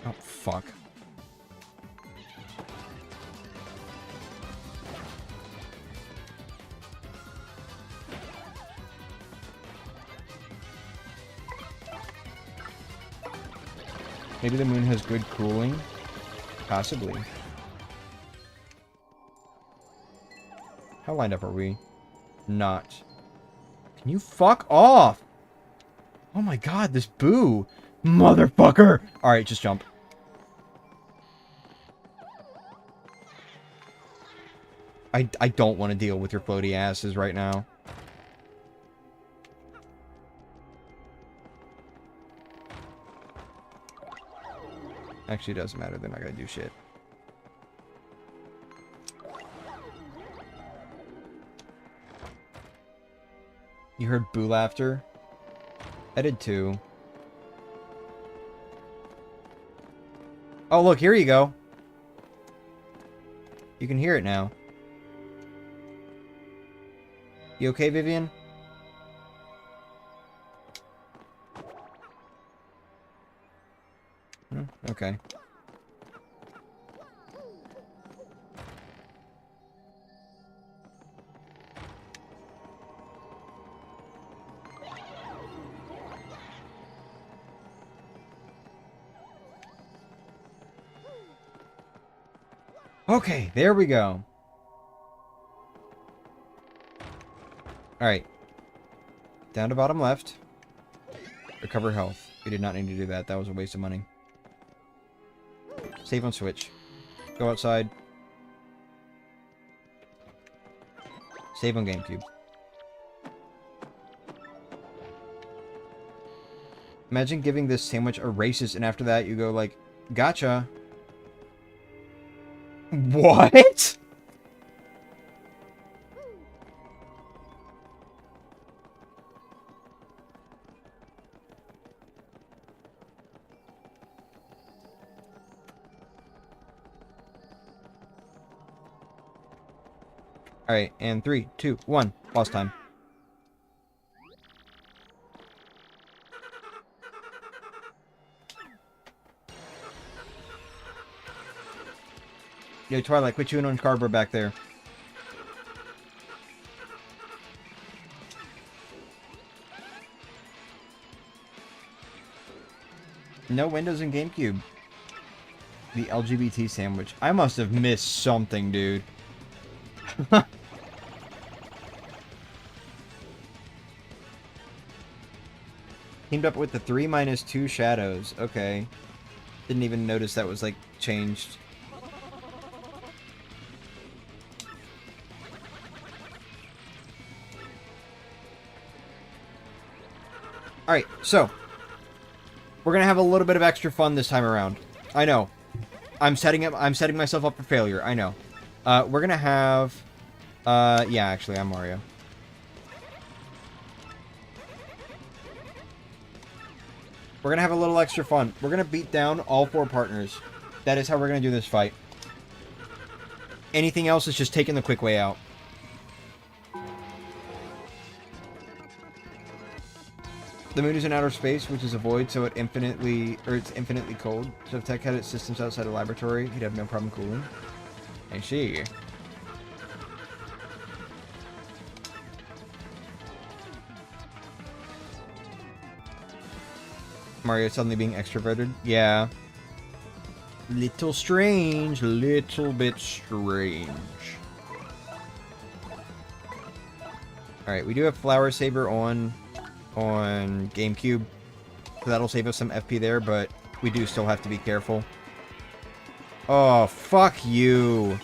Oh, fuck. Maybe the moon has good cooling? Possibly. How lined up are we? Not. Can you fuck off? Oh my god, this boo. Motherfucker! Alright, just jump. I don't want to deal with your floaty asses right now. Actually, it doesn't matter. They're not gonna do shit. You heard boo laughter? I did too. Oh, look, here you go. You can hear it now. You okay, Vivian? Okay. Okay, there we go. Alright. Down to bottom left. Recover health. We did not need to do that. That was a waste of money. Save on Switch. Go outside. Save on GameCube. Imagine giving this sandwich a racist and after that you go like, gotcha. What? Alright, and 3, 2, 1. Boss time. Yo, Twilight, quit chewing on cardboard back there. No Windows in GameCube. The LGBT sandwich. I must have missed something, dude. Teamed up with the 3-2 shadows. Okay. Didn't even notice that was, like, changed. Alright, so. We're gonna have a little bit of extra fun this time around. I know. I'm setting myself up for failure. I know. We're gonna have... yeah, actually, I'm Mario. We're gonna have a little extra fun. We're gonna beat down all 4 partners. That is how we're gonna do this fight. Anything else is just taking the quick way out. The moon is in outer space, which is a void, so it's infinitely cold. So if Tech had its systems outside the laboratory, he'd have no problem cooling. I see. Mario suddenly being extroverted? Yeah. Little strange. Little bit strange. Alright, we do have Flower Saber on GameCube. So that'll save us some FP there, but we do still have to be careful. Oh, fuck you.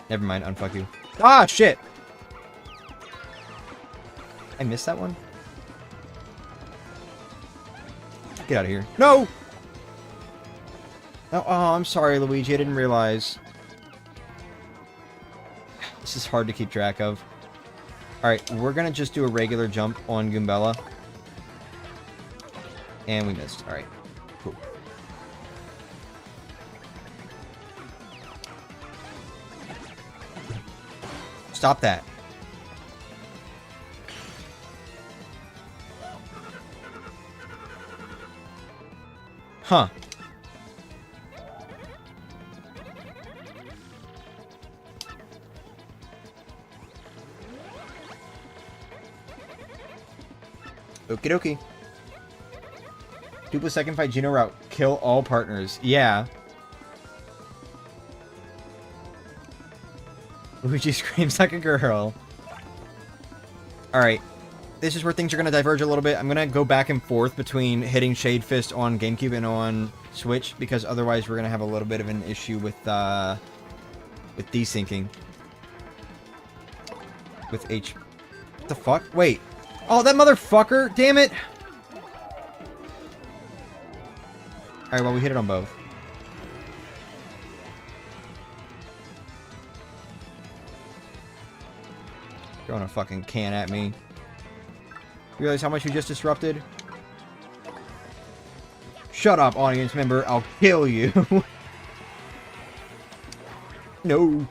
Never mind, unfuck you. Ah, shit! I missed that one? Get out of here. No! Oh, I'm sorry, Luigi. I didn't realize. This is hard to keep track of. Alright, we're gonna just do a regular jump on Goombella. And we missed. Alright. Cool. Stop that. Huh. Okie dokie. Dupla second fight Geno route. Kill all partners. Yeah. Luigi screams like a girl. Alright. This is where things are going to diverge a little bit. I'm going to go back and forth between hitting Shade Fist on GameCube and on Switch, because otherwise we're going to have a little bit of an issue with desyncing. With H... What the fuck? Wait. Oh, that motherfucker! Damn it! Alright, well, we hit it on both. Throwing a fucking can at me. You realize how much you just disrupted? Shut up, audience member. I'll kill you. No.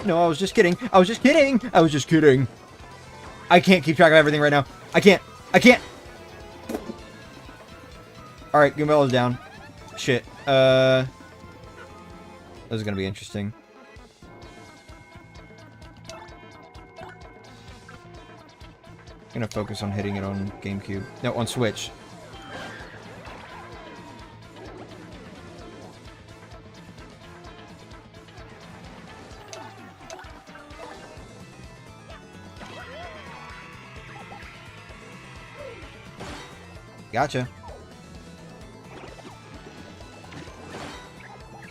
No, I was just kidding. I was just kidding. I was just kidding. I can't keep track of everything right now. I can't. I can't. Alright, Goombello's down. Shit. This is gonna be interesting. I'm gonna focus on hitting it on GameCube. No, on Switch. Gotcha.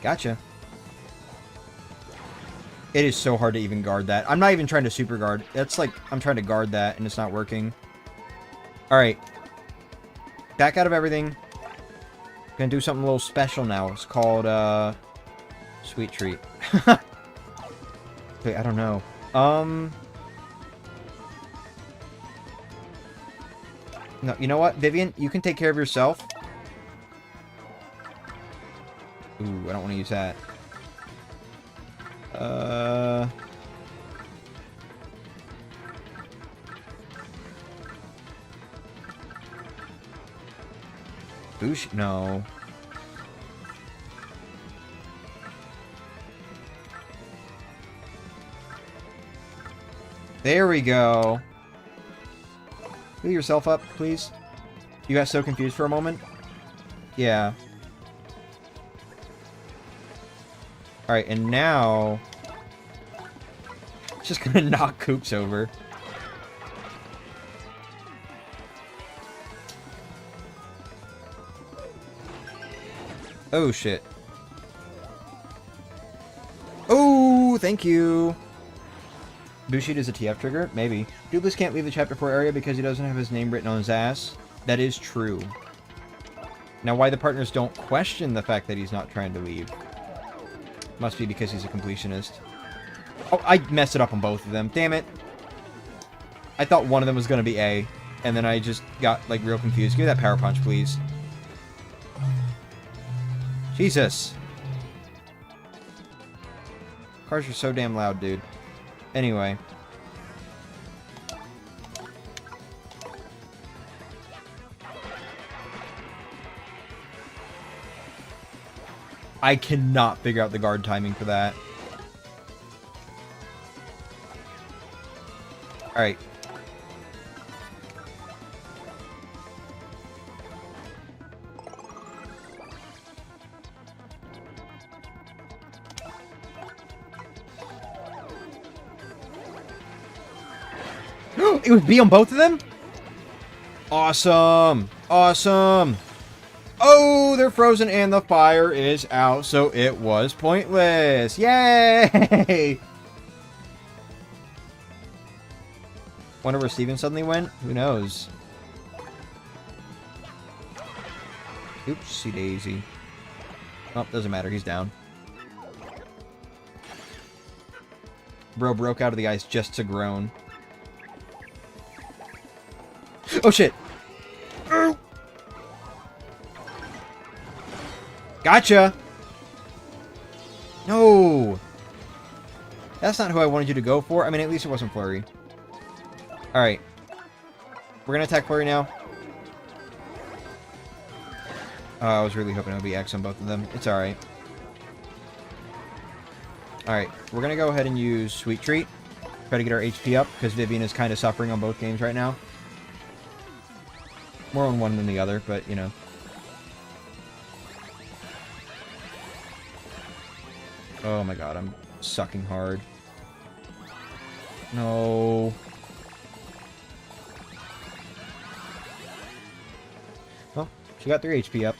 Gotcha. It is so hard to even guard that. I'm not even trying to super guard. That's like, I'm trying to guard that and it's not working. Alright. Back out of everything. Gonna do something a little special now. It's called, Sweet Treat. Wait, I don't know. No, you know what, Vivian? You can take care of yourself. Ooh, I don't want to use that. Boosh? No. There we go. Heal yourself up, please. You got so confused for a moment? Yeah. Alright, and now... Just gonna knock Koops over. Oh, shit. Oh, thank you. Bushido is a TF trigger? Maybe. Dublis can't leave the Chapter 4 area because he doesn't have his name written on his ass. That is true. Now, why the partners don't question the fact that he's not trying to leave. Must be because he's a completionist. Oh, I messed it up on both of them. Damn it. I thought one of them was going to be A. And then I just got, like, real confused. Give me that power punch, please. Jesus. Cars are so damn loud, dude. Anyway. I cannot figure out the guard timing for that. Alright. It was B on both of them? Awesome! Awesome! Oh, they're frozen and the fire is out, so it was pointless. Yay! Wonder where Steven suddenly went? Who knows? Oopsie daisy. Oh, doesn't matter. He's down. Bro broke out of the ice just to groan. Oh, shit! Gotcha! No! That's not who I wanted you to go for. I mean, at least it wasn't Flurry. Alright. We're gonna attack Flurry now. I was really hoping it would be X on both of them. It's alright. Alright, we're gonna go ahead and use Sweet Treat. Try to get our HP up, because Vivian is kind of suffering on both games right now. More on one than the other, but, you know. Oh my god, I'm sucking hard. No. Well, she got 3 HP up.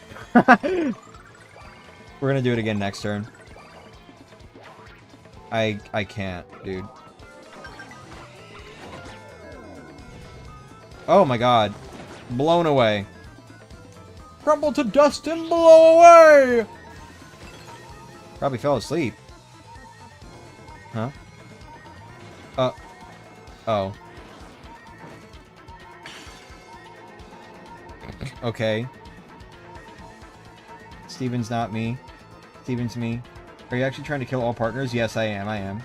We're gonna do it again next turn. I can't, dude. Oh my god. Blown away. crumble to dust and blow away! Probably fell asleep. Huh? Oh. Okay. Steven's not me. Steven's me. Are you actually trying to kill all partners? Yes, I am.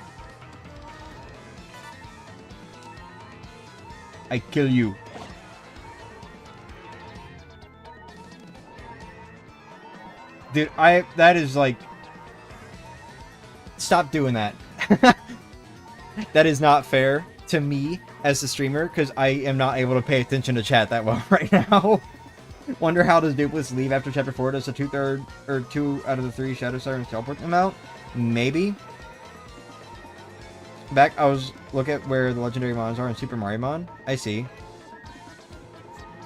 I kill you. Dude, that is like... Stop doing that. That is not fair to me as the streamer, because I am not able to pay attention to chat that well right now. Wonder how does Dupless leave after chapter 4? Does the 2/3 or 2 out of the 3 Shadow Sirens teleport them out? Maybe. Back, I was look at where the legendary mons are in Super Mario Mon. I see.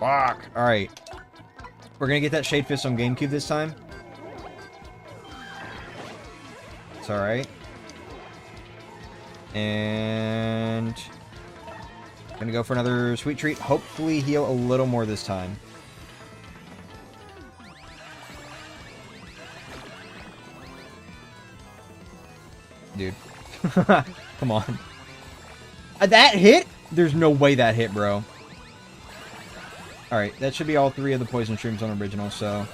Fuck. Alright. We're gonna get that Shade Fist on GameCube this time. It's alright. And... gonna go for another Sweet Treat. Hopefully heal a little more this time. Dude. Come on. That hit? There's no way that hit, bro. Alright, that should be all 3 of the poison shrooms on original, so...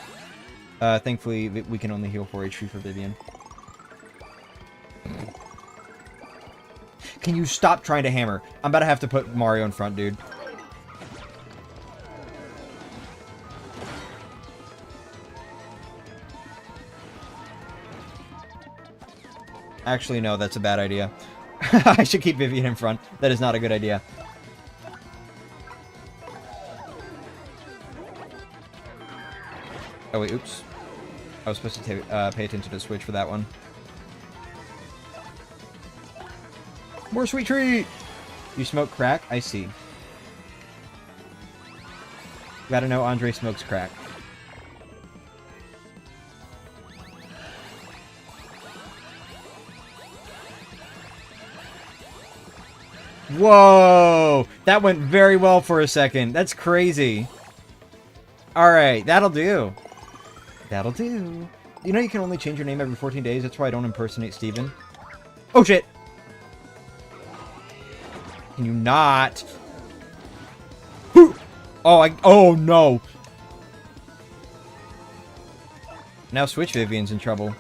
thankfully, we can only heal 4 HP for Vivian. Can you stop trying to hammer? I'm about to have to put Mario in front, dude. Actually, no, that's a bad idea. I should keep Vivian in front. That is not a good idea. Oh, wait, oops. I was supposed to pay attention to the switch for that one. More Sweet Treat! You smoke crack? I see. Gotta know Andre smokes crack. Whoa! That went very well for a second. That's crazy. Alright, that'll do. That'll do. You know you can only change your name every 14 days? That's why I don't impersonate Steven. Oh, shit! Can you not? Oh, no! Now Switch Vivian's in trouble.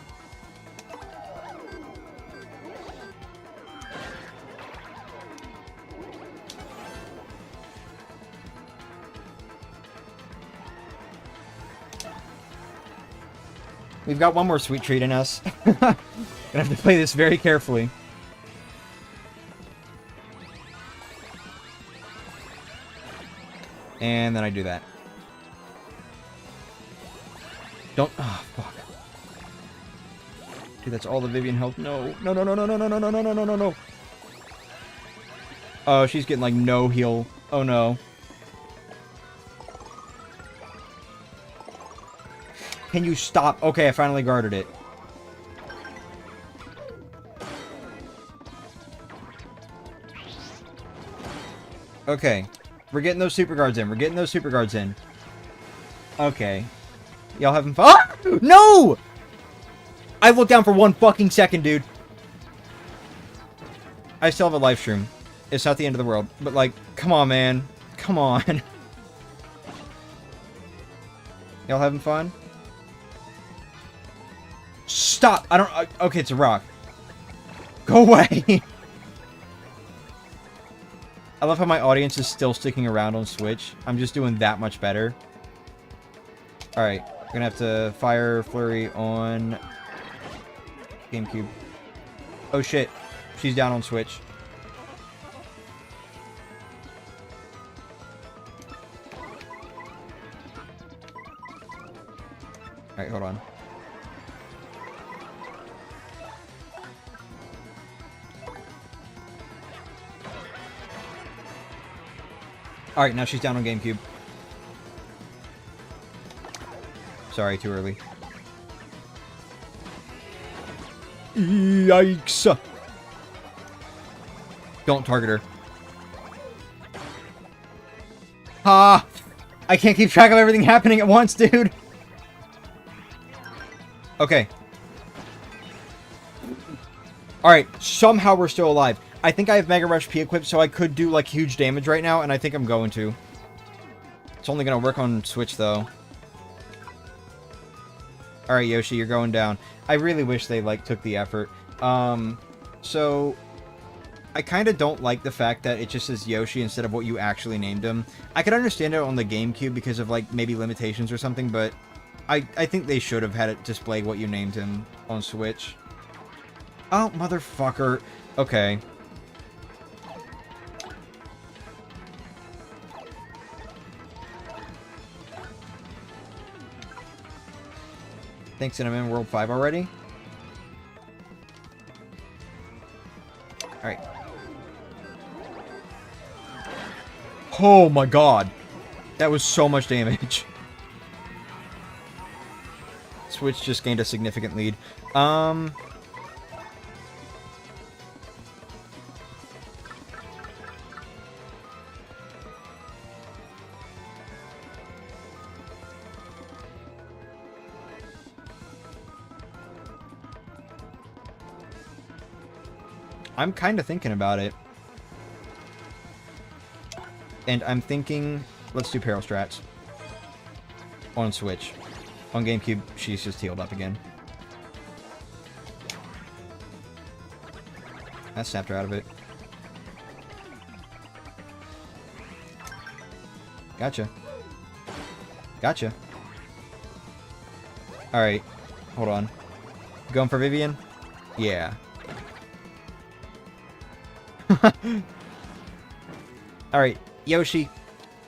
We've got one more Sweet Treat in us. Gonna have to play this very carefully. And then I do that. Don't... Oh, fuck. Dude, that's all the Vivian health. No. No, no, no, no, no, no, no, no, no, no, no, no, no. Oh, she's getting, like, no heal. Oh, no. Can you stop? Okay, I finally guarded it. Okay. We're getting those super guards in. We're getting those super guards in. Okay. Y'all having fun? Oh! No! I looked down for 1 fucking second, dude. I still have a live stream. It's not the end of the world. But, like, come on, man. Come on. Y'all having fun? Stop! I don't... okay, it's a rock. Go away! I love how my audience is still sticking around on Switch. I'm just doing that much better. Alright, we're gonna have to fire Flurry on GameCube. Oh shit, she's down on Switch. Alright, hold on. Alright, now she's down on GameCube. Sorry, too early. Yikes! Don't target her. Ha! I can't keep track of everything happening at once, dude! Okay. Alright, somehow we're still alive. I think I have Mega Rush P equipped, so I could do, like, huge damage right now, and I think I'm going to. It's only gonna work on Switch, though. Alright, Yoshi, you're going down. I really wish they, like, took the effort. So... I kind of don't like the fact that it just says Yoshi instead of what you actually named him. I could understand it on the GameCube because of, like, maybe limitations or something, but I think they should have had it display what you named him on Switch. Oh, motherfucker. Okay. Thanks, and I'm in World 5 already. Alright. Oh my god. That was so much damage. Switch just gained a significant lead. I'm kind of thinking about it. And I'm thinking, let's do Peril Strats. On Switch. On GameCube, she's just healed up again. That snapped her out of it. Gotcha. Gotcha. Alright. Hold on. Going for Vivian? Yeah. Alright. Yoshi,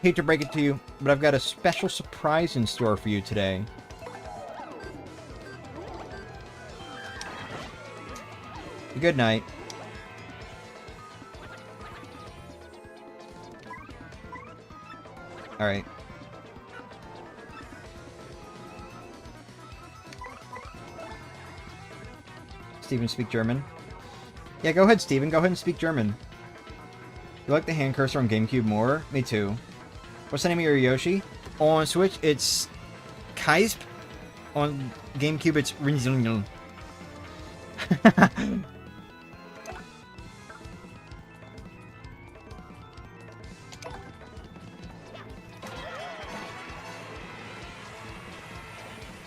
hate to break it to you, but I've got a special surprise in store for you today. Good night. Alright. Steven, speak German. Yeah, go ahead, Steven. Go ahead and speak German. You like the hand cursor on GameCube more? Me too. What's the name of your Yoshi? On Switch, it's Kaisp. On GameCube, it's Rinzung.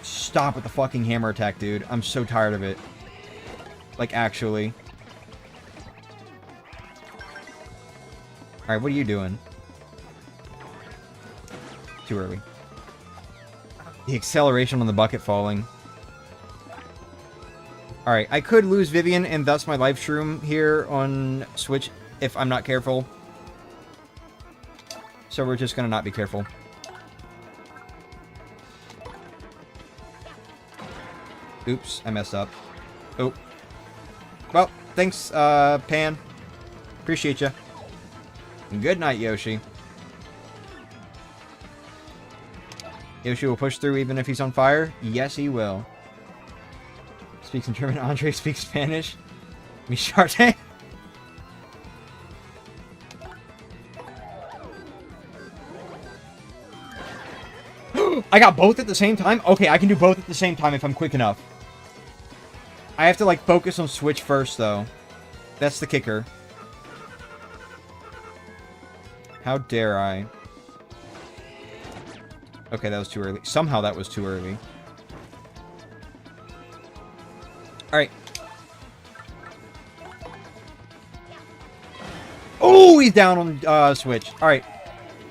Stop with the fucking hammer attack, dude. I'm so tired of it. Like, actually. Alright, what are you doing? Too early. The acceleration on the bucket falling. Alright, I could lose Vivian and thus my life shroom here on Switch if I'm not careful. So we're just gonna not be careful. Oops, I messed up. Oh. Well, thanks, Pan. Appreciate ya. Good night, Yoshi. Yoshi will push through even if he's on fire? Yes, he will. Speaks in German. Andre speaks Spanish. Micharte? I got both at the same time? Okay, I can do both at the same time if I'm quick enough. I have to, like, focus on Switch first, though. That's the kicker. How dare I? Okay, that was too early. Somehow that was too early. Alright. Oh, he's down on Switch. Alright.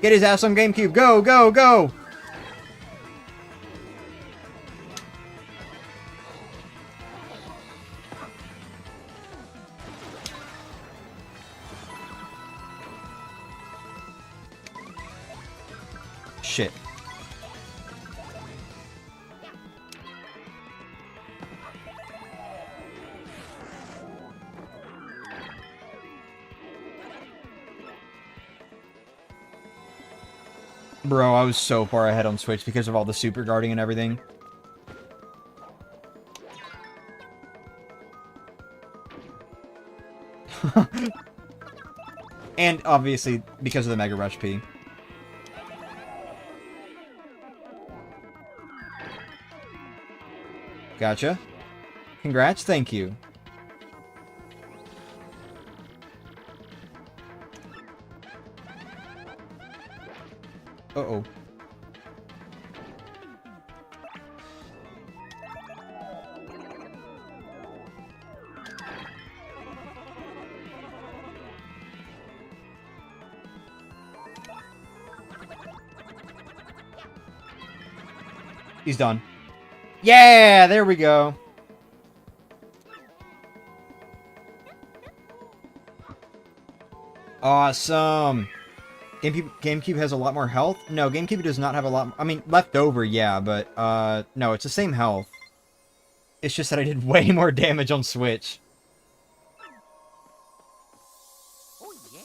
Get his ass on GameCube. Go, go, go! Shit. Bro, I was so far ahead on Switch because of all the super guarding and everything. And obviously because of the Mega Rush P. Gotcha. Congrats, thank you. Uh-oh. He's done. Yeah, there we go. Awesome. GameCube has a lot more health? No, GameCube does not have a lot... I mean, left over, yeah, but, no, it's the same health. It's just that I did way more damage on Switch. Oh yeah.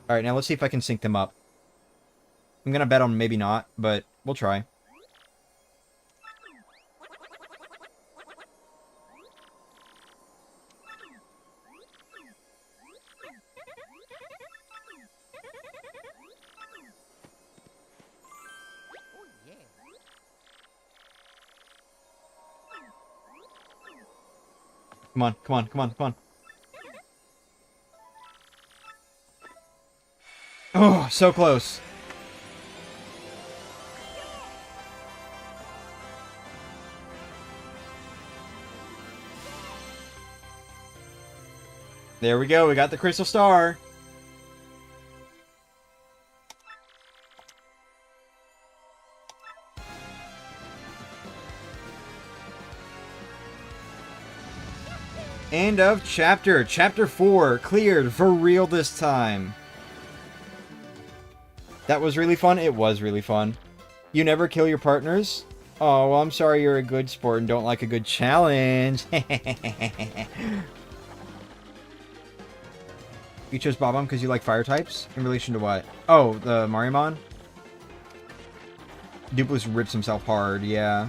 Alright, now let's see if I can sync them up. I'm gonna bet on maybe not, but we'll try. Oh yeah. Come on, come on, come on, come on. Oh, so close. There we go, we got the Crystal Star. End of chapter. Chapter 4 cleared for real this time. That was really fun. It was really fun. You never kill your partners? Oh, well, I'm sorry you're a good sport and don't like a good challenge. You chose Bob-omb because you like fire types? In relation to what? Oh, the Mariamon? Duplis rips himself hard, yeah.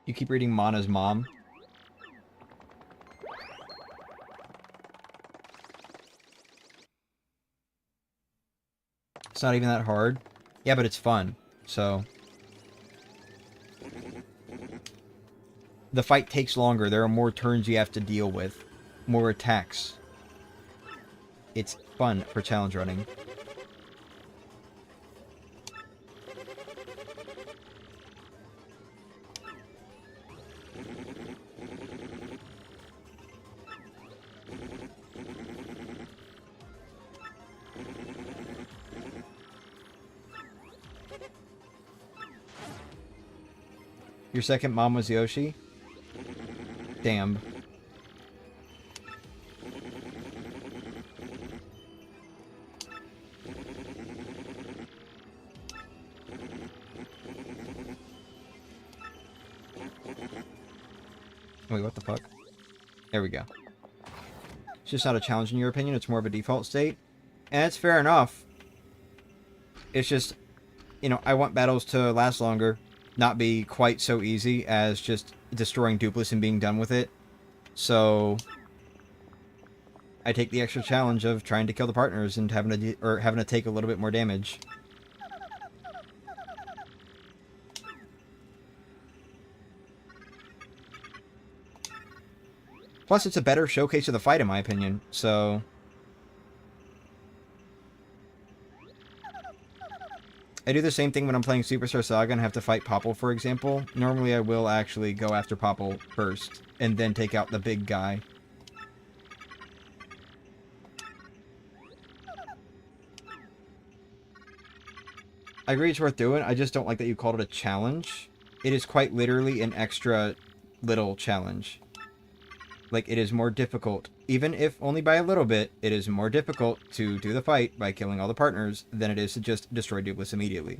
You keep reading Mana's mom. It's not even that hard. Yeah, but it's fun, so... The fight takes longer. There are more turns you have to deal with. More attacks. It's fun for challenge running. Your second mom was Yoshi? Damn. Wait, what the fuck? There we go. It's just not a challenge in your opinion, it's more of a default state. And it's fair enough. It's just, you know, I want battles to last longer. Not be quite so easy as just destroying Duplis and being done with it. So I take the extra challenge of trying to kill the partners and having to take a little bit more damage. Plus, it's a better showcase of the fight, in my opinion. So I do the same thing when I'm playing Superstar Saga and have to fight Popple, for example. Normally I will actually go after Popple first, and then take out the big guy. I agree it's worth doing, I just don't like that you called it a challenge. It is quite literally an extra little challenge. Like, it is more difficult, even if only by a little bit, it is more difficult to do the fight by killing all the partners than it is to just destroy Duplis immediately.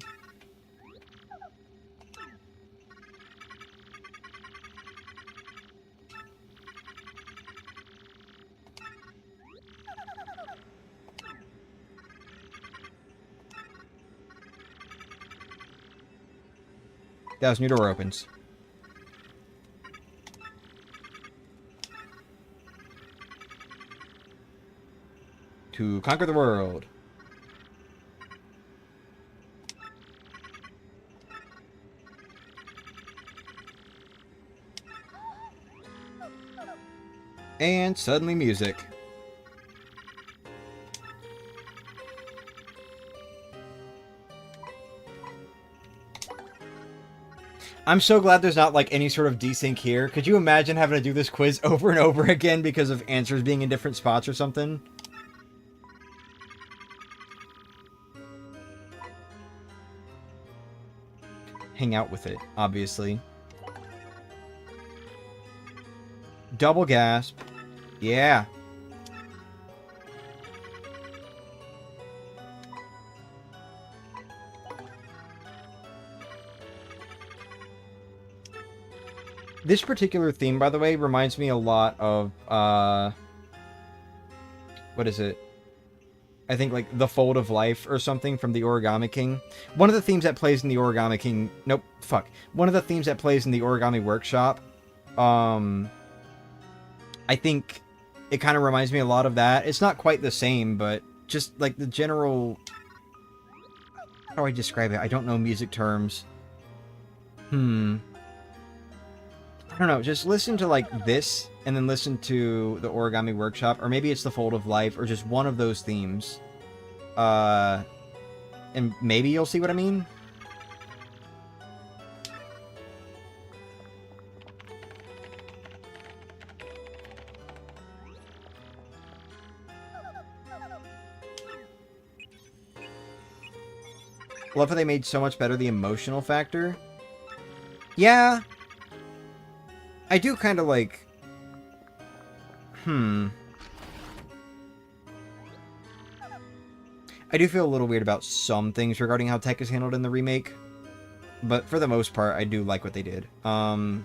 Thousand Year Door opens. To conquer the world. And suddenly music. I'm so glad there's not like any sort of desync here. Could you imagine having to do this quiz over and over again because of answers being in different spots or something? Hang out with it, obviously. Double gasp. Yeah. This particular theme, by the way, reminds me a lot of, what is it? I think, like, The Fold of Life or something from the Origami King. One of the themes that plays in the Origami King... Nope, fuck. One of the themes that plays in the Origami Workshop, I think it kind of reminds me a lot of that. It's not quite the same, but just, like, the general... How do I describe it? I don't know music terms. I don't know, just listen to, like, this, and then listen to the Origami Workshop, or maybe it's the Fold of Life, or just one of those themes. And maybe you'll see what I mean? Love how they made so much better the emotional factor. Yeah. I do kind of like... I do feel a little weird about some things regarding how tech is handled in the remake. But for the most part, I do like what they did. I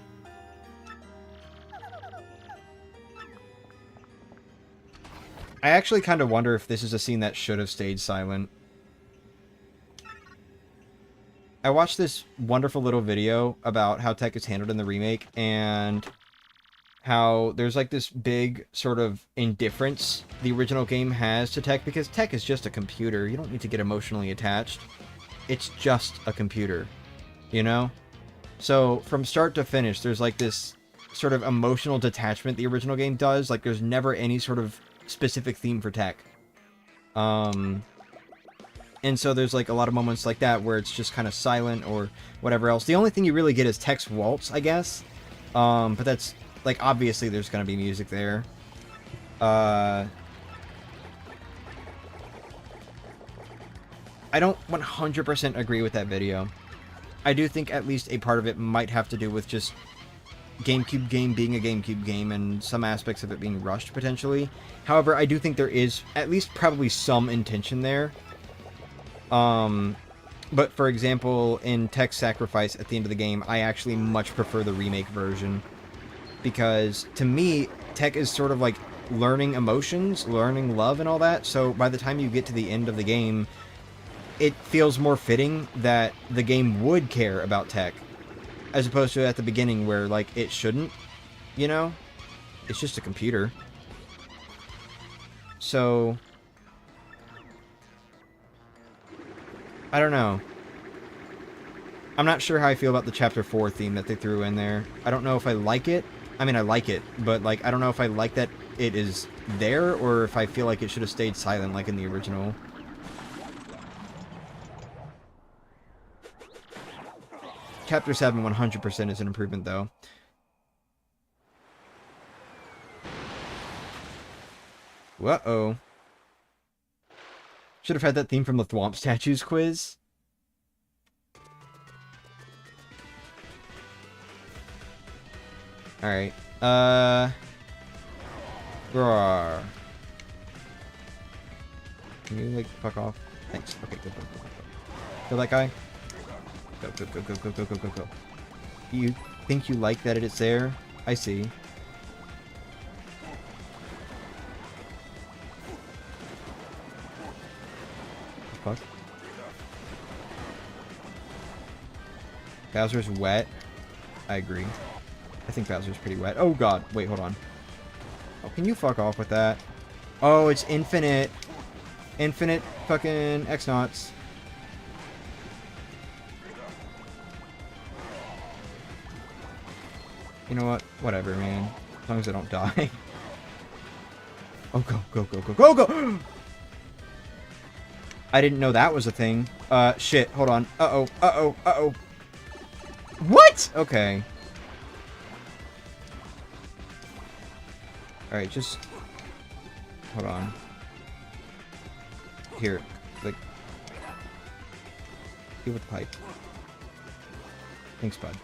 actually kind of wonder if this is a scene that should have stayed silent. I watched this wonderful little video about how tech is handled in the remake, and how there's like this big sort of indifference the original game has to tech, because tech is just a computer. You don't need to get emotionally attached. It's just a computer, you know? So from start to finish, there's like this sort of emotional detachment the original game does. Like there's never any sort of specific theme for tech. And so there's like a lot of moments like that where it's just kind of silent or whatever else. The only thing you really get is Tech's waltz, I guess. But that's, like, obviously there's going to be music there. I don't 100% agree with that video. I do think at least a part of it might have to do with just GameCube game being a GameCube game and some aspects of it being rushed, potentially. However, I do think there is at least probably some intention there. But for example, in Tech's Sacrifice at the end of the game, I actually much prefer the remake version. Because, to me, Tech is sort of like learning emotions, learning love and all that, so by the time you get to the end of the game, it feels more fitting that the game would care about Tech, as opposed to at the beginning where, like, it shouldn't, you know? It's just a computer. So... I don't know. I'm not sure how I feel about the Chapter 4 theme that they threw in there. I don't know if I like it. I mean, I like it, but, like, I don't know if I like that it is there, or if I feel like it should have stayed silent like in the original. Chapter 7 100% is an improvement, though. Uh-oh. Should have had that theme from the Thwomp Statues quiz. Alright. Roar. Can you, like, fuck off? Thanks. Okay, go, go, go, go. Kill that guy. Go, go, go, go, go, go, go, go, go. You think you like that it's there? I see. Fuck. Bowser's wet. I agree. I think Bowser's pretty wet. Oh god. Wait, hold on. Oh, can you fuck off with that? Oh, it's infinite. Infinite fucking X-Nauts. You know what? Whatever, man. As long as I don't die. Oh, go, go, go, go, go, go! I didn't know that was a thing. Shit. Hold on. Uh-oh. Uh-oh. Uh-oh. What? Okay. Alright, just... Hold on. Here. Like... Deal with the pipe. Thanks, bud.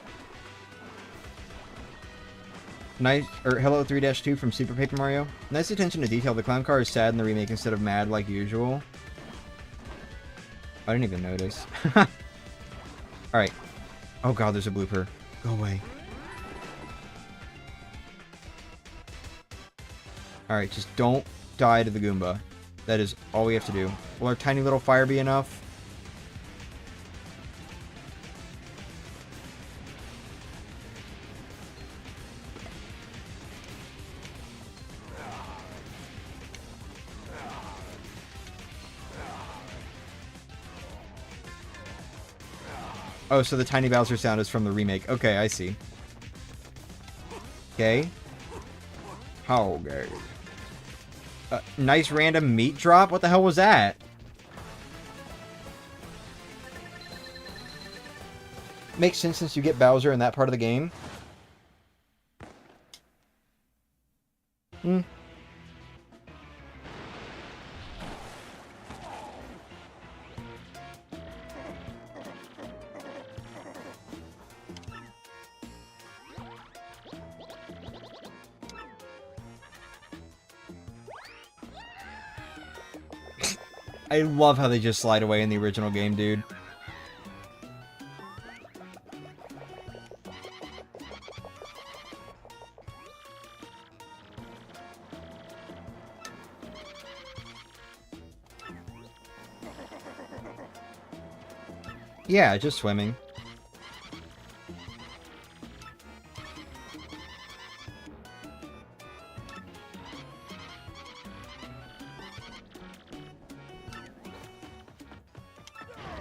Nice, or Hello 3-2 from Super Paper Mario. Nice attention to detail. The clown car is sad in the remake instead of mad like usual. I didn't even notice. Alright. Oh god, there's a blooper. Go away. Alright, just don't die to the Goomba. That is all we have to do. Will our tiny little fire be enough? Oh, so the tiny Bowser sound is from the remake. Okay, I see. Okay. How gay. Nice random meat drop? What the hell was that? Makes sense since you get Bowser in that part of the game. Hmm. I love how they just slide away in the original game, dude. Yeah, just swimming.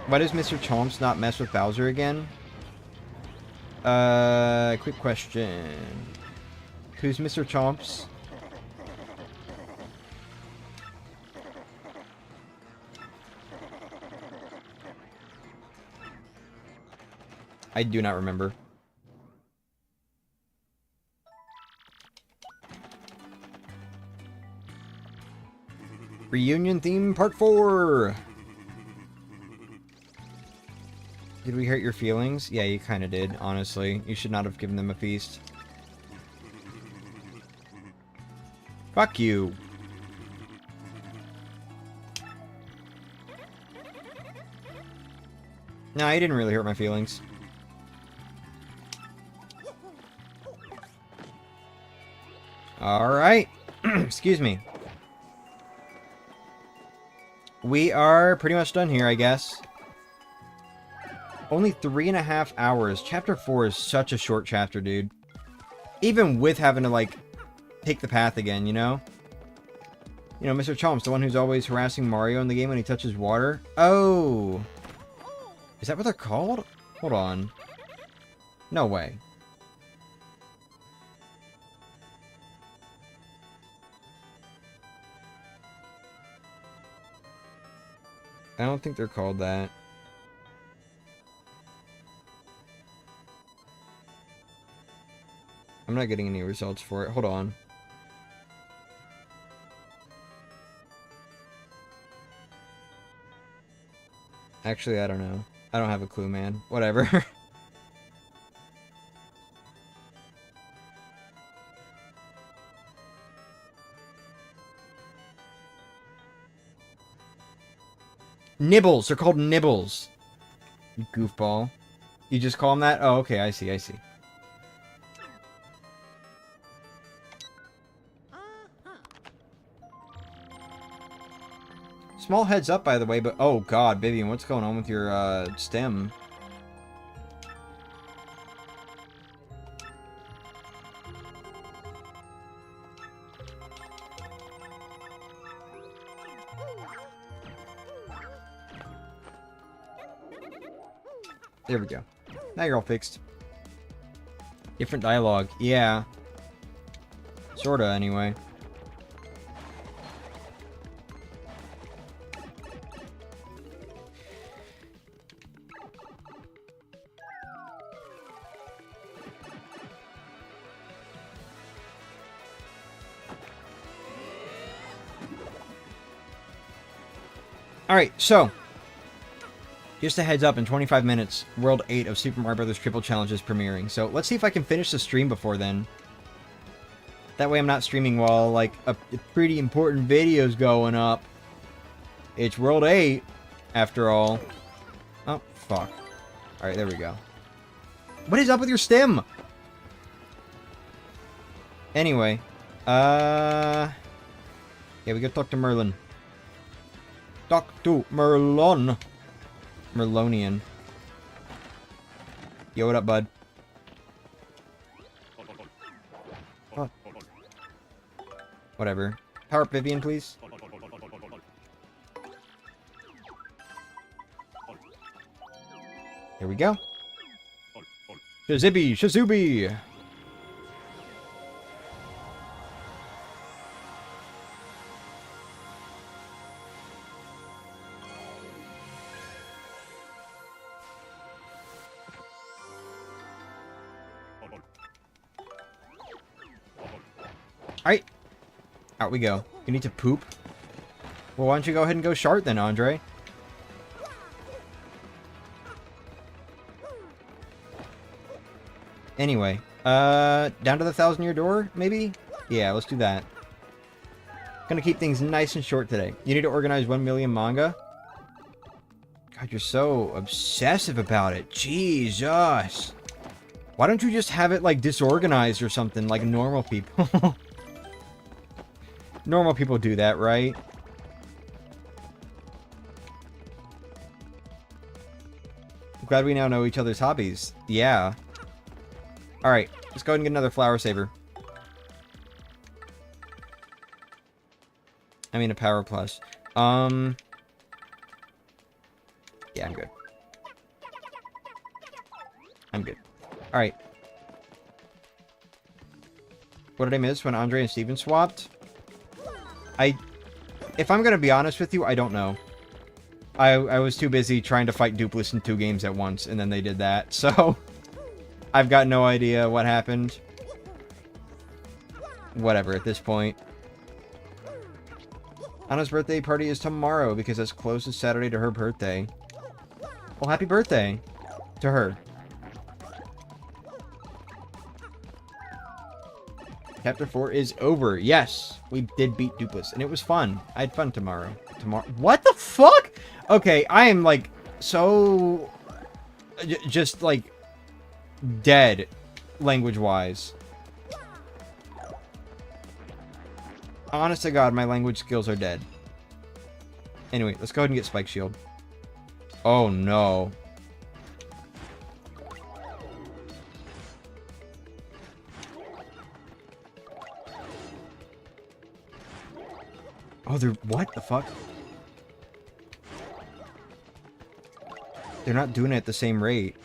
Why does Mr. Chomps not mess with Bowser again? Quick question. Who's Mr. Chomps? I do not remember. Reunion theme part 4! Did we hurt your feelings? Yeah, you kind of did, honestly. You should not have given them a feast. Fuck you. No, you didn't really hurt my feelings. Alright. Excuse me. We are pretty much done here, I guess. Only 3.5 hours. Chapter 4 is such a short chapter, dude. Even with having to, like, take the path again, you know? You know, Mr. Chomps, the one who's always harassing Mario in the game when he touches water. Oh! Is that what they're called? Hold on. No way. I don't think they're called that. I'm not getting any results for it. Hold on. Actually, I don't know. I don't have a clue, man. Whatever. Nibbles! They're called nibbles! You goofball. You just call them that? Oh, okay. I see, I see. Small heads up, by the way, but... Oh, God, Vivian, what's going on with your, stem? There we go. Now you're all fixed. Different dialogue. Yeah. Sorta, anyway. Alright, so, just a heads up, in 25 minutes, World 8 of Super Mario Bros. Triple Challenge is premiering. So, let's see if I can finish the stream before then. That way I'm not streaming while, like, a pretty important video's going up. It's World 8, after all. Oh, fuck. Alright, there we go. What is up with your stem? Anyway, yeah, we gotta talk to Merlin. Talk to Merlon. Merlonian. Yo, what up, bud? Oh. Whatever. Power up Vivian, please. Here we go. Shazibby! Shazubi! Alright. Out we go. You need to poop? Well, why don't you go ahead and go shart then, Andre? Anyway, down to the 1,000-year door, maybe? Yeah, let's do that. Gonna keep things nice and short today. You need to organize 1 million manga? God, you're so obsessive about it. Jesus. Why don't you just have it, like, disorganized or something, like normal people? Normal people do that, right? Glad we now know each other's hobbies. Yeah. Alright, let's go ahead and get another flower saver. I mean a power plus. Yeah, I'm good. I'm good. Alright. What did I miss when Andre and Steven swapped? If I'm gonna be honest with you, I don't know. I was too busy trying to fight Dupless in 2 games at once, and then they did that, so... I've got no idea what happened. Whatever, at this point. Anna's birthday party is tomorrow, because it's close as Saturday to her birthday. Well, happy birthday to her. Chapter 4 is over. Yes, we did beat Dupless, and it was fun. I had fun tomorrow. What the fuck? Okay, I am, like, so... just, like, dead, language-wise. Honest to God, my language skills are dead. Anyway, let's go ahead and get Spike Shield. Oh, no. Oh, they're... what the fuck? They're not doing it at the same rate.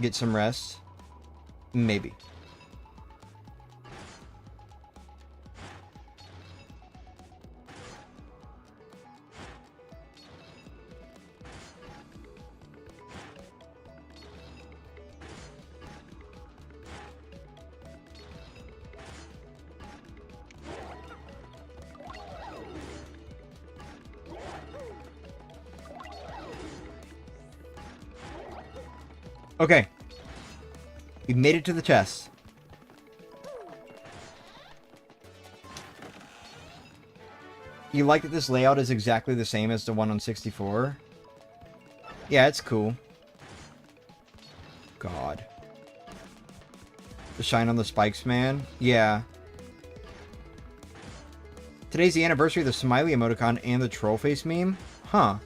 Get some rest? Maybe. Okay. We made it to the chest. You like that this layout is exactly the same as the one on 64? Yeah, it's cool. God. The shine on the spikes, man. Yeah. Today's the anniversary of the smiley emoticon and the troll face meme? Huh.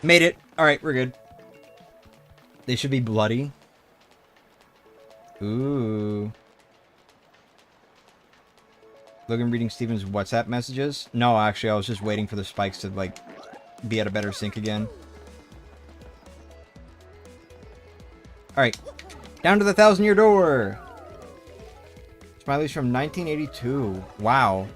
Made it. Alright, we're good. They should be bloody. Ooh. Logan reading Steven's WhatsApp messages? No, actually, I was just waiting for the spikes to, like, be at a better sync again. Alright. Down to the 1,000-year door! Smiley's from 1982. Wow.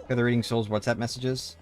Are they reading Soul's WhatsApp messages?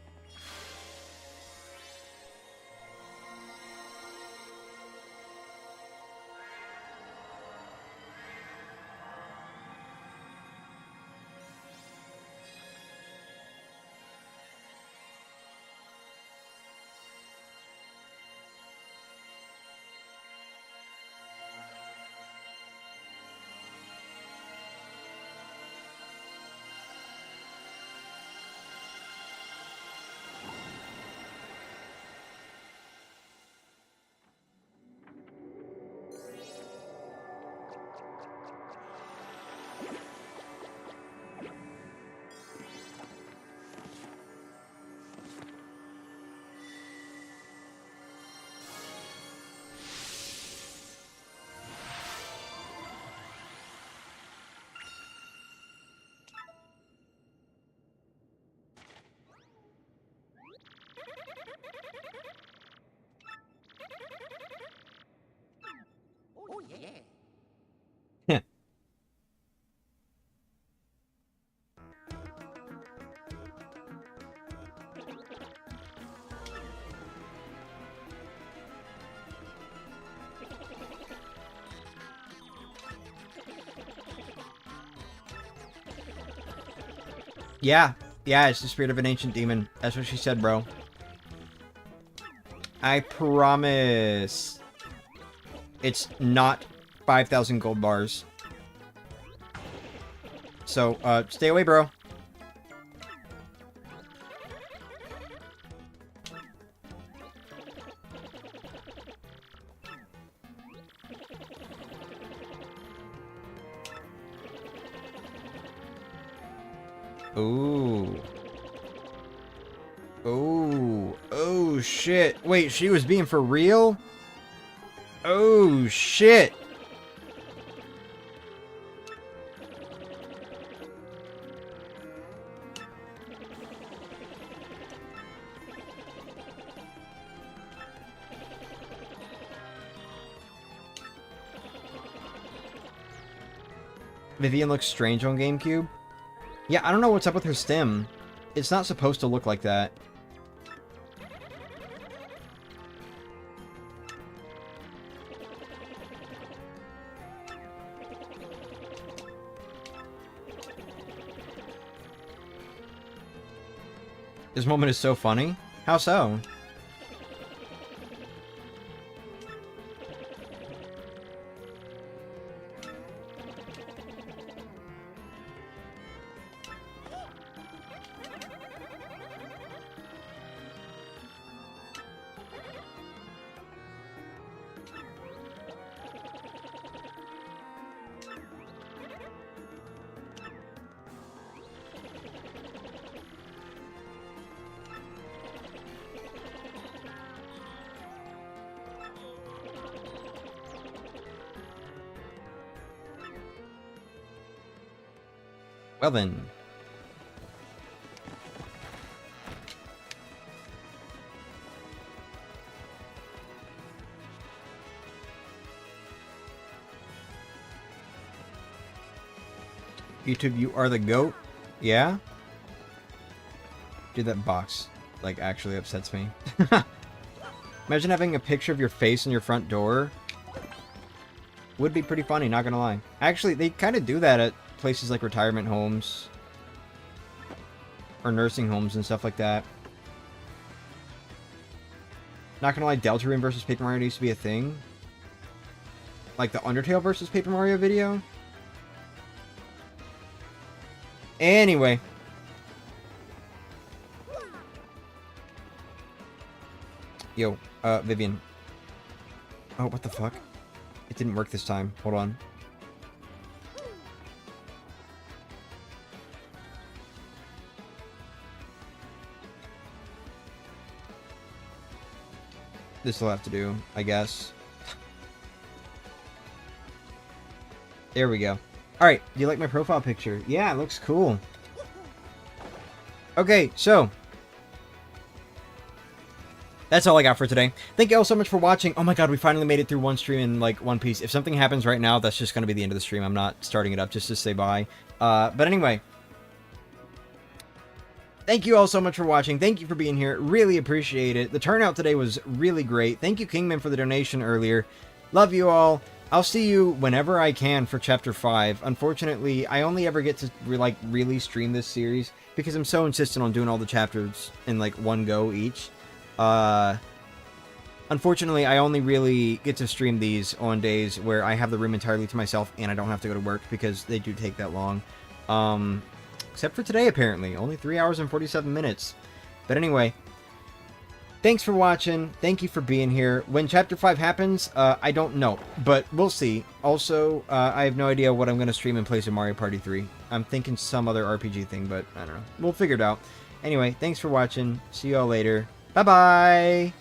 Oh yeah. Yeah. Yeah, it's the spirit of an ancient demon. That's what she said, bro. I promise. It's not 5,000 gold bars. So, stay away, bro. Ooh. Ooh. Oh, shit. Wait, she was being for real? Oh, shit. Vivian looks strange on GameCube. Yeah, I don't know what's up with her stem. It's not supposed to look like that. This moment is so funny. How so? Well then. YouTube, you are the GOAT? Yeah? Dude, that box, like, actually upsets me. Imagine having a picture of your face on your front door. Would be pretty funny, not gonna lie. Actually, they kind of do that at places like retirement homes. Or nursing homes and stuff like that. Not gonna lie, Deltarune versus Paper Mario used to be a thing. Like the Undertale versus Paper Mario video. Anyway. Yo, Vivian. Oh, what the fuck? It didn't work this time. Hold on. This will have to do, I guess. There we go. Alright, do you like my profile picture? Yeah, it looks cool. Okay, so that's all I got for today. Thank you all so much for watching. Oh my god, we finally made it through one stream in, like, one piece. If something happens right now, that's just going to be the end of the stream. I'm not starting it up just to say bye. But anyway. Thank you all so much for watching. Thank you for being here. Really appreciate it. The turnout today was really great. Thank you, Kingman, for the donation earlier. Love you all. I'll see you whenever I can for Chapter 5. Unfortunately, I only ever get to, really stream this series because I'm so insistent on doing all the chapters in, like, one go each. Unfortunately, I only really get to stream these on days where I have the room entirely to myself and I don't have to go to work because they do take that long. Except for today, apparently. Only 3 hours and 47 minutes. But anyway, thanks for watching. Thank you for being here. When Chapter 5 happens, I don't know. But we'll see. Also, I have no idea what I'm going to stream in place of Mario Party 3. I'm thinking some other RPG thing, but I don't know. We'll figure it out. Anyway, thanks for watching. See you all later. Bye-bye!